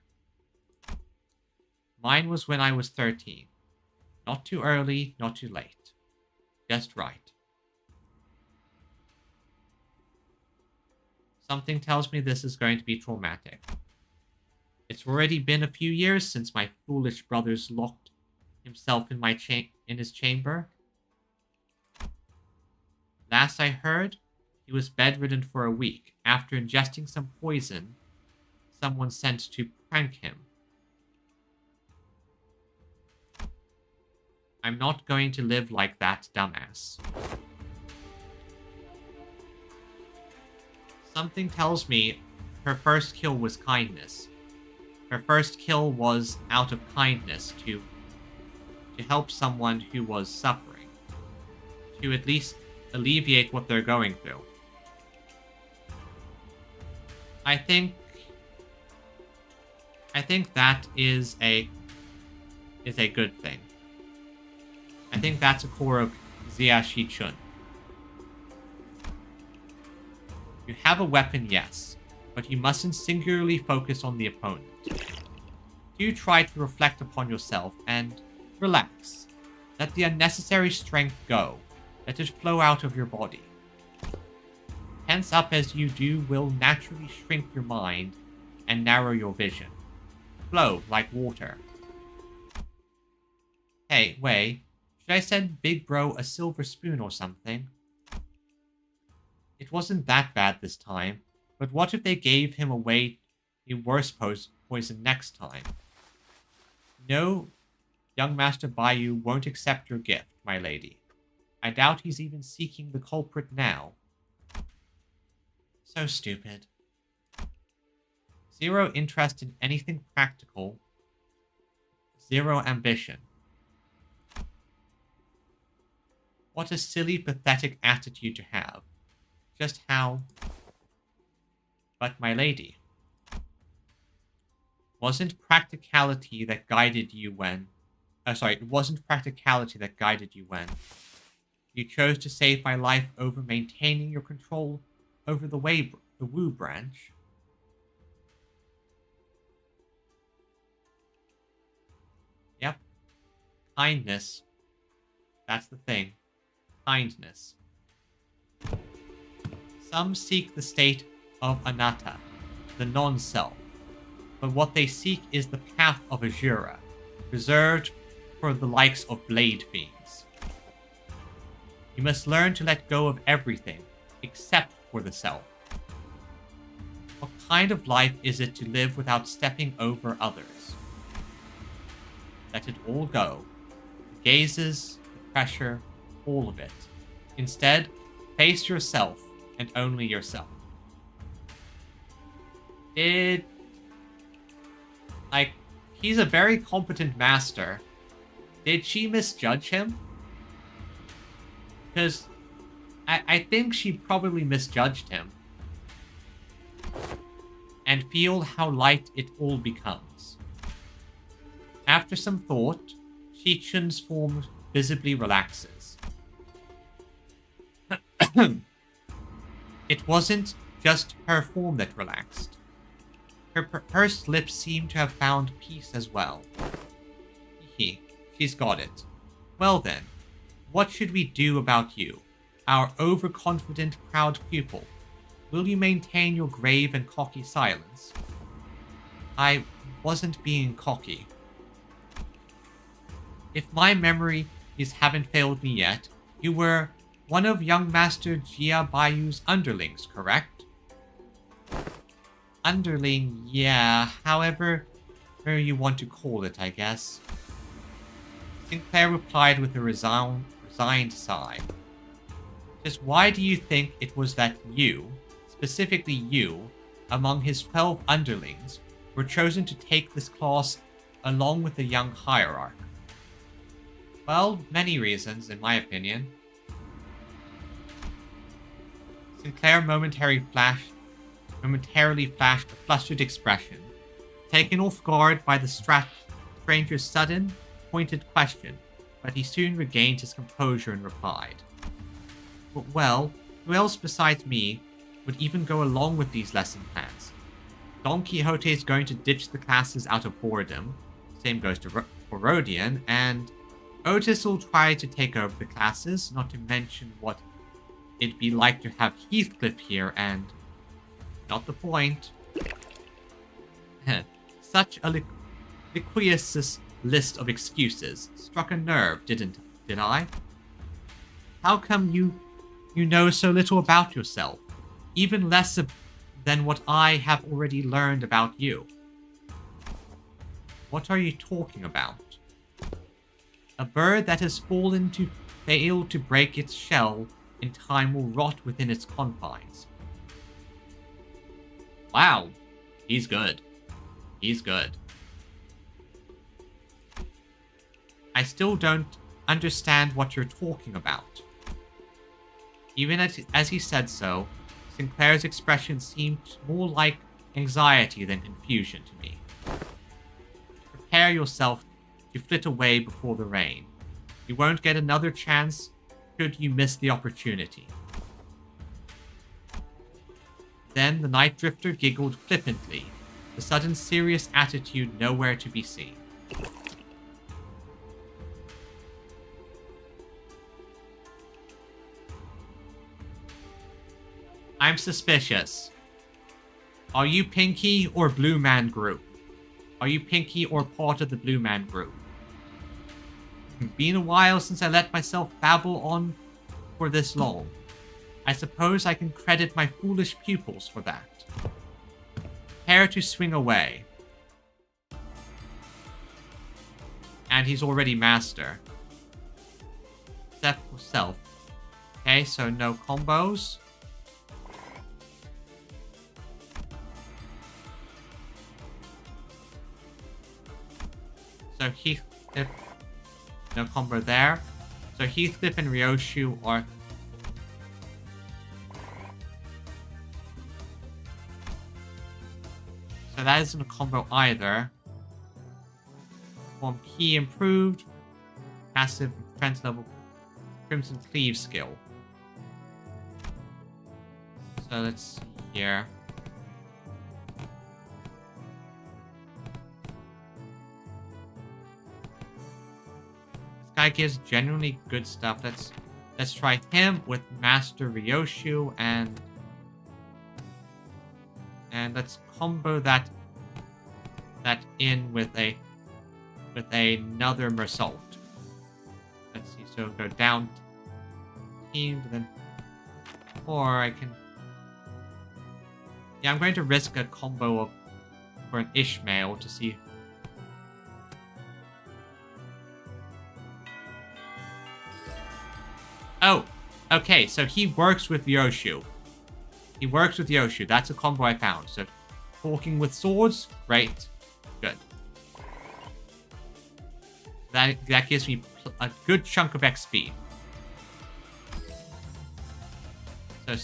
Mine was when I was 13. Not too early, not too late. Just right. Something tells me this is going to be traumatic. It's already been a few years since my foolish brothers locked himself in his chamber. Last I heard, he was bedridden for a week after ingesting some poison someone sent to prank him. I'm not going to live like that dumbass. Something tells me her first kill was kindness. Her first kill was out of kindness to help someone who was suffering. To at least alleviate what they're going through. I think that is a good thing. I think that's a core of Xia Shichun. You have a weapon, yes, but you mustn't singularly focus on the opponent. Do try to reflect upon yourself and relax. Let the unnecessary strength go. Let it flow out of your body. Tense up as you do will naturally shrink your mind and narrow your vision. Flow like water. Hey, Wei, should I send Big Bro a silver spoon or something? It wasn't that bad this time, but what if they gave him away a worse poison next time? No, young Master Baiyu won't accept your gift, my lady. I doubt he's even seeking the culprit now. So stupid. Zero interest in anything practical. Zero ambition. What a silly, pathetic attitude to have. Just how... But my lady... Wasn't practicality that guided you when... it wasn't practicality that guided you when... You chose to save my life over maintaining your control over the Wu branch. Yep. Kindness. That's the thing. Kindness. Some seek the state of anatta, the non-self. But what they seek is the path of Azura, reserved for the likes of blade fiends. You must learn to let go of everything, except for the self. What kind of life is it to live without stepping over others? Let it all go. The gazes, the pressure, all of it. Instead, face yourself, and only yourself. He's a very competent master. Did she misjudge him? Because I think she probably misjudged him. And feel how light it all becomes. After some thought, Shichun's form visibly relaxes. It wasn't just her form that relaxed. Her pursed lips seemed to have found peace as well. She's got it. Well then, what should we do about you, our overconfident, proud pupil? Will you maintain your grave and cocky silence? I wasn't being cocky. If my memories haven't failed me yet, you were one of young Master Jia Baiyu's underlings, correct? Underling, yeah, however you want to call it, I guess. Sinclair replied with a resigned sigh. Just why do you think it was that you, specifically you, among his 12 underlings, were chosen to take this class along with the young hierarch? Well, many reasons, in my opinion. Sinclair momentarily flashed a flustered expression, taken off guard by the stranger's sudden, pointed question, but he soon regained his composure and replied. Well, who else besides me would even go along with these lesson plans? Don Quixote is going to ditch the classes out of boredom, same goes to for Rodion, and Otis will try to take over the classes, not to mention what it'd be like to have Heathcliff here and... Not the point. Such a list of excuses. Struck a nerve, did I? How come you know so little about yourself? Even less than what I have already learned about you. What are you talking about? A bird that has failed to break its shell in time will rot within its confines. Wow. He's good. He's good. I still don't understand what you're talking about. Even as he said so, Sinclair's expression seemed more like anxiety than confusion to me. Prepare yourself to flit away before the rain. You won't get another chance should you miss the opportunity. Then the night drifter giggled flippantly, the sudden serious attitude nowhere to be seen. I'm suspicious. Are you Pinky or Blue Man Group? Are you Pinky or part of the Blue Man Group? Been a while since I let myself babble on for this long. I suppose I can credit my foolish pupils for that. Prepare to swing away. And he's already master. Except for self. Okay, so no combos. So Heathcliff, no combo there. So Heathcliff and Ryoshu are... So that isn't a combo either. Form key improved. Passive defense level Crimson Cleave skill. So let's see here. Guy gives genuinely good stuff. Let's try him with Master Ryoshu and let's combo that in with another Mersault. Let's see. So go down team, then or I can. Yeah, I'm going to risk a combo for an Ishmael to see. Oh, okay, so he works with Yoshu. He works with Yoshu. That's a combo I found. So, talking with swords, great, good. That gives me a good chunk of XP. So,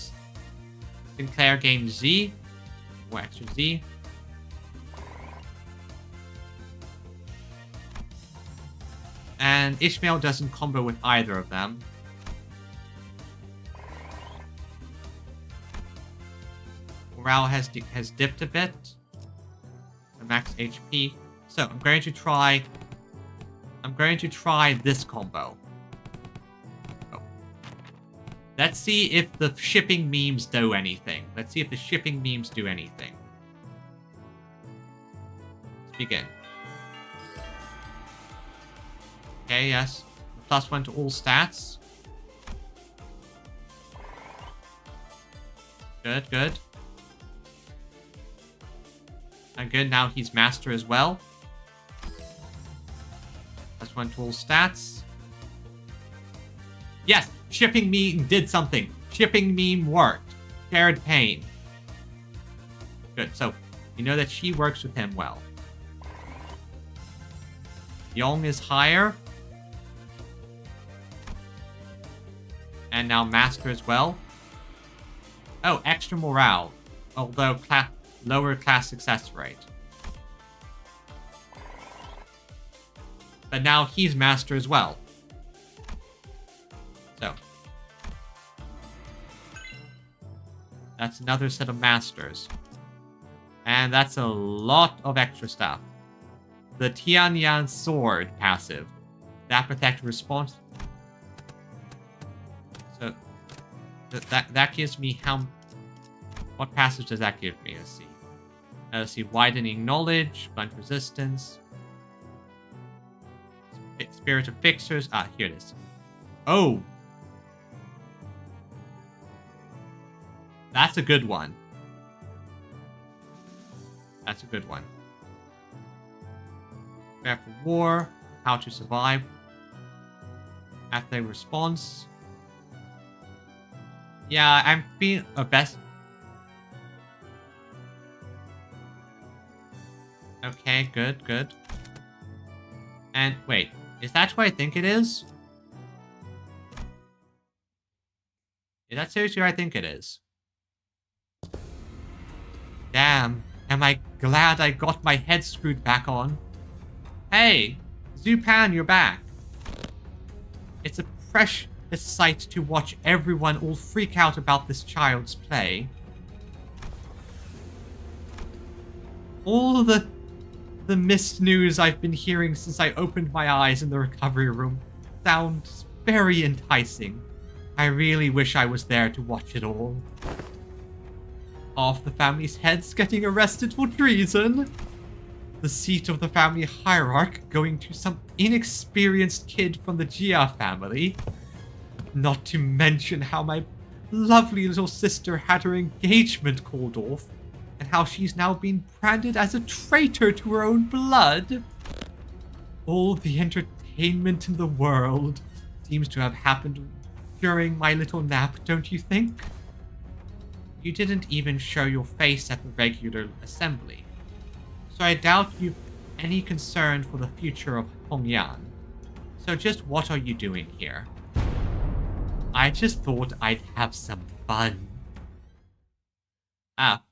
Sinclair gains Z, or extra Z. And Ishmael doesn't combo with either of them. Morale has dipped a bit. The max HP. So I'm going to try this combo. Oh. Let's see if the shipping memes do anything. Let's begin. Okay, yes. +1 to all stats. Good. And good, now he's master as well. +1 to all stats. Yes, shipping meme did something. Shipping meme worked. Shared pain. Good, so you know that she works with him well. Young is higher. And now master as well. Oh, extra morale. Although lower class success rate. But now he's master as well. So. That's another set of masters. And that's a lot of extra stuff. The Tianyan Sword passive. That protect response. So that gives me how... What passive does that give me? Let's see. Widening knowledge, blunt resistance. Spirit of Fixers. Ah, here it is. Oh. That's a good one. That's a good one. Prepare for war. How to survive. Athletic response. Yeah, I'm being a best. Okay, good, good. And wait, is that what I think it is? Is that seriously what I think it is? Damn, am I glad I got my head screwed back on. Hey, Zupan, you're back. It's a precious sight to watch everyone all freak out about this child's play. All the missed news I've been hearing since I opened my eyes in the recovery room sounds very enticing. I really wish I was there to watch it all. Half the family's heads getting arrested for treason. The seat of the family hierarch going to some inexperienced kid from the Jia family. Not to mention how my lovely little sister had her engagement called off, and how she's now been branded as a traitor to her own blood. All the entertainment in the world seems to have happened during my little nap, don't you think? You didn't even show your face at the regular assembly, so I doubt you've any concern for the future of Hongyan. So just what are you doing here? I just thought I'd have some fun. Ah.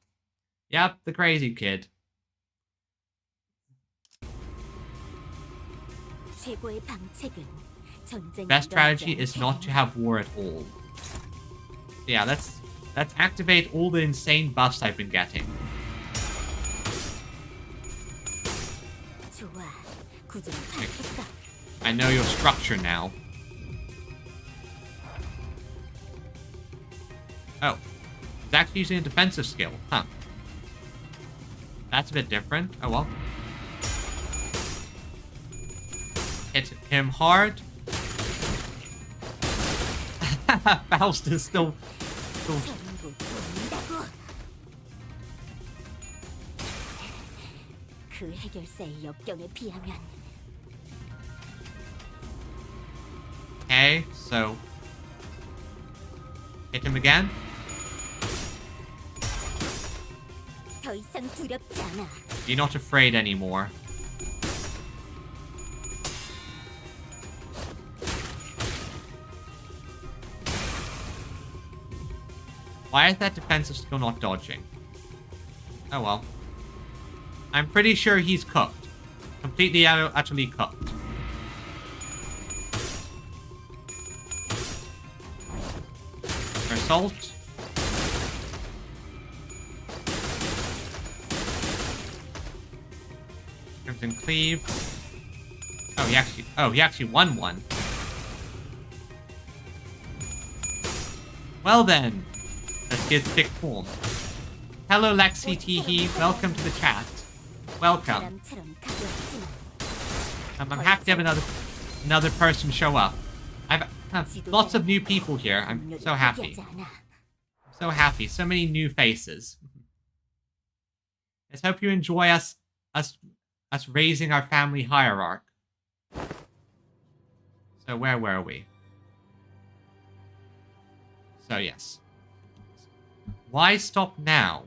Yep, the crazy kid. Best strategy is not to have war at all. So yeah, let's activate all the insane buffs I've been getting. I know your structure now. Oh, it's actually using a defensive skill, huh? That's a bit different. Oh well. Hit him hard. Faust is still... Okay, so... hit him again. You're not afraid anymore. Why is that defensive skill not dodging? Oh well. I'm pretty sure he's cooked. Completely utterly cooked. Assault. Crimson Cleave. Oh, he actually won one. Well then, let's get pick form. Hello Lexi Teehee, welcome to the chat. Welcome. I'm happy to have another person show up. I've lots of new people here. I'm so happy. So happy. So many new faces. Let's hope you enjoy us raising our family hierarch. So where were we? So yes. Why stop now?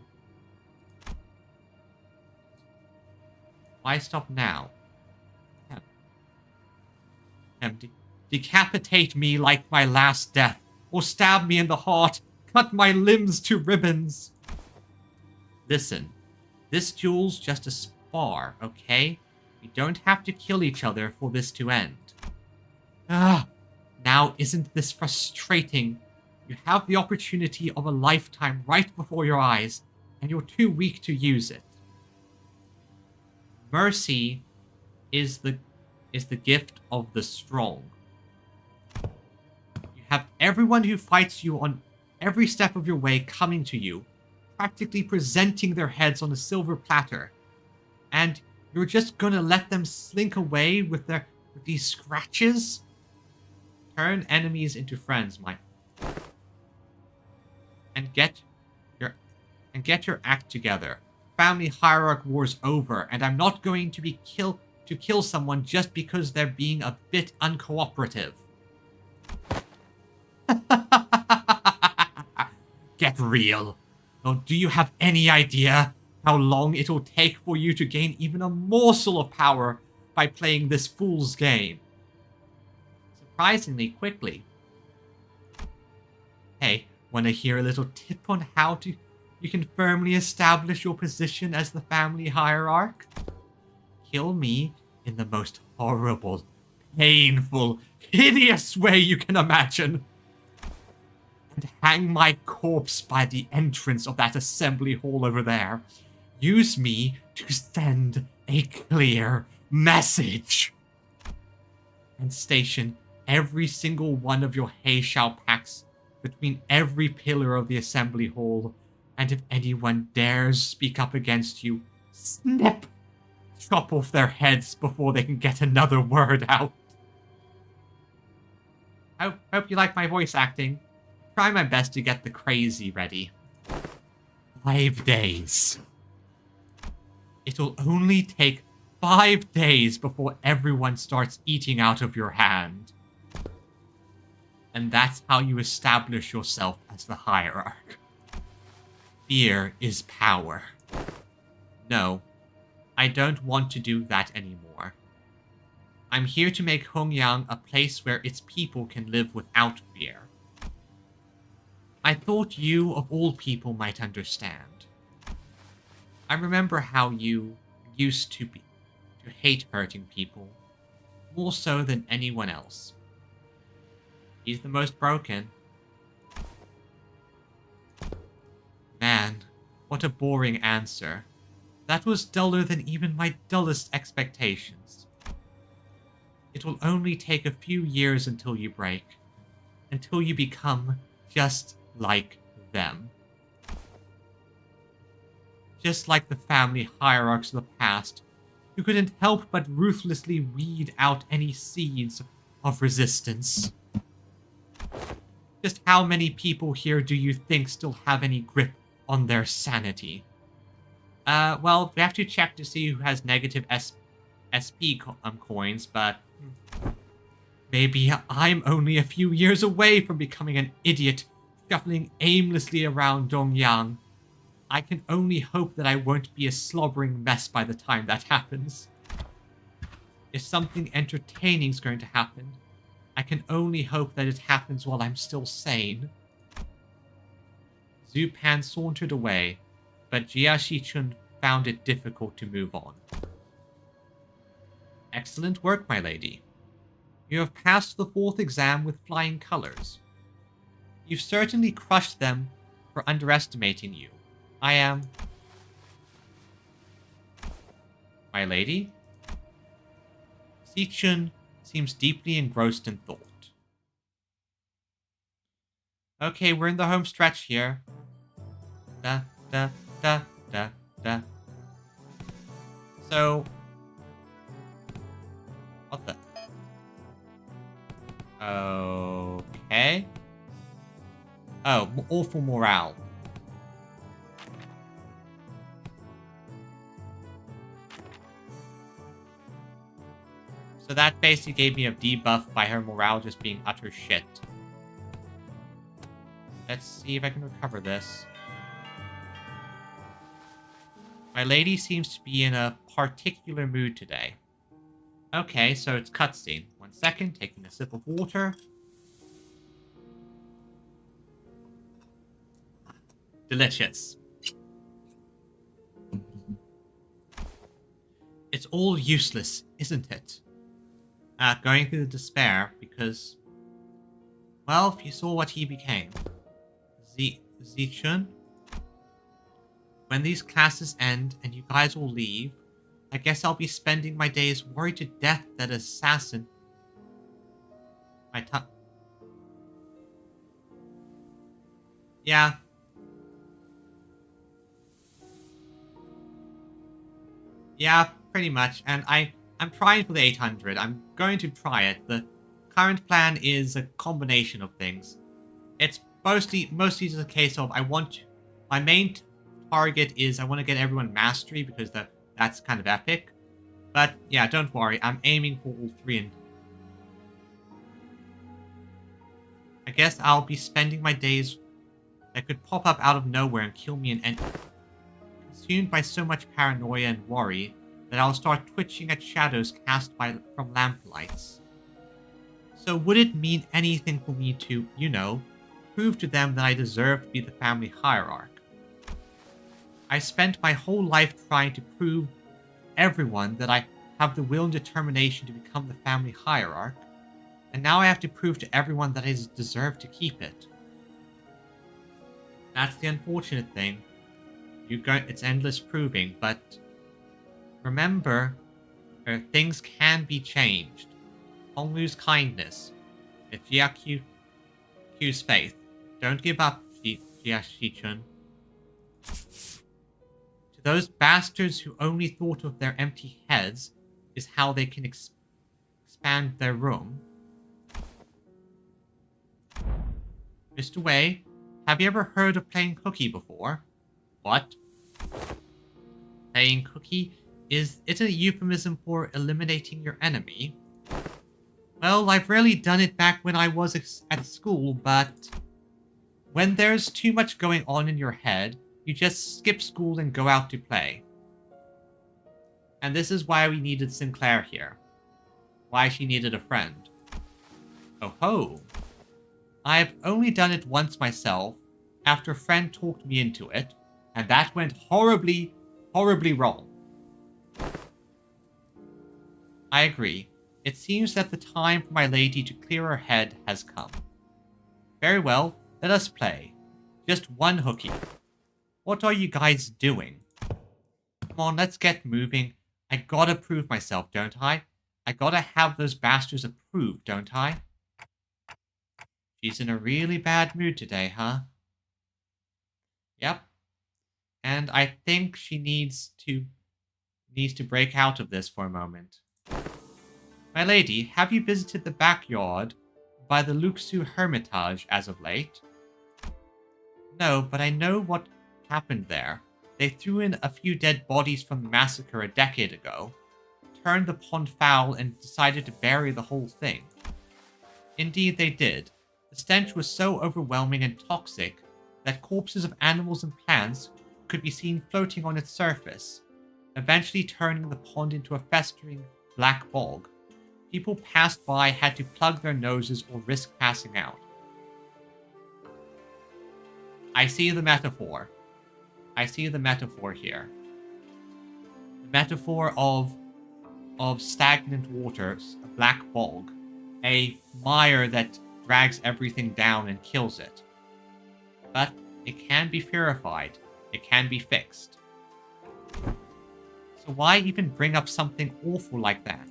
Why stop now? Decapitate me like my last death, or stab me in the heart, cut my limbs to ribbons. Listen, this duel's just a spar, okay? We don't have to kill each other for this to end. Now isn't this frustrating? You have the opportunity of a lifetime right before your eyes, and you're too weak to use it. Mercy is the gift of the strong. You have everyone who fights you on every step of your way coming to you, practically presenting their heads on a silver platter. And you're just gonna let them slink away with their with these scratches? Turn enemies into friends, my... And get your act together. Family hierarch war's over, and I'm not going to kill someone just because they're being a bit uncooperative. Get real. Or do you have any idea how long it'll take for you to gain even a morsel of power by playing this fool's game? Surprisingly quickly. Hey, want to hear a little tip on how you can firmly establish your position as the family hierarch? Kill me in the most horrible, painful, hideous way you can imagine. And hang my corpse by the entrance of that assembly hall over there. Use me to send a clear message. And station every single one of your Heishao packs between every pillar of the assembly hall. And if anyone dares speak up against you, snip! Chop off their heads before they can get another word out. I hope you like my voice acting. Try my best to get the crazy ready. 5 days. It'll only take 5 days before everyone starts eating out of your hand. And that's how you establish yourself as the hierarch. Fear is power. No, I don't want to do that anymore. I'm here to make Hongyang a place where its people can live without fear. I thought you, of all people, might understand. I remember how you used to hate hurting people, more so than anyone else. He's the most broken. Man, what a boring answer. That was duller than even my dullest expectations. It will only take a few years until you break, until you become just like them. Just like the family hierarchs of the past, who couldn't help but ruthlessly weed out any seeds of resistance. Just how many people here do you think still have any grip on their sanity? Well, we have to check to see who has negative SP coins, but maybe I'm only a few years away from becoming an idiot shuffling aimlessly around Dongyang. I can only hope that I won't be a slobbering mess by the time that happens. If something entertaining is going to happen, I can only hope that it happens while I'm still sane. Zhu Pan sauntered away, but Jia Shichun found it difficult to move on. Excellent work, my lady. You have passed the 4th exam with flying colors. You've certainly crushed them for underestimating you. I am... My lady? Shichun seems deeply engrossed in thought. Okay, we're in the home stretch here. Da, da, da, da, da. So... What the... Okay. Oh, awful morale. So that basically gave me a debuff by her morale just being utter shit. Let's see if I can recover this. My lady seems to be in a particular mood today. Okay, so it's cutscene. 1 second, taking a sip of water. Delicious. It's all useless, isn't it? Going through the despair, because... Well, if you saw what he became. Zichun? When these classes end and you guys will leave, I guess I'll be spending my days worried to death that assassin... Yeah. Yeah, pretty much. And I'm trying for the 800. I'm going to try it. The current plan is a combination of things. It's mostly just a case of my main target is I want to get everyone mastery because that's kind of epic. But yeah, don't worry. I'm aiming for all three, and I guess I'll be spending my days that could pop up out of nowhere and kill me and consumed by so much paranoia and worry that I'll start twitching at shadows cast from lamplights. So would it mean anything for me to, prove to them that I deserve to be the family hierarch? I spent my whole life trying to prove to everyone that I have the will and determination to become the family hierarch, and now I have to prove to everyone that I deserve to keep it. That's the unfortunate thing. It's endless proving, but remember, things can be changed. Honglu's kindness. It's Jiaqiu's faith. Don't give up, Jia Shichun. To those bastards who only thought of their empty heads is how they can expand their room. Mr. Wei, have you ever heard of playing hooky before? What? Playing hooky? Is it a euphemism for eliminating your enemy? Well, I've rarely done it back when I was at school, but when there's too much going on in your head, you just skip school and go out to play. And this is why we needed Sinclair here. Why she needed a friend. Oh ho! I've only done it once myself, after a friend talked me into it, and that went horribly, horribly wrong. I agree. It seems that the time for my lady to clear her head has come. Very well, let us play. Just one hooky. What are you guys doing? Come on, let's get moving. I gotta prove myself, don't I? I gotta have those bastards approved, don't I? She's in a really bad mood today, huh? Yep. And I think she needs to break out of this for a moment. My lady, have you visited the backyard by the Luxu Hermitage as of late? No, but I know what happened there. They threw in a few dead bodies from the massacre a decade ago, turned the pond foul, and decided to bury the whole thing. Indeed, they did. The stench was so overwhelming and toxic that corpses of animals and plants could be seen floating on its surface, eventually turning the pond into a festering black bog. People passed by had to plug their noses or risk passing out. I see the metaphor. I see the metaphor here. The metaphor of stagnant waters, a black bog, a mire that drags everything down and kills it. But it can be purified. It can be fixed. So why even bring up something awful like that?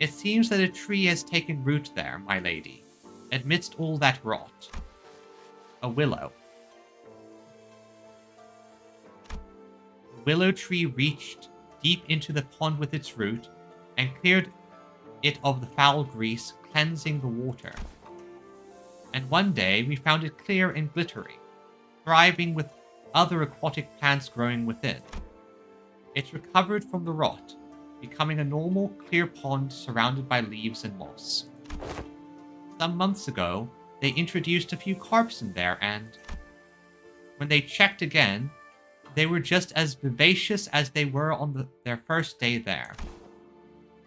It seems that a tree has taken root there, my lady, amidst all that rot. A willow. The willow tree reached deep into the pond with its root and cleared it of the foul grease, cleansing the water. And one day we found it clear and glittering, thriving with other aquatic plants growing within. It recovered from the rot, becoming a normal, clear pond surrounded by leaves and moss. Some months ago, they introduced a few carps in there, and when they checked again, they were just as vivacious as they were on their first day there.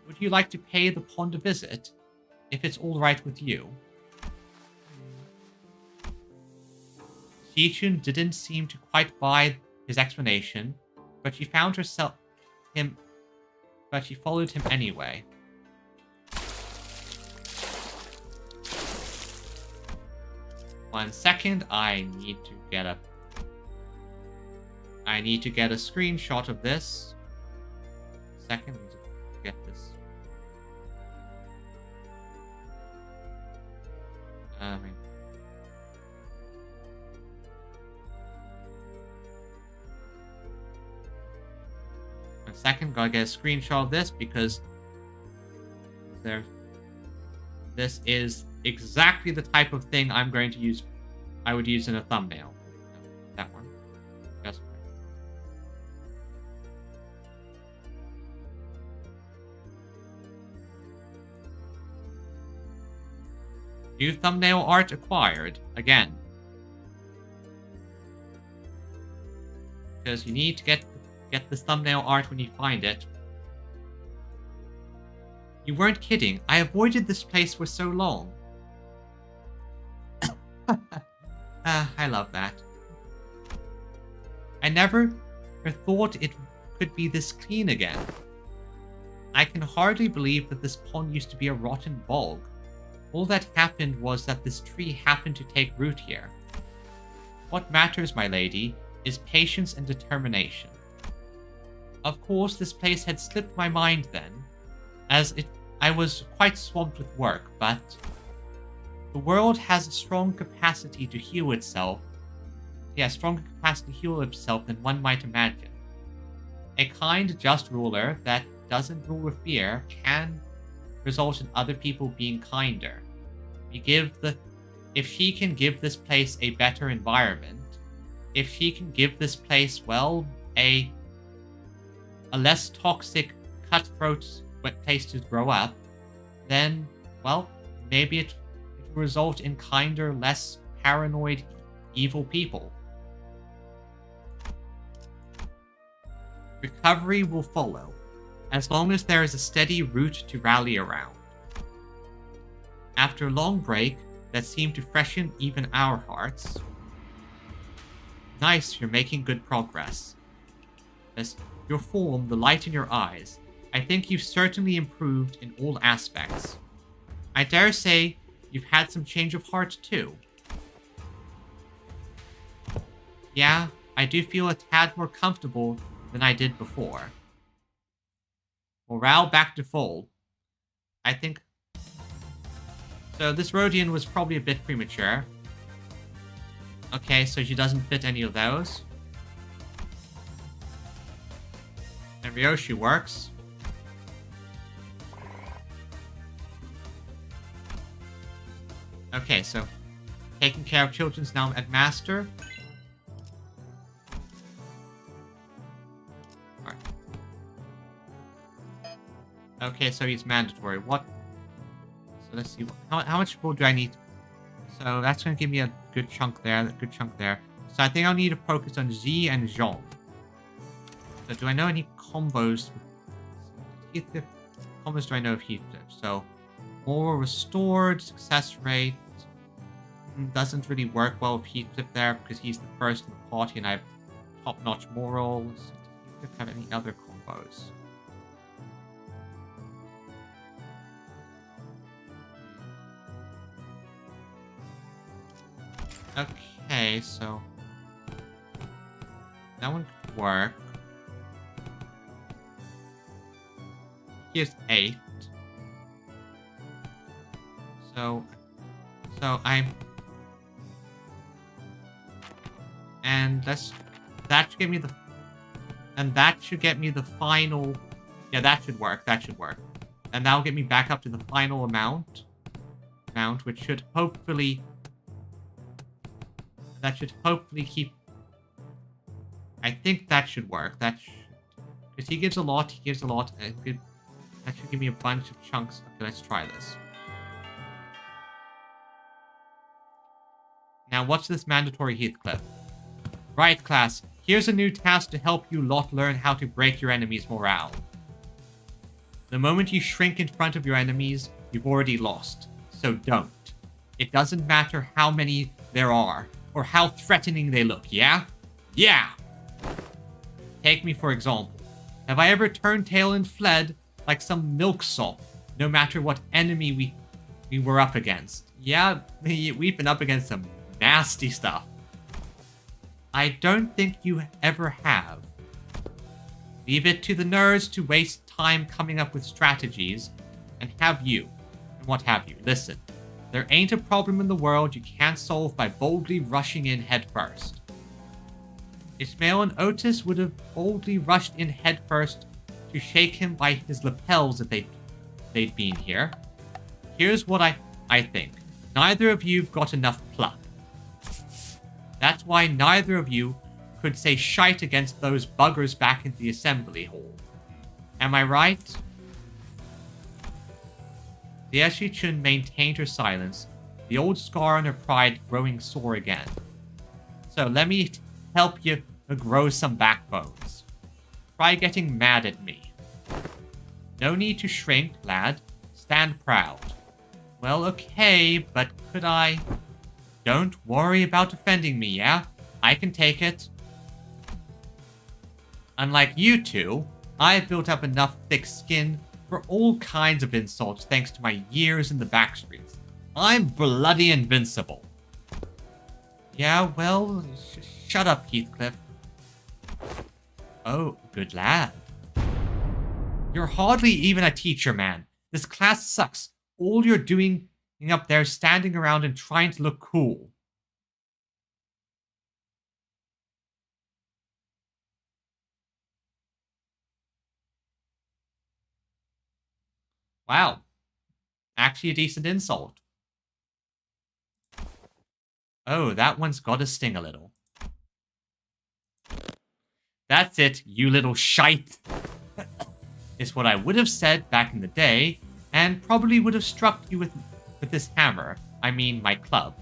Would you like to pay the pond a visit, if it's all right with you? Shichun didn't seem to quite buy his explanation, but she followed him anyway. One second, I need to get a screenshot of this. Second, I need to get this. second, gotta get a screenshot of this because this is exactly the type of thing I'm going to use. I would use in a thumbnail. That one. Yes. New thumbnail art acquired again. Because you need to get this thumbnail art when you find it. You weren't kidding. I avoided this place for so long. I love that. I never thought it could be this clean again. I can hardly believe that this pond used to be a rotten bog. All that happened was that this tree happened to take root here. What matters, my lady, is patience and determination. Of course, this place had slipped my mind then, I was quite swamped with work, but the world has a strong capacity to heal itself. Yeah, stronger capacity to heal itself than one might imagine. A kind, just ruler that doesn't rule with fear can result in other people being kinder. If she can give this place a better environment, if she can give this place, well, a less toxic, cutthroat place to grow up, then, well, maybe it will result in kinder, less paranoid, evil people. Recovery will follow, as long as there is a steady root to rally around. After a long break that seemed to freshen even our hearts. Nice, you're making good progress. As your form, the light in your eyes, I think you've certainly improved in all aspects. I dare say you've had some change of heart too. Yeah, I do feel a tad more comfortable than I did before. Morale back to full. I think... So this Rhodian was probably a bit premature. Okay, so she doesn't fit any of those. And Ryoshi works. Okay, so taking care of children's now at Master. Alright. Okay, so he's mandatory. What? So let's see. How much gold do I need? So that's going to give me a good chunk there. A good chunk there. So I think I'll need to focus on Z and Jean. So do I know any combos? Heathcliff combos do I know of Heathcliff? So more restored success rate. Doesn't really work well with Heathcliff there because he's the first in the party and I have top-notch morals. Does Heathcliff have any other combos? Okay, so that one could work. Here's 8. So I'm... And that should give me the... And that should get me the final... Yeah, that should work. That should work. And that'll get me back up to the final amount, which should hopefully... That should hopefully keep... I think that should work. That should... Because he gives a lot. He gives a lot. That should give me a bunch of chunks. Okay, let's try this. Now, what's this mandatory Heathcliff? Right, class. Here's a new task to help you lot learn how to break your enemy's morale. The moment you shrink in front of your enemies, you've already lost. So don't. It doesn't matter how many there are, or how threatening they look, yeah? Yeah! Take me for example. Have I ever turned tail and fled like some milksop, no matter what enemy we were up against? Yeah, we've been up against some nasty stuff. I don't think you ever have. Leave it to the nerds to waste time coming up with strategies, and what have you. Listen, there ain't a problem in the world you can't solve by boldly rushing in headfirst. Ismail and Otis would have boldly rushed in headfirst to shake him by his lapels if they'd been here. Here's what I think. Neither of you've got enough pluck. That's why neither of you could say shite against those buggers back in the assembly hall. Am I right? The Eshi-chun maintained her silence, the old scar on her pride growing sore again. So let me help you grow some backbones. Try getting mad at me. No need to shrink, lad. Stand proud. Well, okay, but could I... Don't worry about offending me, yeah? I can take it. Unlike you two, I've built up enough thick skin for all kinds of insults thanks to my years in the backstreets. I'm bloody invincible. Yeah, well, shut up, Heathcliff. Oh, good lad. You're hardly even a teacher, man. This class sucks. All you're doing up there is standing around and trying to look cool. Wow. Actually a decent insult. Oh, that one's got to sting a little. That's it, you little shite. Is what I would have said back in the day, and probably would have struck you with this hammer. I mean, my club.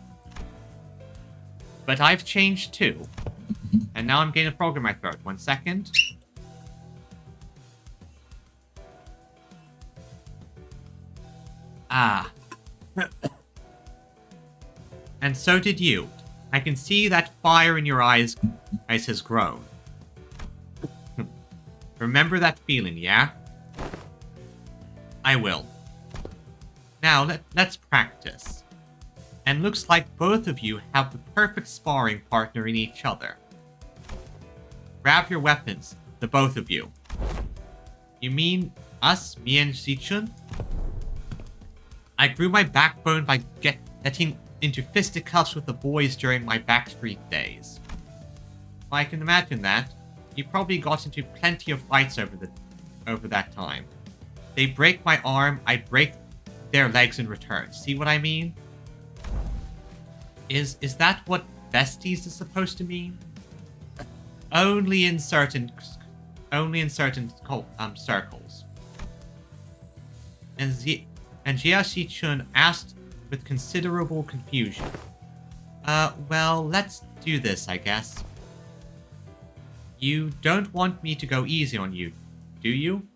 But I've changed too. And now I'm getting a frog in my throat. 1 second. Ah. And so did you. I can see that fire in your eyes has grown. Remember that feeling, yeah? I will. Now, let's practice. And looks like both of you have the perfect sparring partner in each other. Grab your weapons, the both of you. You mean us, me and Zichun? I grew my backbone by getting into fisticuffs with the boys during my backstreet days. Well, I can imagine that. You probably got into plenty of fights over that time. They break my arm, I break their legs in return. See what I mean? Is that what besties is supposed to mean? Only in certain circles. And Jiaxi-chun asked with considerable confusion. Well, let's do this, I guess. You don't want me to go easy on you, do you?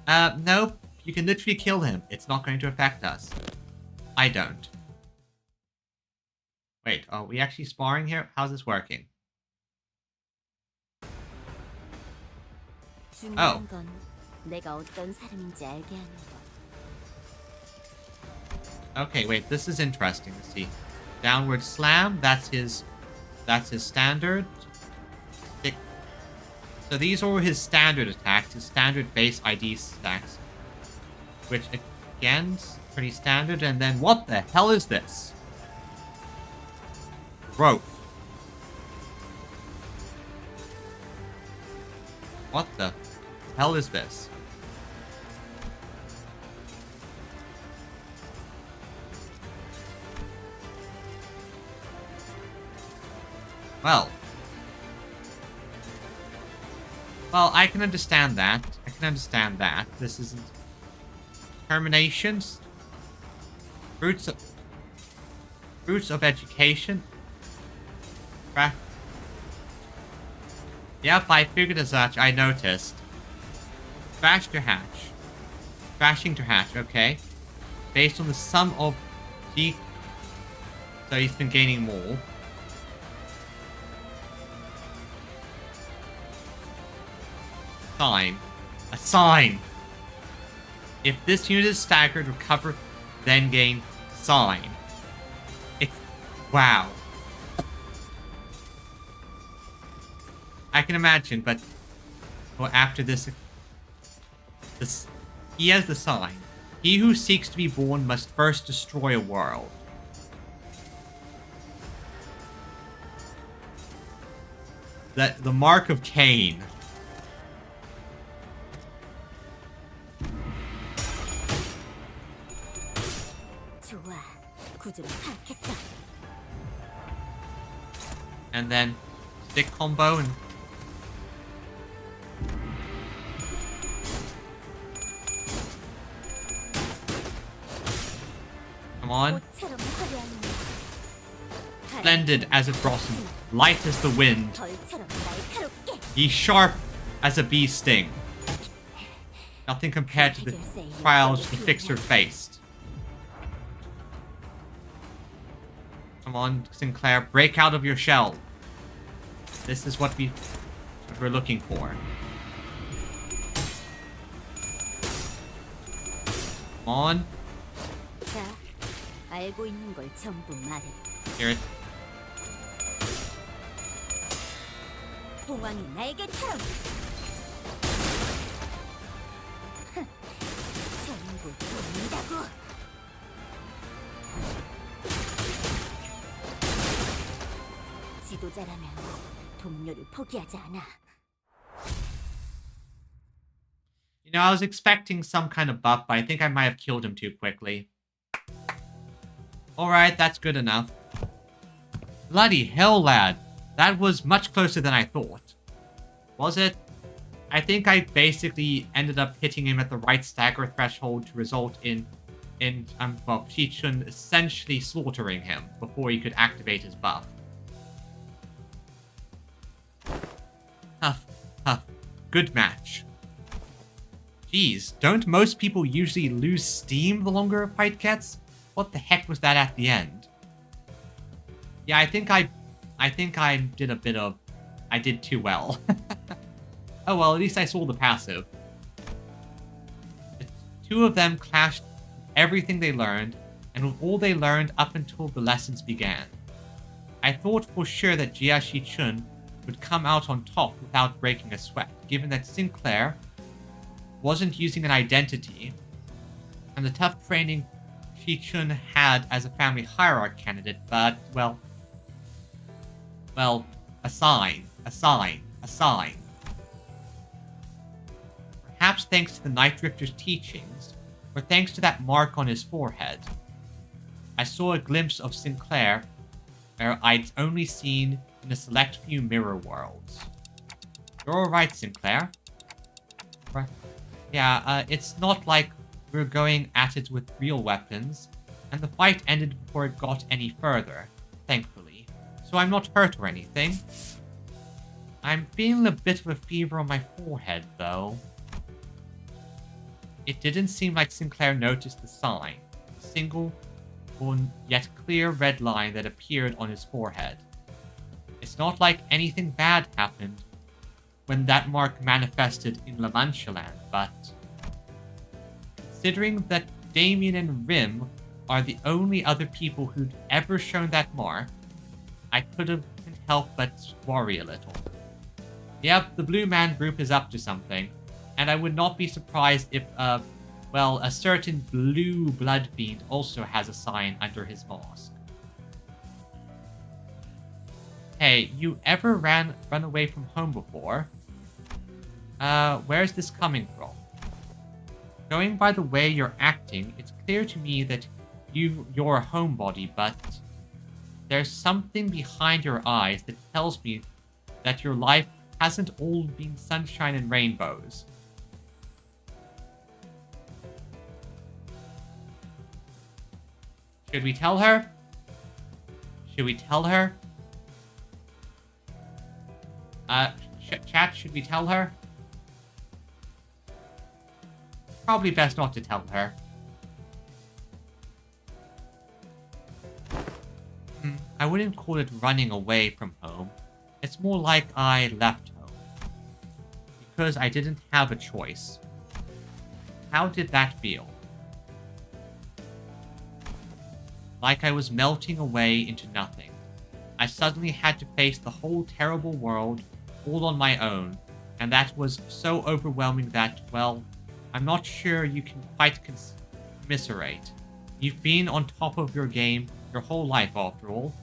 Nope. You can literally kill him. It's not going to affect us. I don't. Wait, are we actually sparring here? How's this working? Oh. Okay, wait, this is interesting. Let's see. Downward slam, that's his standard. So these are his standard attacks, his standard base ID stacks. Which, again, is pretty standard. And then, what the hell is this? Growth. What the hell is this? Well, I can understand that. This isn't... Determinations. Fruits of education. Yep, I figured as such. I noticed. Thrash to hatch. Thrashing to hatch, okay. Based on the sum of G... So he's been gaining more. Sign. A sign! If this unit is staggered, recover, then gain sign. It's... Wow. I can imagine, but... Well, after this... He has the sign. He who seeks to be born must first destroy a world. The mark of Cain. And then stick combo and... Come on. Splendid as a blossom, light as the wind. He's sharp as a bee's sting. Nothing compared to the trials the fixer faced. Come on, Sinclair, break out of your shell. This is what we're looking for. Come on. Hear it. You know, I was expecting some kind of buff, but I think I might have killed him too quickly. Alright, that's good enough. Bloody hell, lad. That was much closer than I thought. Was it? I think I basically ended up hitting him at the right stagger threshold to result in Shi-chun essentially slaughtering him before he could activate his buff. Huff, huff. Good match. Jeez, don't most people usually lose steam the longer a fight gets? What the heck was that at the end? Yeah, I think I did a bit of... I did too well. Oh well, at least I saw the passive. The two of them clashed everything they learned, and with all they learned up until the lessons began. I thought for sure that Jia Shi-chun would come out on top without breaking a sweat, given that Sinclair wasn't using an identity, and the tough training Shi-chun had as a family hierarch candidate, but, well, a sign. Perhaps thanks to the Night Drifter's teachings, or thanks to that mark on his forehead, I saw a glimpse of Sinclair where I'd only seen in a select few mirror worlds. You're alright, Sinclair. Right. Yeah, it's not like we're going at it with real weapons, and the fight ended before it got any further, thankfully. So I'm not hurt or anything. I'm feeling a bit of a fever on my forehead, though. It didn't seem like Sinclair noticed the sign, a single, yet clear red line that appeared on his forehead. It's not like anything bad happened when that mark manifested in La Mancha Land, but... considering that Damien and Rim are the only other people who'd ever shown that mark, I couldn't help but worry a little. Yep, the Blue Man group is up to something, and I would not be surprised if, a certain blue blood fiend also has a sign under his mask. Hey, you ever ran away from home before? Where's this coming from? Going by the way you're acting, it's clear to me that you're a homebody, but there's something behind your eyes that tells me that your life hasn't all been sunshine and rainbows. Should we tell her? Should we tell her? Chat, should we tell her? Probably best not to tell her. I wouldn't call it running away from home. It's more like I left home. Because I didn't have a choice. How did that feel? Like I was melting away into nothing. I suddenly had to face the whole terrible world all on my own, and that was so overwhelming that, well, I'm not sure you can quite commiserate. You've been on top of your game your whole life, after all.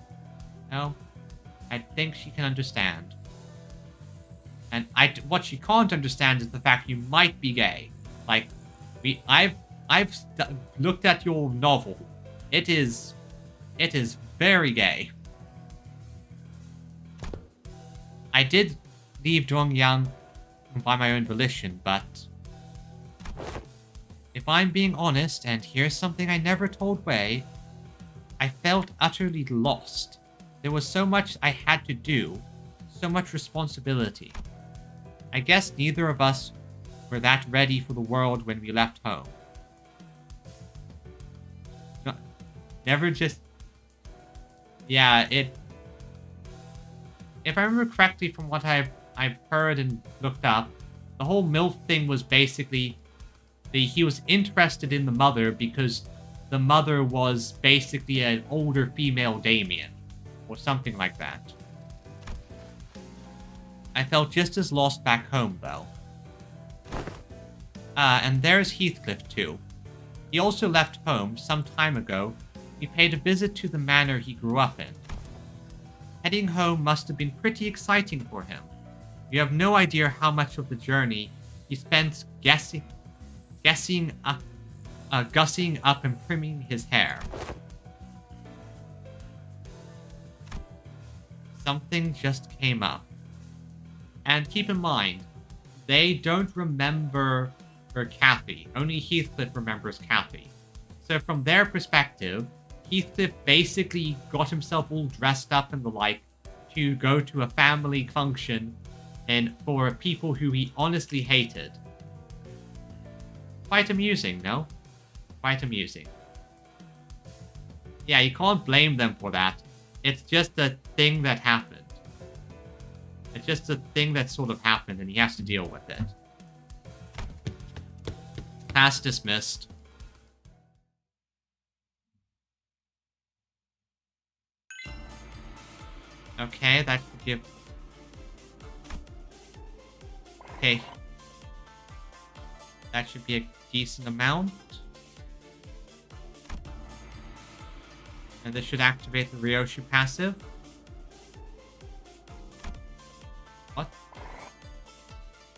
No, I think she can understand. And what she can't understand is the fact you might be gay. Like, I've looked at your novel, It is very gay. I did leave Dongyang by my own volition, but if I'm being honest, and here's something I never told Wei, I felt utterly lost. There was so much I had to do, so much responsibility. I guess neither of us were that ready for the world when we left home. No, never just... Yeah, it... If I remember correctly from what I've heard and looked up, the whole MILF thing was basically... He was interested in the mother because the mother was basically an older female Damien. Or something like that. I felt just as lost back home, though. And there's Heathcliff, too. He also left home some time ago. He paid a visit to the manor he grew up in. Heading home must have been pretty exciting for him. You have no idea how much of the journey he spent gussing up and trimming his hair. Something just came up. And keep in mind, they don't remember Kathy. Only Heathcliff remembers Kathy. So from their perspective, Heathcliff basically got himself all dressed up and the like to go to a family function and for people who he honestly hated. Quite amusing, no? Quite amusing. Yeah, you can't blame them for that. It's just a thing that happened. It's just a thing that sort of happened and he has to deal with it. Class dismissed. Okay, that should give... Okay. That should be a decent amount. And this should activate the Ryoshu passive. What?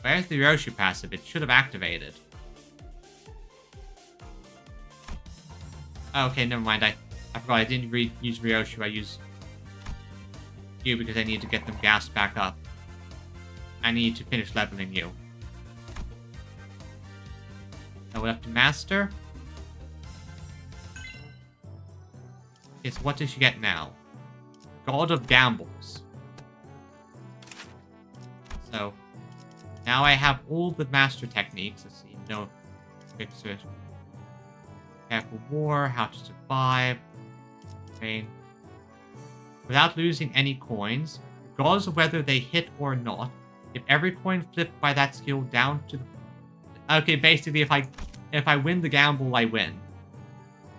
Where's the Ryoshu passive? It should have activated. Oh, okay, never mind. I forgot I didn't use Ryoshu. I used you because I need to get them gassed back up. I need to finish leveling you. Now we'll have to master. Okay, so what does she get now? God of Gambles. So, now I have all the master techniques. Let's see. No. Fixer. Careful war. How to survive. Pain. Without losing any coins, regardless of whether they hit or not, if every coin flipped by that skill down to the... Okay, basically, if I win the gamble, I win.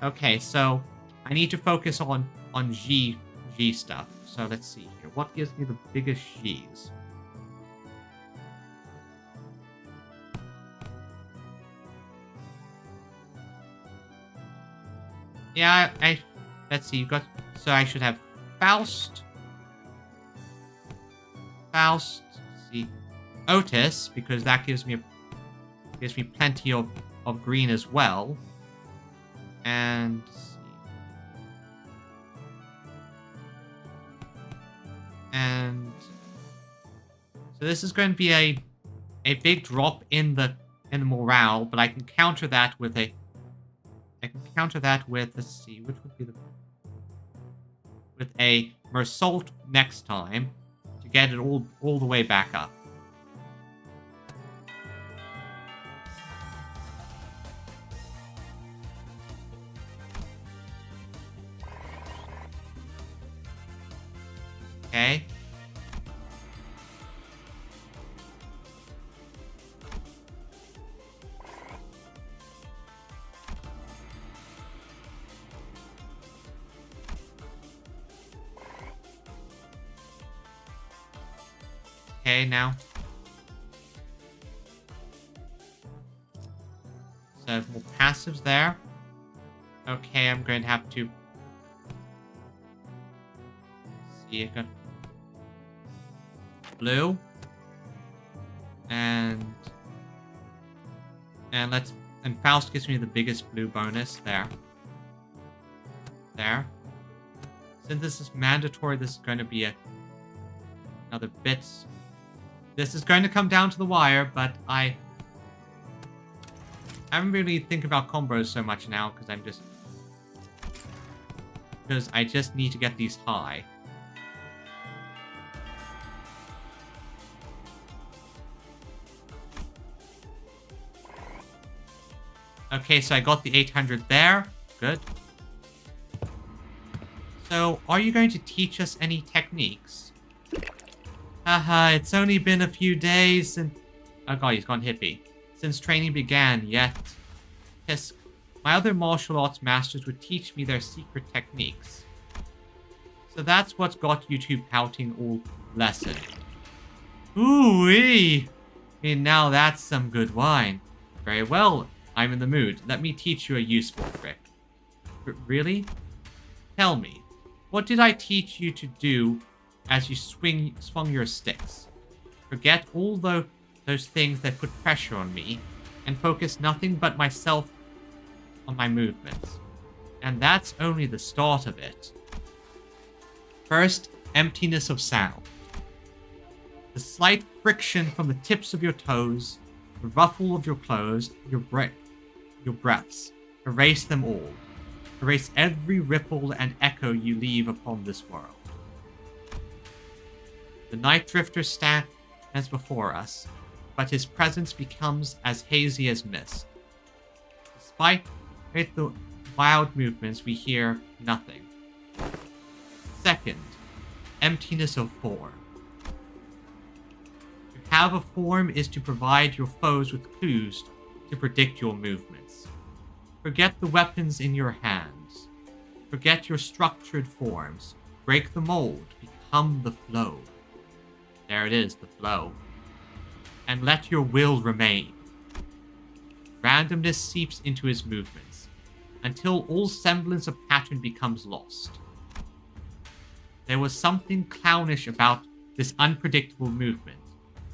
Okay, so I need to focus on G stuff. So let's see here. What gives me the biggest G's? Yeah, let's see. You got... So I should have Faust. Let's see. Otis, because that gives me plenty of green as well. And let's see. And so this is going to be a big drop in the morale, but I can counter that with let's see, which would be with a Mersault next time to get it all the way back up. Okay. Okay, now. So more passives there. Okay, I'm going to have to see it got blue. And Faust gives me the biggest blue bonus there. There. Since this is mandatory, this is going to be another bit. This is going to come down to the wire, but I haven't really thinking about combos so much now because I just need to get these high. Okay, so I got the 800 there. Good. So, are you going to teach us any techniques? Haha, it's only been a few days since... Oh god, he's gone hippie. Since training began, yet... Tisk. My other martial arts masters would teach me their secret techniques. So that's what got you two pouting all lesson. Ooh-wee! Hey, now that's some good wine. Very well, I'm in the mood. Let me teach you a useful trick. Really? Tell me. What did I teach you to do as you swung your sticks? Forget all those things that put pressure on me, and focus nothing but myself on my movements. And that's only the start of it. First, emptiness of sound. The slight friction from the tips of your toes, the ruffle of your clothes, your breaths. Erase them all. Erase every ripple and echo you leave upon this world. The night drifter stands before us, but his presence becomes as hazy as mist. Despite the wild movements, we hear nothing. Second, emptiness of form. To have a form is to provide your foes with clues to predict your movements. Forget the weapons in your hands. Forget your structured forms. Break the mold. Become the flow. There it is, the flow. And let your will remain. Randomness seeps into his movements, until all semblance of pattern becomes lost. There was something clownish about this unpredictable movement,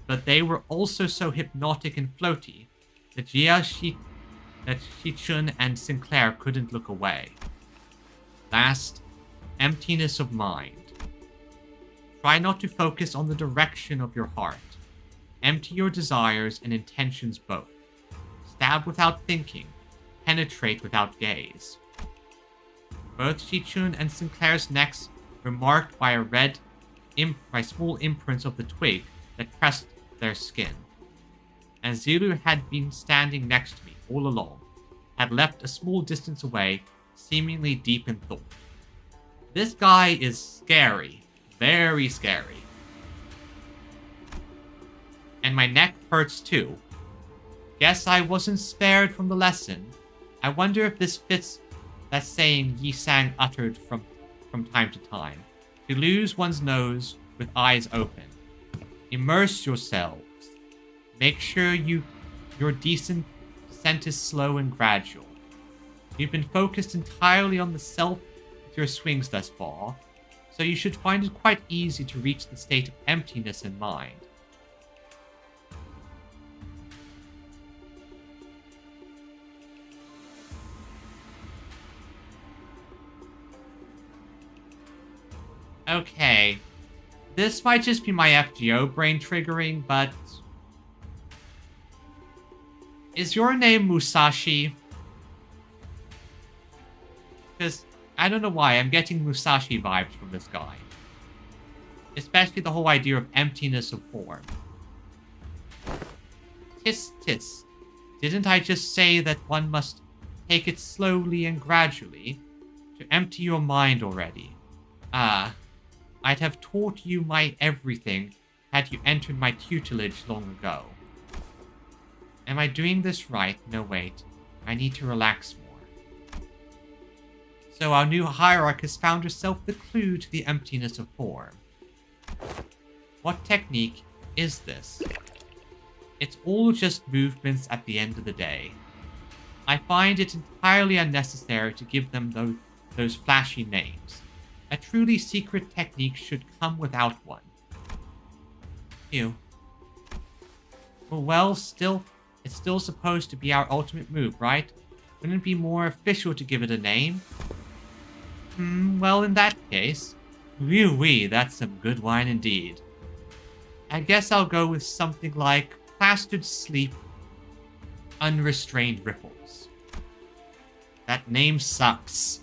but they were also so hypnotic and floaty that Shichun and Sinclair couldn't look away. Last, emptiness of mind. Try not to focus on the direction of your heart. Empty your desires and intentions both. Stab without thinking. Penetrate without gaze. Both Shichun and Sinclair's necks were marked by by small imprints of the twig that pressed their skin. And Zulu had been standing next to me all along, had left a small distance away, seemingly deep in thought. This guy is scary, very scary. And my neck hurts too. Guess I wasn't spared from the lesson. I wonder if this fits that saying Yi Sang uttered from time to time. To lose one's nose with eyes open. Immerse yourselves. Make sure your descent is slow and gradual. You've been focused entirely on the self with your swings thus far, so you should find it quite easy to reach the state of emptiness in mind. Okay, this might just be my FGO brain triggering, but... Is your name Musashi? Because, I don't know why, I'm getting Musashi vibes from this guy. Especially the whole idea of emptiness of form. Tis, tis. Didn't I just say that one must take it slowly and gradually to empty your mind already? Ah. I'd have taught you my everything had you entered my tutelage long ago. Am I doing this right? No, wait. I need to relax more. So our new hierarch has found herself the clue to the emptiness of form. What technique is this? It's all just movements at the end of the day. I find it entirely unnecessary to give them those flashy names. A truly secret technique should come without one. Ew. Well, it's still supposed to be our ultimate move, right? Wouldn't it be more official to give it a name? Well, in that case, oui, that's some good wine indeed. I guess I'll go with something like plastered sleep, unrestrained ripples. That name sucks.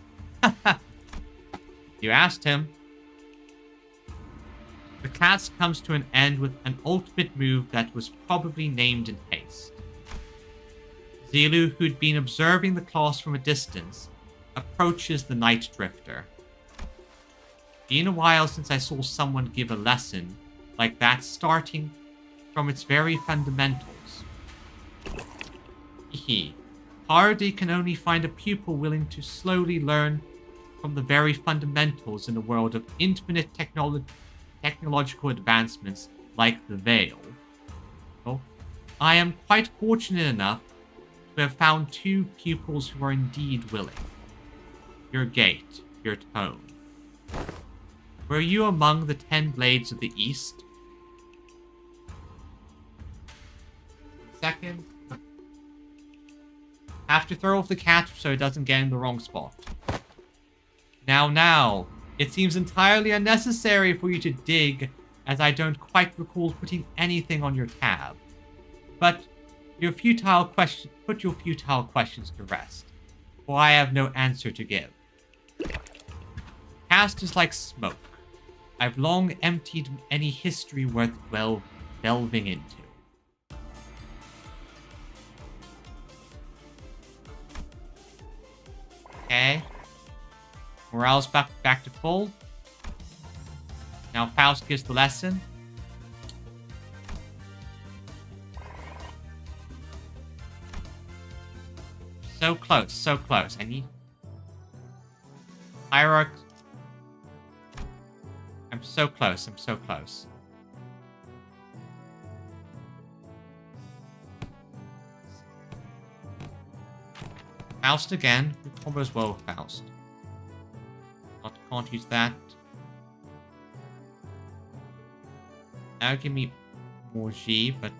You asked him. The class comes to an end with an ultimate move that was probably named in haste. Zelu, who'd been observing the class from a distance, approaches the Night Drifter. Been a while since I saw someone give a lesson like that, starting from its very fundamentals. Hardy can only find a pupil willing to slowly learn from the very fundamentals in a world of infinite technological advancements like the Veil. Well, I am quite fortunate enough to have found 2 pupils who are indeed willing. Your gate, your tone. Were you among the 10 blades of the East? Second. Have to throw off the cat so it doesn't get in the wrong spot. Now, it seems entirely unnecessary for you to dig, as I don't quite recall putting anything on your tab. But put your futile questions to rest, for I have no answer to give. Cast is like smoke. I've long emptied any history worth delving into. Okay. Morale's back to full. Now Faust gives the lesson. So close, so close. I need... Hierarch... I'm so close, I'm so close. Faust again. We combos well with Faust. Can't use that. Now give me more G, but...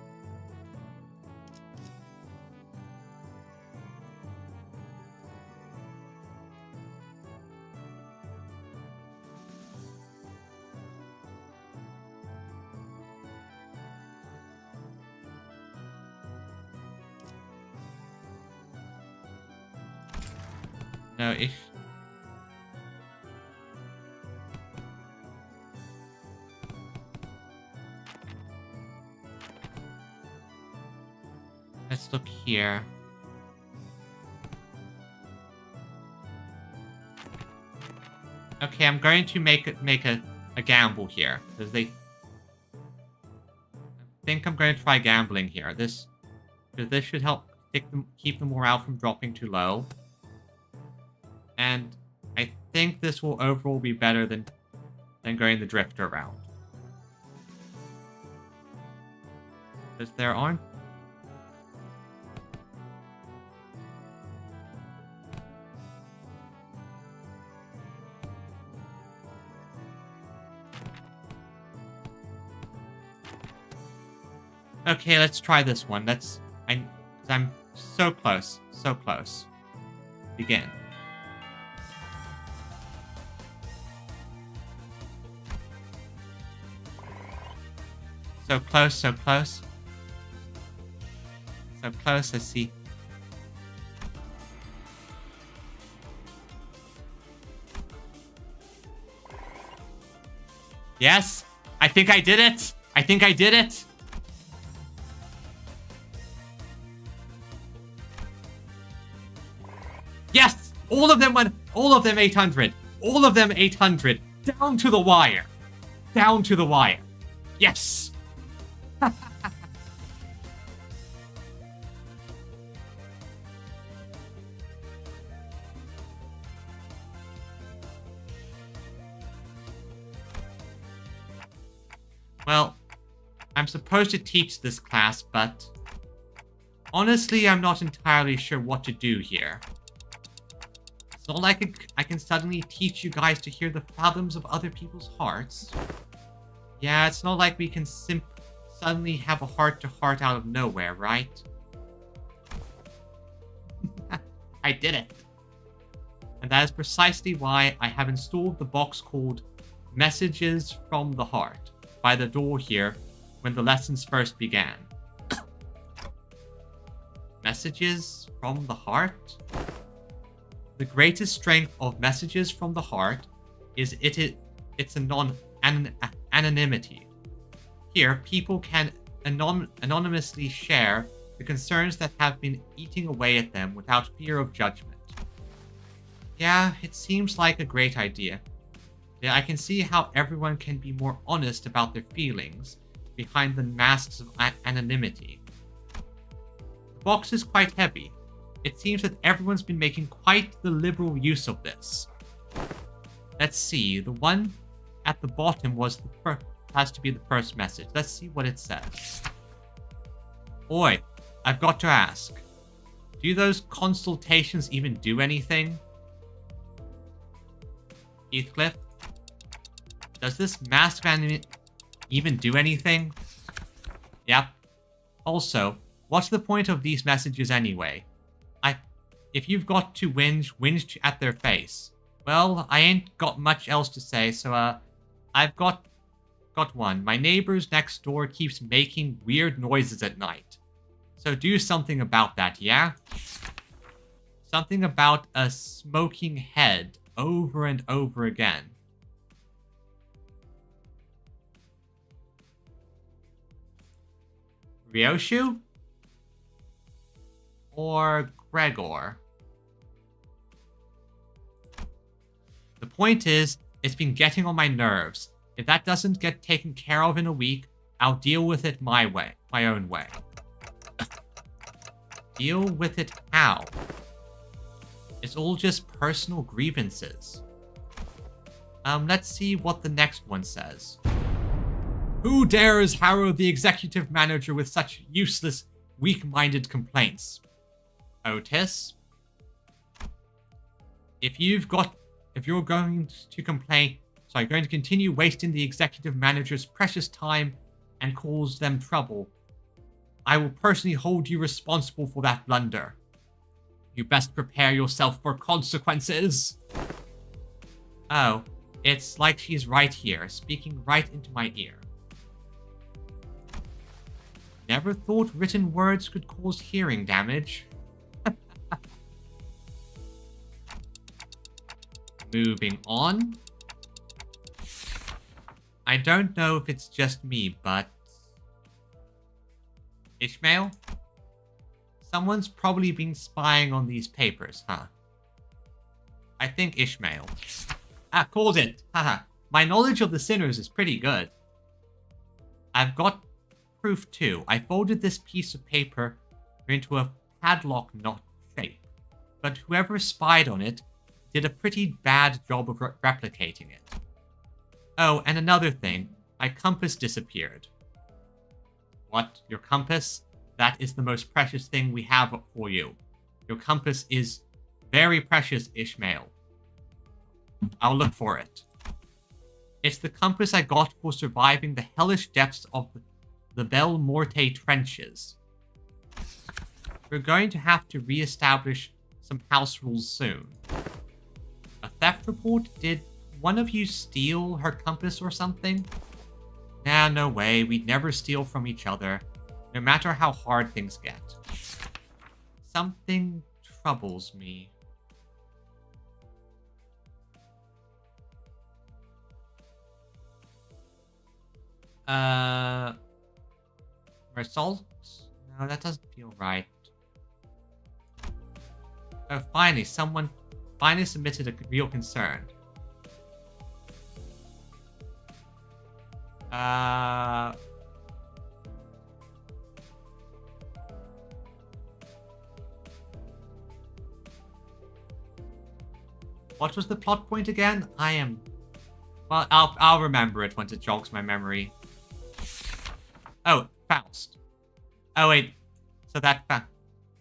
No, if... Let's look here. Okay, I'm going to make a gamble here, because I think I'm going to try gambling here. Because this should help keep the morale from dropping too low. And I think this will overall be better than going the Drifter route. Because there aren't... Okay, let's try this one. I'm so close. So close. Begin. So close, so close. So close, let's see. Yes! I think I did it! I think I did it! Yes! All of them 800. All of them 800. Down to the wire. Down to the wire. Yes! Well, I'm supposed to teach this class, but honestly, I'm not entirely sure what to do here. It's not like I can suddenly teach you guys to hear the fathoms of other people's hearts. Yeah, it's not like we can suddenly have a heart-to-heart out of nowhere, right? I did it. And that is precisely why I have installed the box called Messages from the Heart by the door here when the lessons first began. Messages from the Heart? The greatest strength of Messages from the Heart is its anonymity. Here, people can anonymously share the concerns that have been eating away at them without fear of judgment. Yeah, it seems like a great idea. Yeah, I can see how everyone can be more honest about their feelings behind the masks of anonymity. The box is quite heavy. It seems that everyone's been making quite the liberal use of this. Let's see, the one at the bottom has to be the first message. Let's see what it says. Oi, I've got to ask. Do those consultations even do anything? Heathcliff, does this mask even do anything? Yep. Also, what's the point of these messages anyway? If you've got to whinge at their face. Well, I ain't got much else to say, so I've got one. My neighbors next door keeps making weird noises at night. So do something about that, yeah? Something about a smoking head over and over again. Ryoshu? Or Gregor? The point is, it's been getting on my nerves. If that doesn't get taken care of in a week, I'll deal with it my own way. Deal with it how? It's all just personal grievances. Let's see what the next one says. Who dares harrow the executive manager with such useless, weak-minded complaints? Otis? If you're going to continue wasting the executive manager's precious time and cause them trouble, I will personally hold you responsible for that blunder. You best prepare yourself for consequences. Oh, it's like she's right here, speaking right into my ear. Never thought written words could cause hearing damage. Moving on. I don't know if it's just me, but... Ishmael? Someone's probably been spying on these papers, huh? I think Ishmael. Called it! Haha. My knowledge of the sinners is pretty good. I've got proof too. I folded this piece of paper into a padlock knot shape, but whoever spied on it did a pretty bad job of replicating it. Oh, and another thing. My compass disappeared. What? Your compass? That is the most precious thing we have for you. Your compass is very precious, Ishmael. I'll look for it. It's the compass I got for surviving the hellish depths of the Bel Morte trenches. We're going to have to re-establish some house rules soon. A theft report? Did one of you steal her compass or something? Nah, no way. We'd never steal from each other, no matter how hard things get. Something troubles me. Results? No, that doesn't feel right. Oh, finally, someone finally submitted a real concern. What was the plot point again? Well, I'll remember it once it jogs my memory. Oh, Faust. Oh wait, so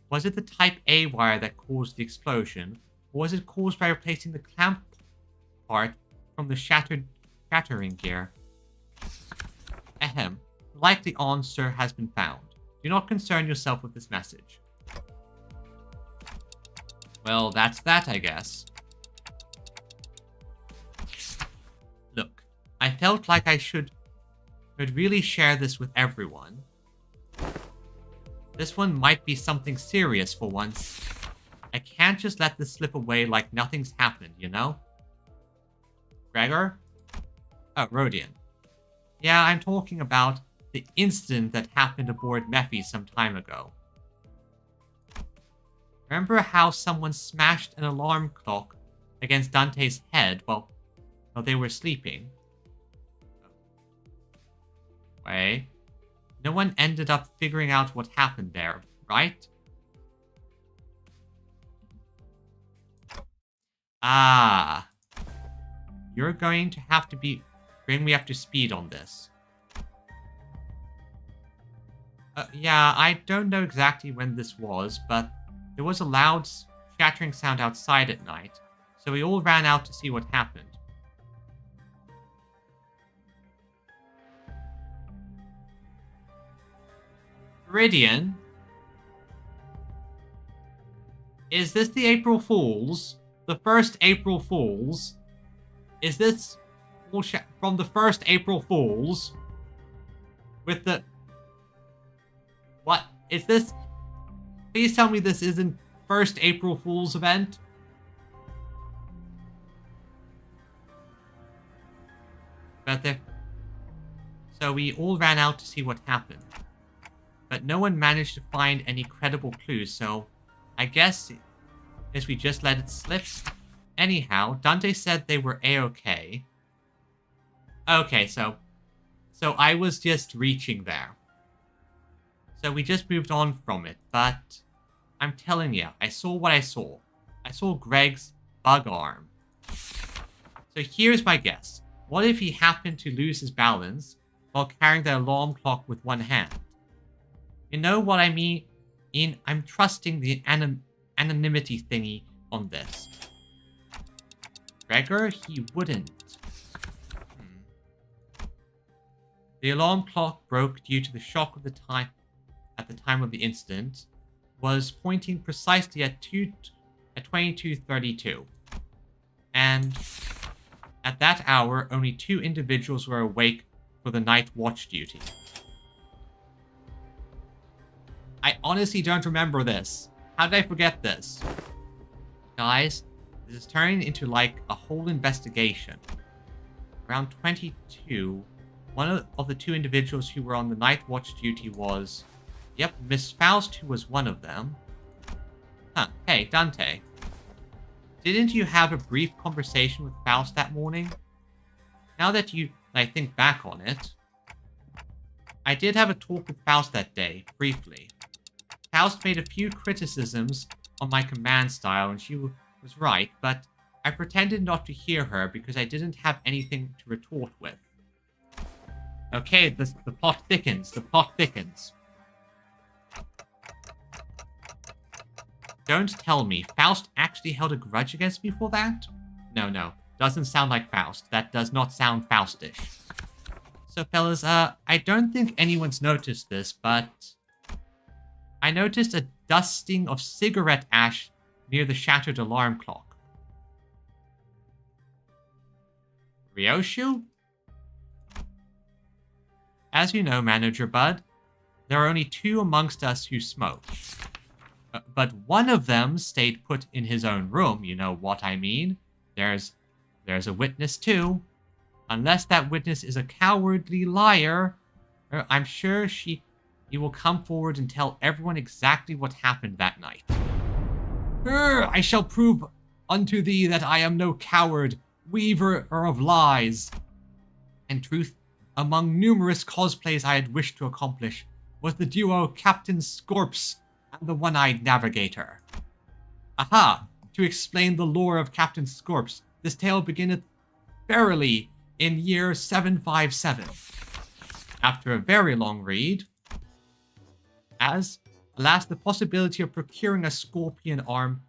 was it the Type A wire that caused the explosion, or was it caused by replacing the clamp part from the shattering gear? Ahem. The likely answer has been found. Do not concern yourself with this message. Well, that's that, I guess. felt like I should really share this with everyone. This one might be something serious for once. I can't just let this slip away like nothing's happened, you know? Gregor? Oh, Rodian. Yeah, I'm talking about the incident that happened aboard Mephi some time ago. Remember how someone smashed an alarm clock against Dante's head while they were sleeping? Wait. No one ended up figuring out what happened there, right? Ah. You're going to have to bring me up to speed on this. Yeah, I don't know exactly when this was, but there was a loud shattering sound outside at night, so we all ran out to see what happened. Viridian? Is this the April Fools? The first April Fools? Is this from the first April Fools? With the... What? Is this... Please tell me this isn't first April Fool's event? But there... So we all ran out to see what happened. But no one managed to find any credible clues, so I guess we just let it slip. Anyhow, Dante said they were A-okay. Okay, so I was just reaching there. So we just moved on from it, but I'm telling you, I saw what I saw. I saw Greg's bug arm. So here's my guess. What if he happened to lose his balance while carrying the alarm clock with one hand? You know what I mean? I'm trusting the anonymity thingy on this. Gregor, he wouldn't. The alarm clock broke due to the shock of the time at the time of the incident, was pointing precisely at 22:32. And at that hour, only 2 individuals were awake for the night watch duty. I honestly don't remember this. How did I forget this? Guys, this is turning into like a whole investigation. Around 22, one of the 2 individuals who were on the night watch duty was... Yep, Miss Faust, who was one of them. Huh, hey, Dante. Didn't you have a brief conversation with Faust that morning? Now that I think back on it, I did have a talk with Faust that day, briefly. Faust made a few criticisms on my command style, and she was right, but I pretended not to hear her because I didn't have anything to retort with. Okay, the plot thickens, the plot thickens. Don't tell me, Faust actually held a grudge against me for that? No, doesn't sound like Faust. That does not sound Faustish. So fellas, I don't think anyone's noticed this, but I noticed a dusting of cigarette ash near the shattered alarm clock. Ryoshu? As you know, Manager Bud, there are only 2 amongst us who smoke. But one of them stayed put in his own room, you know what I mean. There's a witness too. Unless that witness is a cowardly liar, I'm sure he will come forward and tell everyone exactly what happened that night. I shall prove unto thee that I am no coward, weaver of lies. In truth, among numerous cosplays I had wished to accomplish was the duo Captain Scorps and the One-Eyed Navigator. Aha! To explain the lore of Captain Scorps, this tale beginneth verily in year 757. After a very long read, as, alas, the possibility of procuring a scorpion arm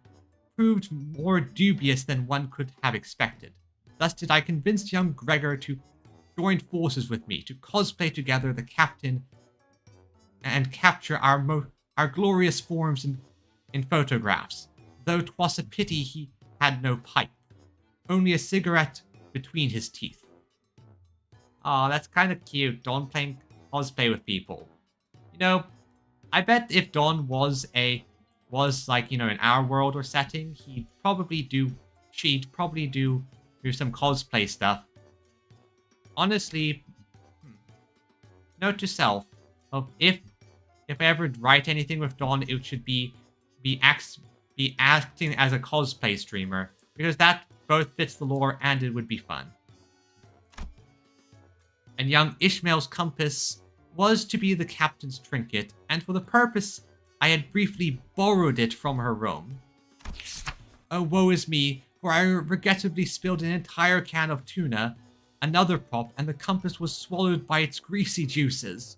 proved more dubious than one could have expected. Thus did I convince young Gregor to join forces with me, to cosplay together the captain and capture our glorious forms in photographs, though 'twas a pity he had no pipe, only a cigarette between his teeth. Aw, that's kind of cute. Dawn playing cosplay with people. You know, I bet if Dawn was like, you know, in our world or setting, she'd probably do some cosplay stuff. Honestly, note to self of if I ever write anything with Dawn, it should be acting as a cosplay streamer, because that both fits the lore and it would be fun. And young Ishmael's compass was to be the captain's trinket, and for the purpose I had briefly borrowed it from her room. Oh, woe is me, for I regrettably spilled an entire can of tuna, another prop, and the compass was swallowed by its greasy juices.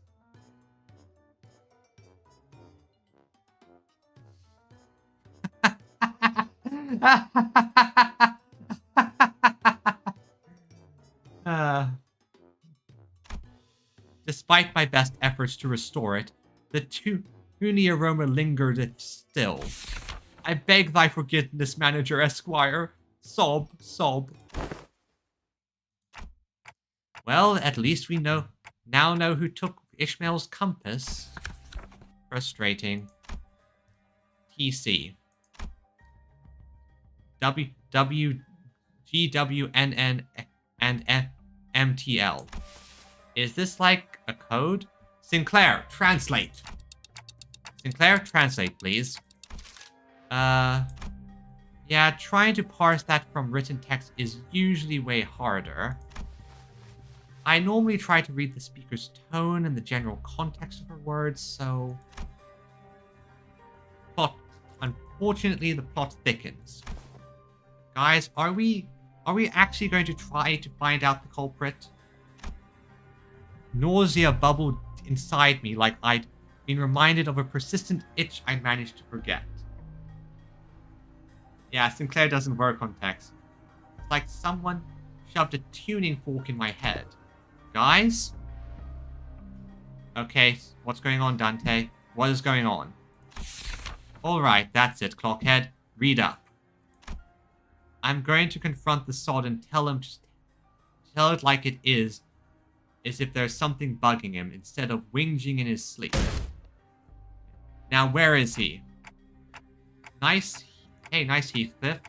Despite my best efforts to restore it, the puny aroma lingered still. I beg thy forgiveness, Manager Esquire. Sob, sob. Well, at least we now know who took Ishmael's compass. Frustrating. TC. GWNN and MTL. Is this like a code? Sinclair, translate. Sinclair, translate, please. Yeah, trying to parse that from written text is usually way harder. I normally try to read the speaker's tone and the general context of her words, so... Unfortunately, the plot thickens. Guys, are we actually going to try to find out the culprit? Nausea bubbled inside me like I'd been reminded of a persistent itch I managed to forget. Yeah, Sinclair doesn't work on text. It's like someone shoved a tuning fork in my head. Guys? Okay, what's going on, Dante? What is going on? Alright, that's it, Clockhead. Read up. I'm going to confront the sod and tell him to tell it like it is, as if there's something bugging him, instead of whinging in his sleep. Now, where is he? Nice. Hey, nice Heathcliff.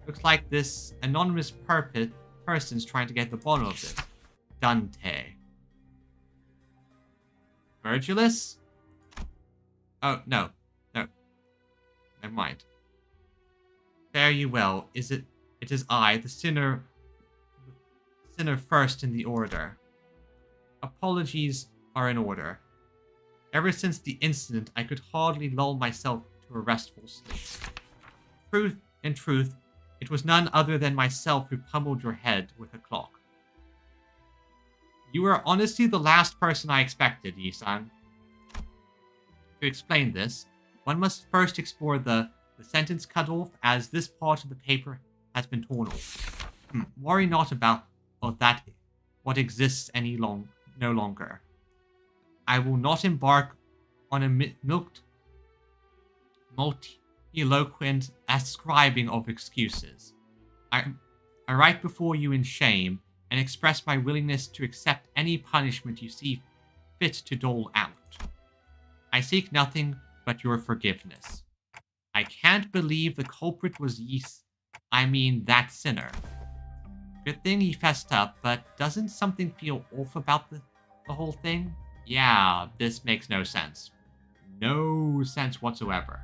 Looks like this anonymous person's trying to get the bottom of this. Dante. Virgilus? Oh, no. No. Never mind. Fare you well. It is I, the sinner first in the order. Apologies are in order. Ever since the incident, I could hardly lull myself to a restful sleep. In truth, it was none other than myself who pummeled your head with a clock. You were honestly the last person I expected, Yi-san. To explain this, one must first explore the sentence cut off, as this part of the paper has been torn off. Worry not about that, what exists no longer. I will not embark on a multi-eloquent ascribing of excuses. I write before you in shame and express my willingness to accept any punishment you see fit to dole out. I seek nothing but your forgiveness. I can't believe the culprit was that sinner. Good thing he fessed up, but doesn't something feel off about the whole thing? Yeah, this makes no sense. No sense whatsoever.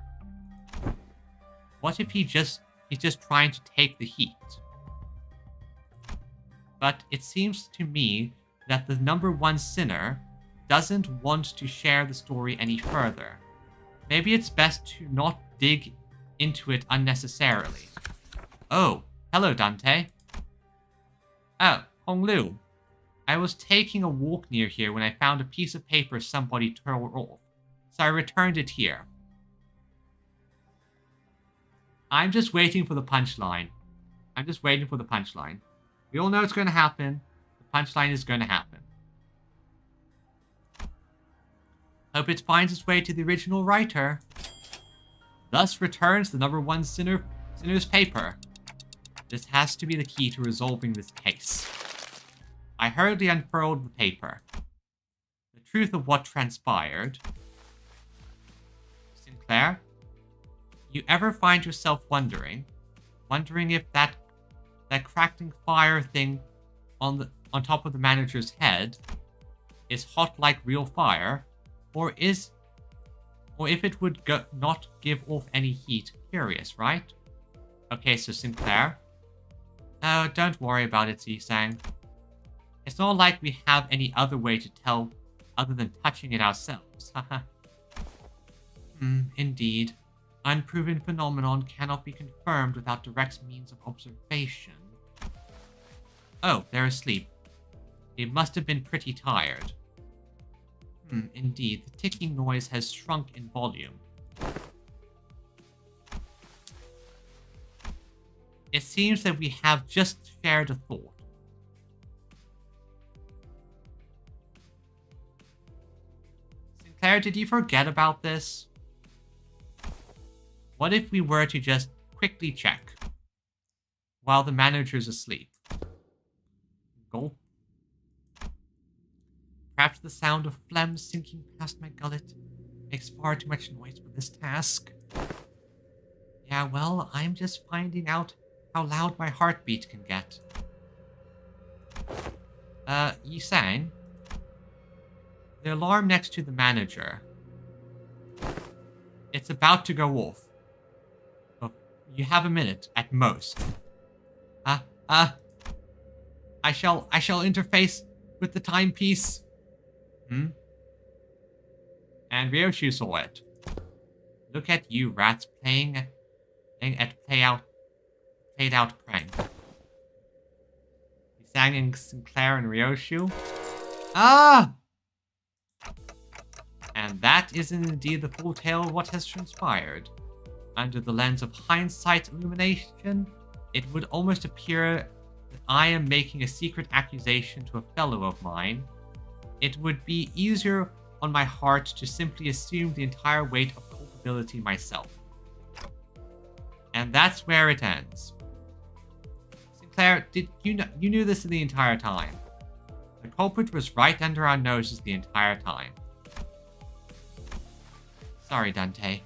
What if he's just trying to take the heat? But it seems to me that the number one sinner doesn't want to share the story any further. Maybe it's best to not dig into it unnecessarily. Oh, hello, Dante. Oh, Honglu. I was taking a walk near here when I found a piece of paper somebody tore off, so I returned it here. I'm just waiting for the punchline. We all know it's going to happen. The punchline is going to happen. Hope it finds its way to the original writer. Thus returns the number one sinner's paper. This has to be the key to resolving this case. I hurriedly unfurled the paper. The truth of what transpired. Sinclair, you ever find yourself wondering if that crackling fire thing on top of the manager's head is hot like real fire, or if it would not give off any heat? Curious, right? Okay, so Sinclair. Oh, don't worry about it, Zisang. It's not like we have any other way to tell other than touching it ourselves. Haha. Indeed. Unproven phenomenon cannot be confirmed without direct means of observation. Oh, they're asleep. They must have been pretty tired. Indeed, the ticking noise has shrunk in volume. It seems that we have just shared a thought. Sinclair, did you forget about this? What if we were to just quickly check while the manager's asleep? Gulp. Perhaps the sound of phlegm sinking past my gullet makes far too much noise for this task. Yeah, well, I'm just finding out how loud my heartbeat can get. Yi-sang? The alarm next to the manager. It's about to go off. You have a minute, at most. I shall interface with the timepiece. And Ryoshu saw it. Look at you rats playing at played out prank. He sang in Sinclair and Ryoshu. And that is indeed the full tale of what has transpired. Under the lens of hindsight illumination, it would almost appear that I am making a secret accusation to a fellow of mine. It would be easier on my heart to simply assume the entire weight of culpability myself. And that's where it ends. Sinclair, did you knew this the entire time? The culprit was right under our noses the entire time. Sorry, Dante.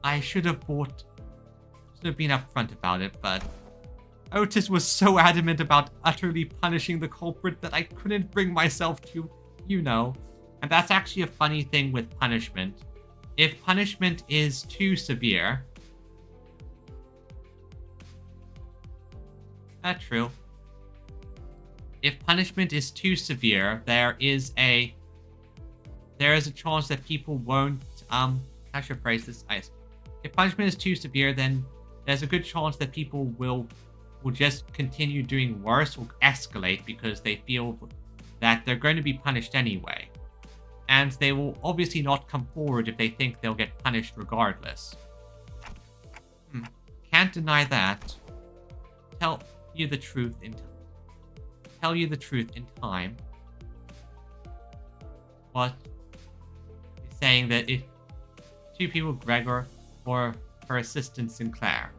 I should have been upfront about it, but Otis was so adamant about utterly punishing the culprit that I couldn't bring myself to, And that's actually a funny thing with punishment. If punishment is too severe... That's true. If punishment is too severe, there is a chance that people won't, how should I phrase this? If punishment is too severe, then there's a good chance that people will just continue doing worse or escalate because they feel that they're going to be punished anyway. And they will obviously not come forward if they think they'll get punished regardless. Can't deny that. Tell you the truth in time. What? He's saying that if two people, Gregor or her assistant Sinclair.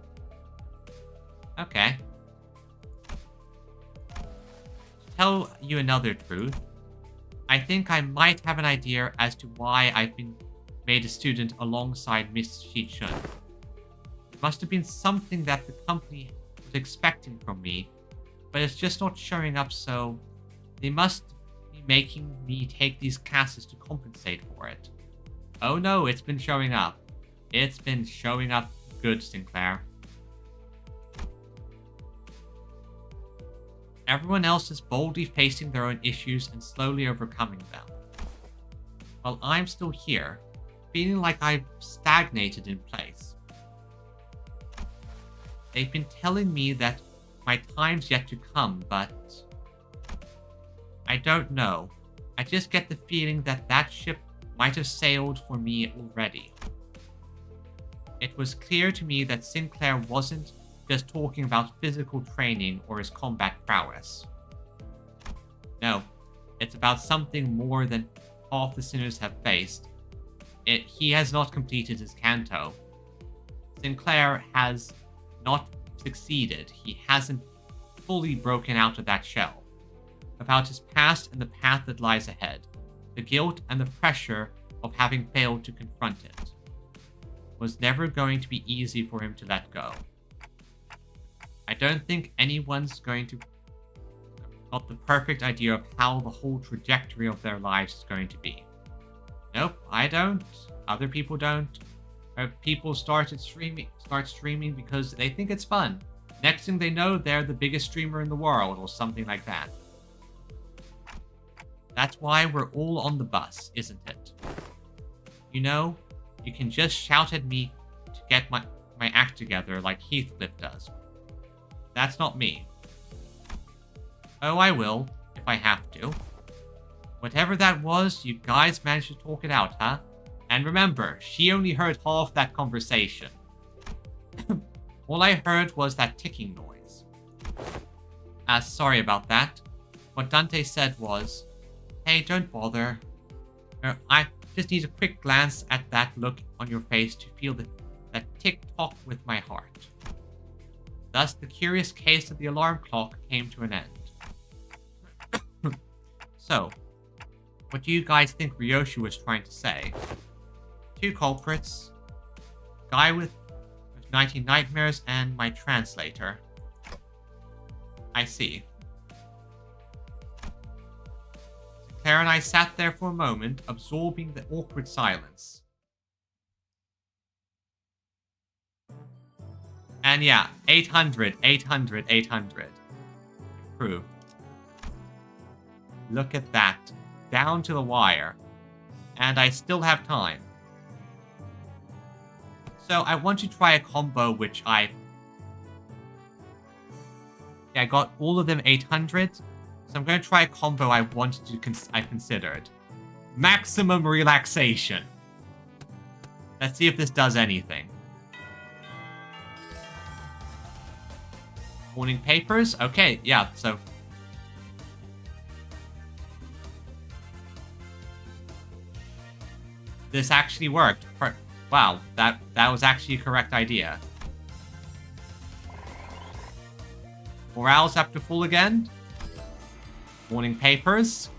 Okay. To tell you another truth, I think I might have an idea as to why I've been made a student alongside Miss Shichun. It must have been something that the company was expecting from me, but it's just not showing up, so they must be making me take these classes to compensate for it. Oh no, it's been showing up. It's been showing up good, Sinclair. Everyone else is boldly facing their own issues and slowly overcoming them. While I'm still here, feeling like I've stagnated in place. They've been telling me that my time's yet to come, but... I don't know. I just get the feeling that that ship might have sailed for me already. It was clear to me that Sinclair wasn't just talking about physical training or his combat prowess. No, it's about something more than half the sinners have faced. He has not completed his canto. Sinclair has not succeeded. He hasn't fully broken out of that shell. about his past and the path that lies ahead, the guilt and the pressure of having failed to confront it. It was never going to be easy for him to let go. I don't think anyone's going to got the perfect idea of how the whole trajectory of their lives is going to be. Nope, I don't. Other people don't. People start streaming because they think it's fun. Next thing they know, they're the biggest streamer in the world or something like that. That's why we're all on the bus, isn't it? You know, you can just shout at me to get my act together like Heathcliff does. That's not me. Oh, I will, if I have to. Whatever that was, you guys managed to talk it out, huh? And remember, she only heard half that conversation. All I heard was that ticking noise. Sorry about that. What Dante said was, hey, don't bother. I just need a quick glance at that look on your face to feel that tick-tock with my heart. Thus, the curious case of the alarm clock came to an end. So, what do you guys think Ryoshi was trying to say? Two culprits. Guy with 19 nightmares and my translator. I see. Claire and I sat there for a moment, absorbing the awkward silence. And yeah, 800. Approved. Look at that. Down to the wire. And I still have time. So I want to try a combo which I got all of them 800. So I'm going to try a combo I considered. Maximum relaxation. Let's see if this does anything. Morning papers? Okay, yeah, so this actually worked. Wow, that was actually a correct idea. Morale's up to full again. Morning papers.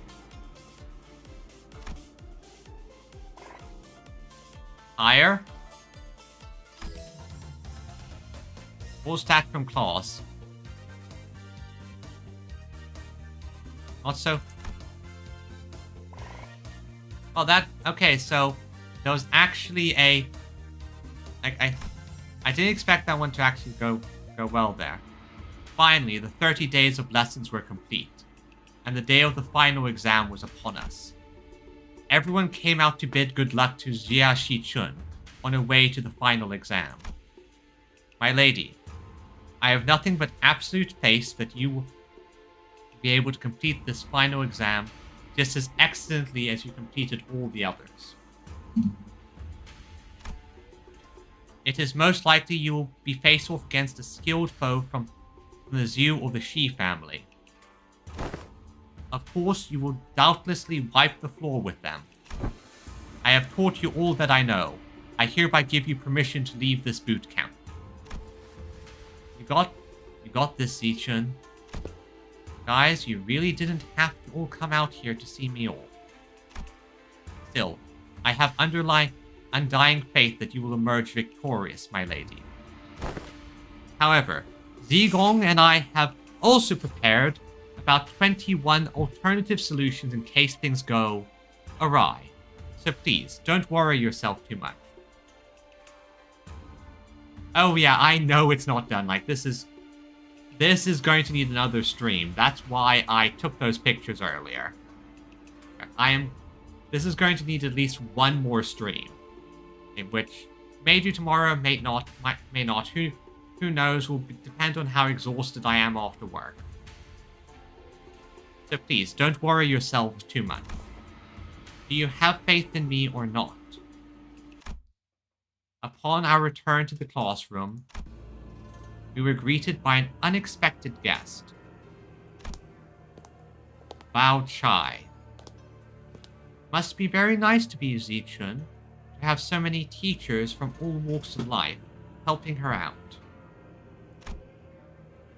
Higher. Full stat from class. Not so. Oh, that. Okay, so there was actually a. I didn't expect that one to actually go well there. Finally, the 30 days of lessons were complete, and the day of the final exam was upon us. Everyone came out to bid good luck to Jia Shi-chun on her way to the final exam. My lady, I have nothing but absolute faith that you will be able to complete this final exam just as excellently as you completed all the others. It is most likely you will be faced off against a skilled foe from the Zhu or the Shi family. Of course, you will doubtlessly wipe the floor with them. I have taught you all that I know. I hereby give you permission to leave this boot camp. You got this, Zichun. Guys, you really didn't have to all come out here to see me off. Still, I have undying faith that you will emerge victorious, my lady. However, Zigong and I have also prepared about 21 alternative solutions in case things go awry. So please, don't worry yourself too much. Oh yeah, I know it's not done. Like, this is going to need another stream. That's why I took those pictures earlier. This is going to need at least one more stream. In which may do tomorrow, may not. Who knows, will depend on how exhausted I am after work. So please, don't worry yourselves too much. Do you have faith in me or not? Upon our return to the classroom, we were greeted by an unexpected guest. Bao Chai. Must be very nice to be Zichun, to have so many teachers from all walks of life helping her out.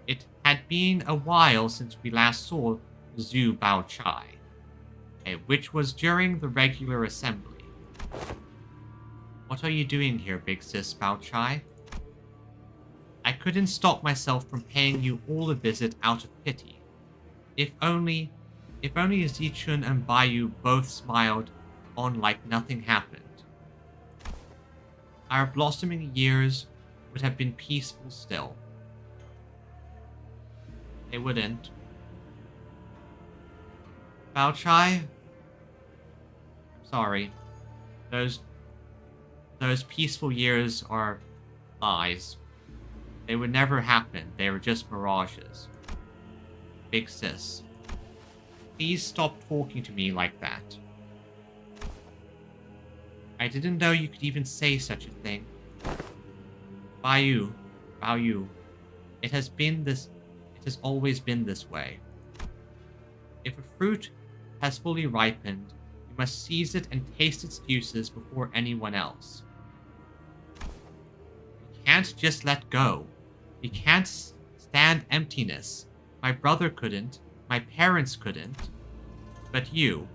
It had been a while since we last saw Zhu Bao Chai, which was during the regular assembly. What are you doing here, big sis Bao Chai? I couldn't stop myself from paying you all a visit out of pity. If only Zichun and Bayu both smiled on like nothing happened. Our blossoming years would have been peaceful still. They wouldn't. Bao Chai? Sorry. Those peaceful years are lies. They would never happen. They were just mirages. Big sis. Please stop talking to me like that. I didn't know you could even say such a thing. Bao Yu, it has always been this way. If a fruit has fully ripened, you must seize it and taste its juices before anyone else. You can't just let go. You can't stand emptiness. My brother couldn't, my parents couldn't. But you,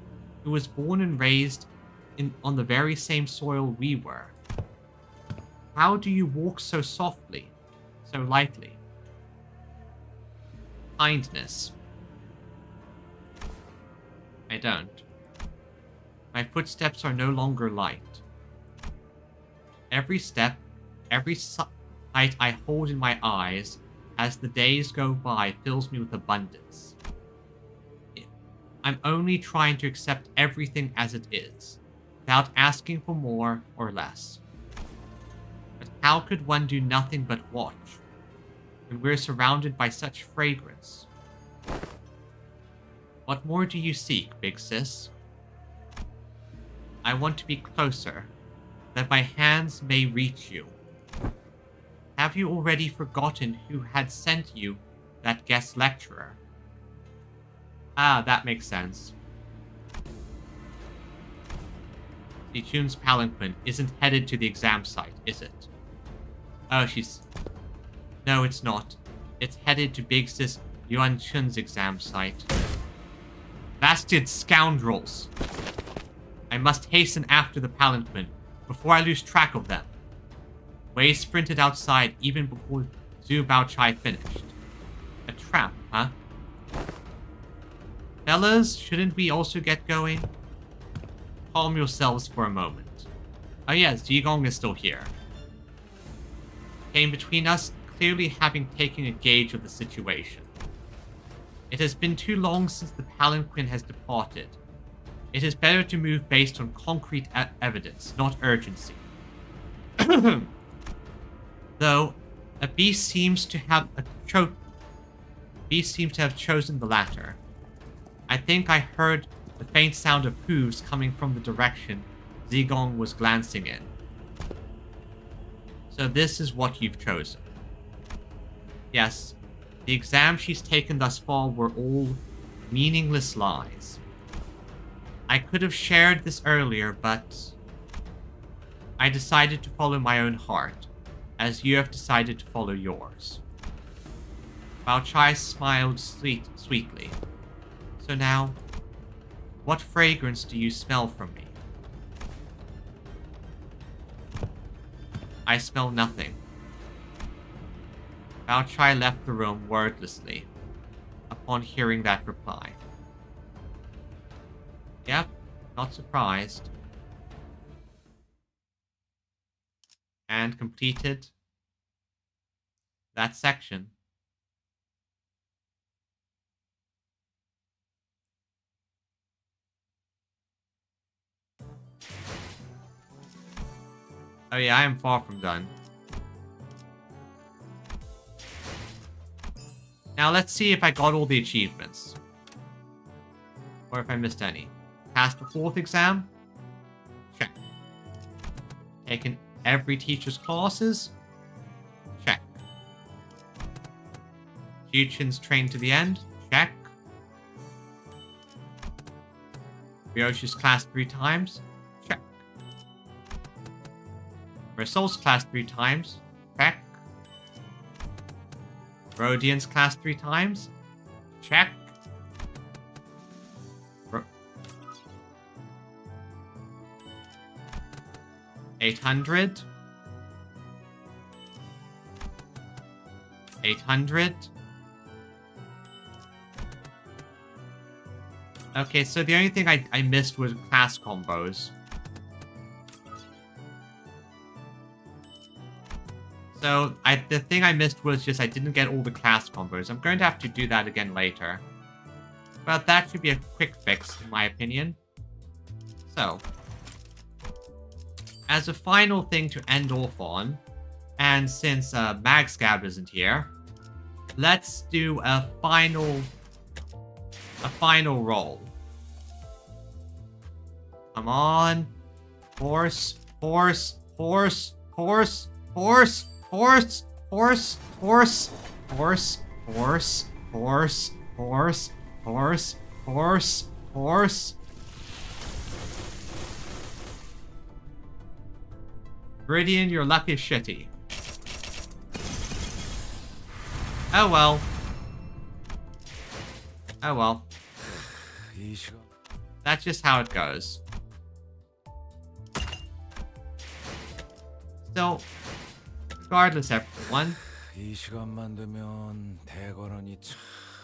who was born and raised on the very same soil we were. How do you walk so softly, so lightly? Kindness. I don't. My footsteps are no longer light. Every step, every sight I hold in my eyes as the days go by fills me with abundance. I'm only trying to accept everything as it is, without asking for more or less. But how could one do nothing but watch, when we're surrounded by such fragrance? What more do you seek, big sis? I want to be closer, that my hands may reach you. Have you already forgotten who had sent you that guest lecturer? Ah, that makes sense. Zichun's palanquin isn't headed to the exam site, is it? Oh, No, it's not. It's headed to Big Sis Yuan Chun's exam site. Bastard scoundrels! I must hasten after the palanquin before I lose track of them. Wei sprinted outside even before Zhu Baochai finished. A trap, huh? Fellas, shouldn't we also get going? Calm yourselves for a moment. Oh yes, Jigong is still here. Came between us, clearly having taken a gauge of the situation. It has been too long since the palanquin has departed. It is better to move based on concrete evidence, not urgency. Though, a beast seems to have chosen the latter. I think I heard the faint sound of hooves coming from the direction Zigong was glancing in. So this is what you've chosen. Yes, the exams she's taken thus far were all meaningless lies. I could have shared this earlier, but I decided to follow my own heart, as you have decided to follow yours. Bao Chai smiled sweetly. So now, what fragrance do you smell from me? I smell nothing. Bao Chai left the room wordlessly upon hearing that reply. Yep, not surprised. And completed that section. Oh yeah, I am far from done. Now let's see if I got all the achievements. Or if I missed any. Passed the 4th exam? Check. Taken every teacher's classes? Check. Juchin's trained to the end? Check. Ryoshi's class 3 times? Check. Risol's class 3 times? Check. Rodian's class 3 times? Check. 800. 800. Okay, so the only thing I missed was class combos. So the thing I missed was just I didn't get all the class combos. I'm going to have to do that again later. But that should be a quick fix, in my opinion. So, as a final thing to end off on, and since Magscab isn't here, let's do a final roll. Come on. Horse, horse, horse, horse, horse, horse, horse, horse, horse, horse, horse, horse, horse, horse, horse. Viridian, your luck is shitty. Oh well. Oh well. That's just how it goes. So, regardless, everyone.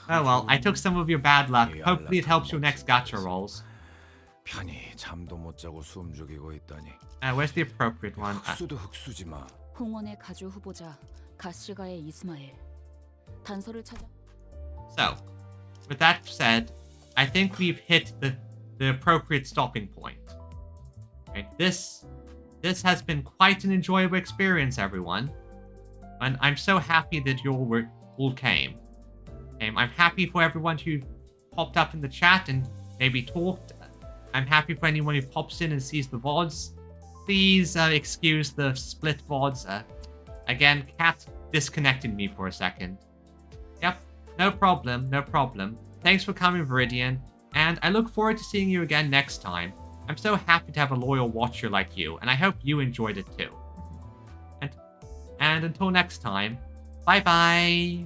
Oh well, I took some of your bad luck. Hopefully it helps your next gacha rolls. Where's the appropriate one? So, with that said, I think we've hit the appropriate stopping point. Okay, this has been quite an enjoyable experience, everyone. And I'm so happy that you all came. I'm happy for everyone who popped up in the chat and maybe talked. I'm happy for anyone who pops in and sees the VODs. Please excuse the split VODs. Again, Cat disconnected me for a second. Yep, no problem, no problem. Thanks for coming, Viridian, and I look forward to seeing you again next time. I'm so happy to have a loyal watcher like you, and I hope you enjoyed it too. And until next time, bye-bye!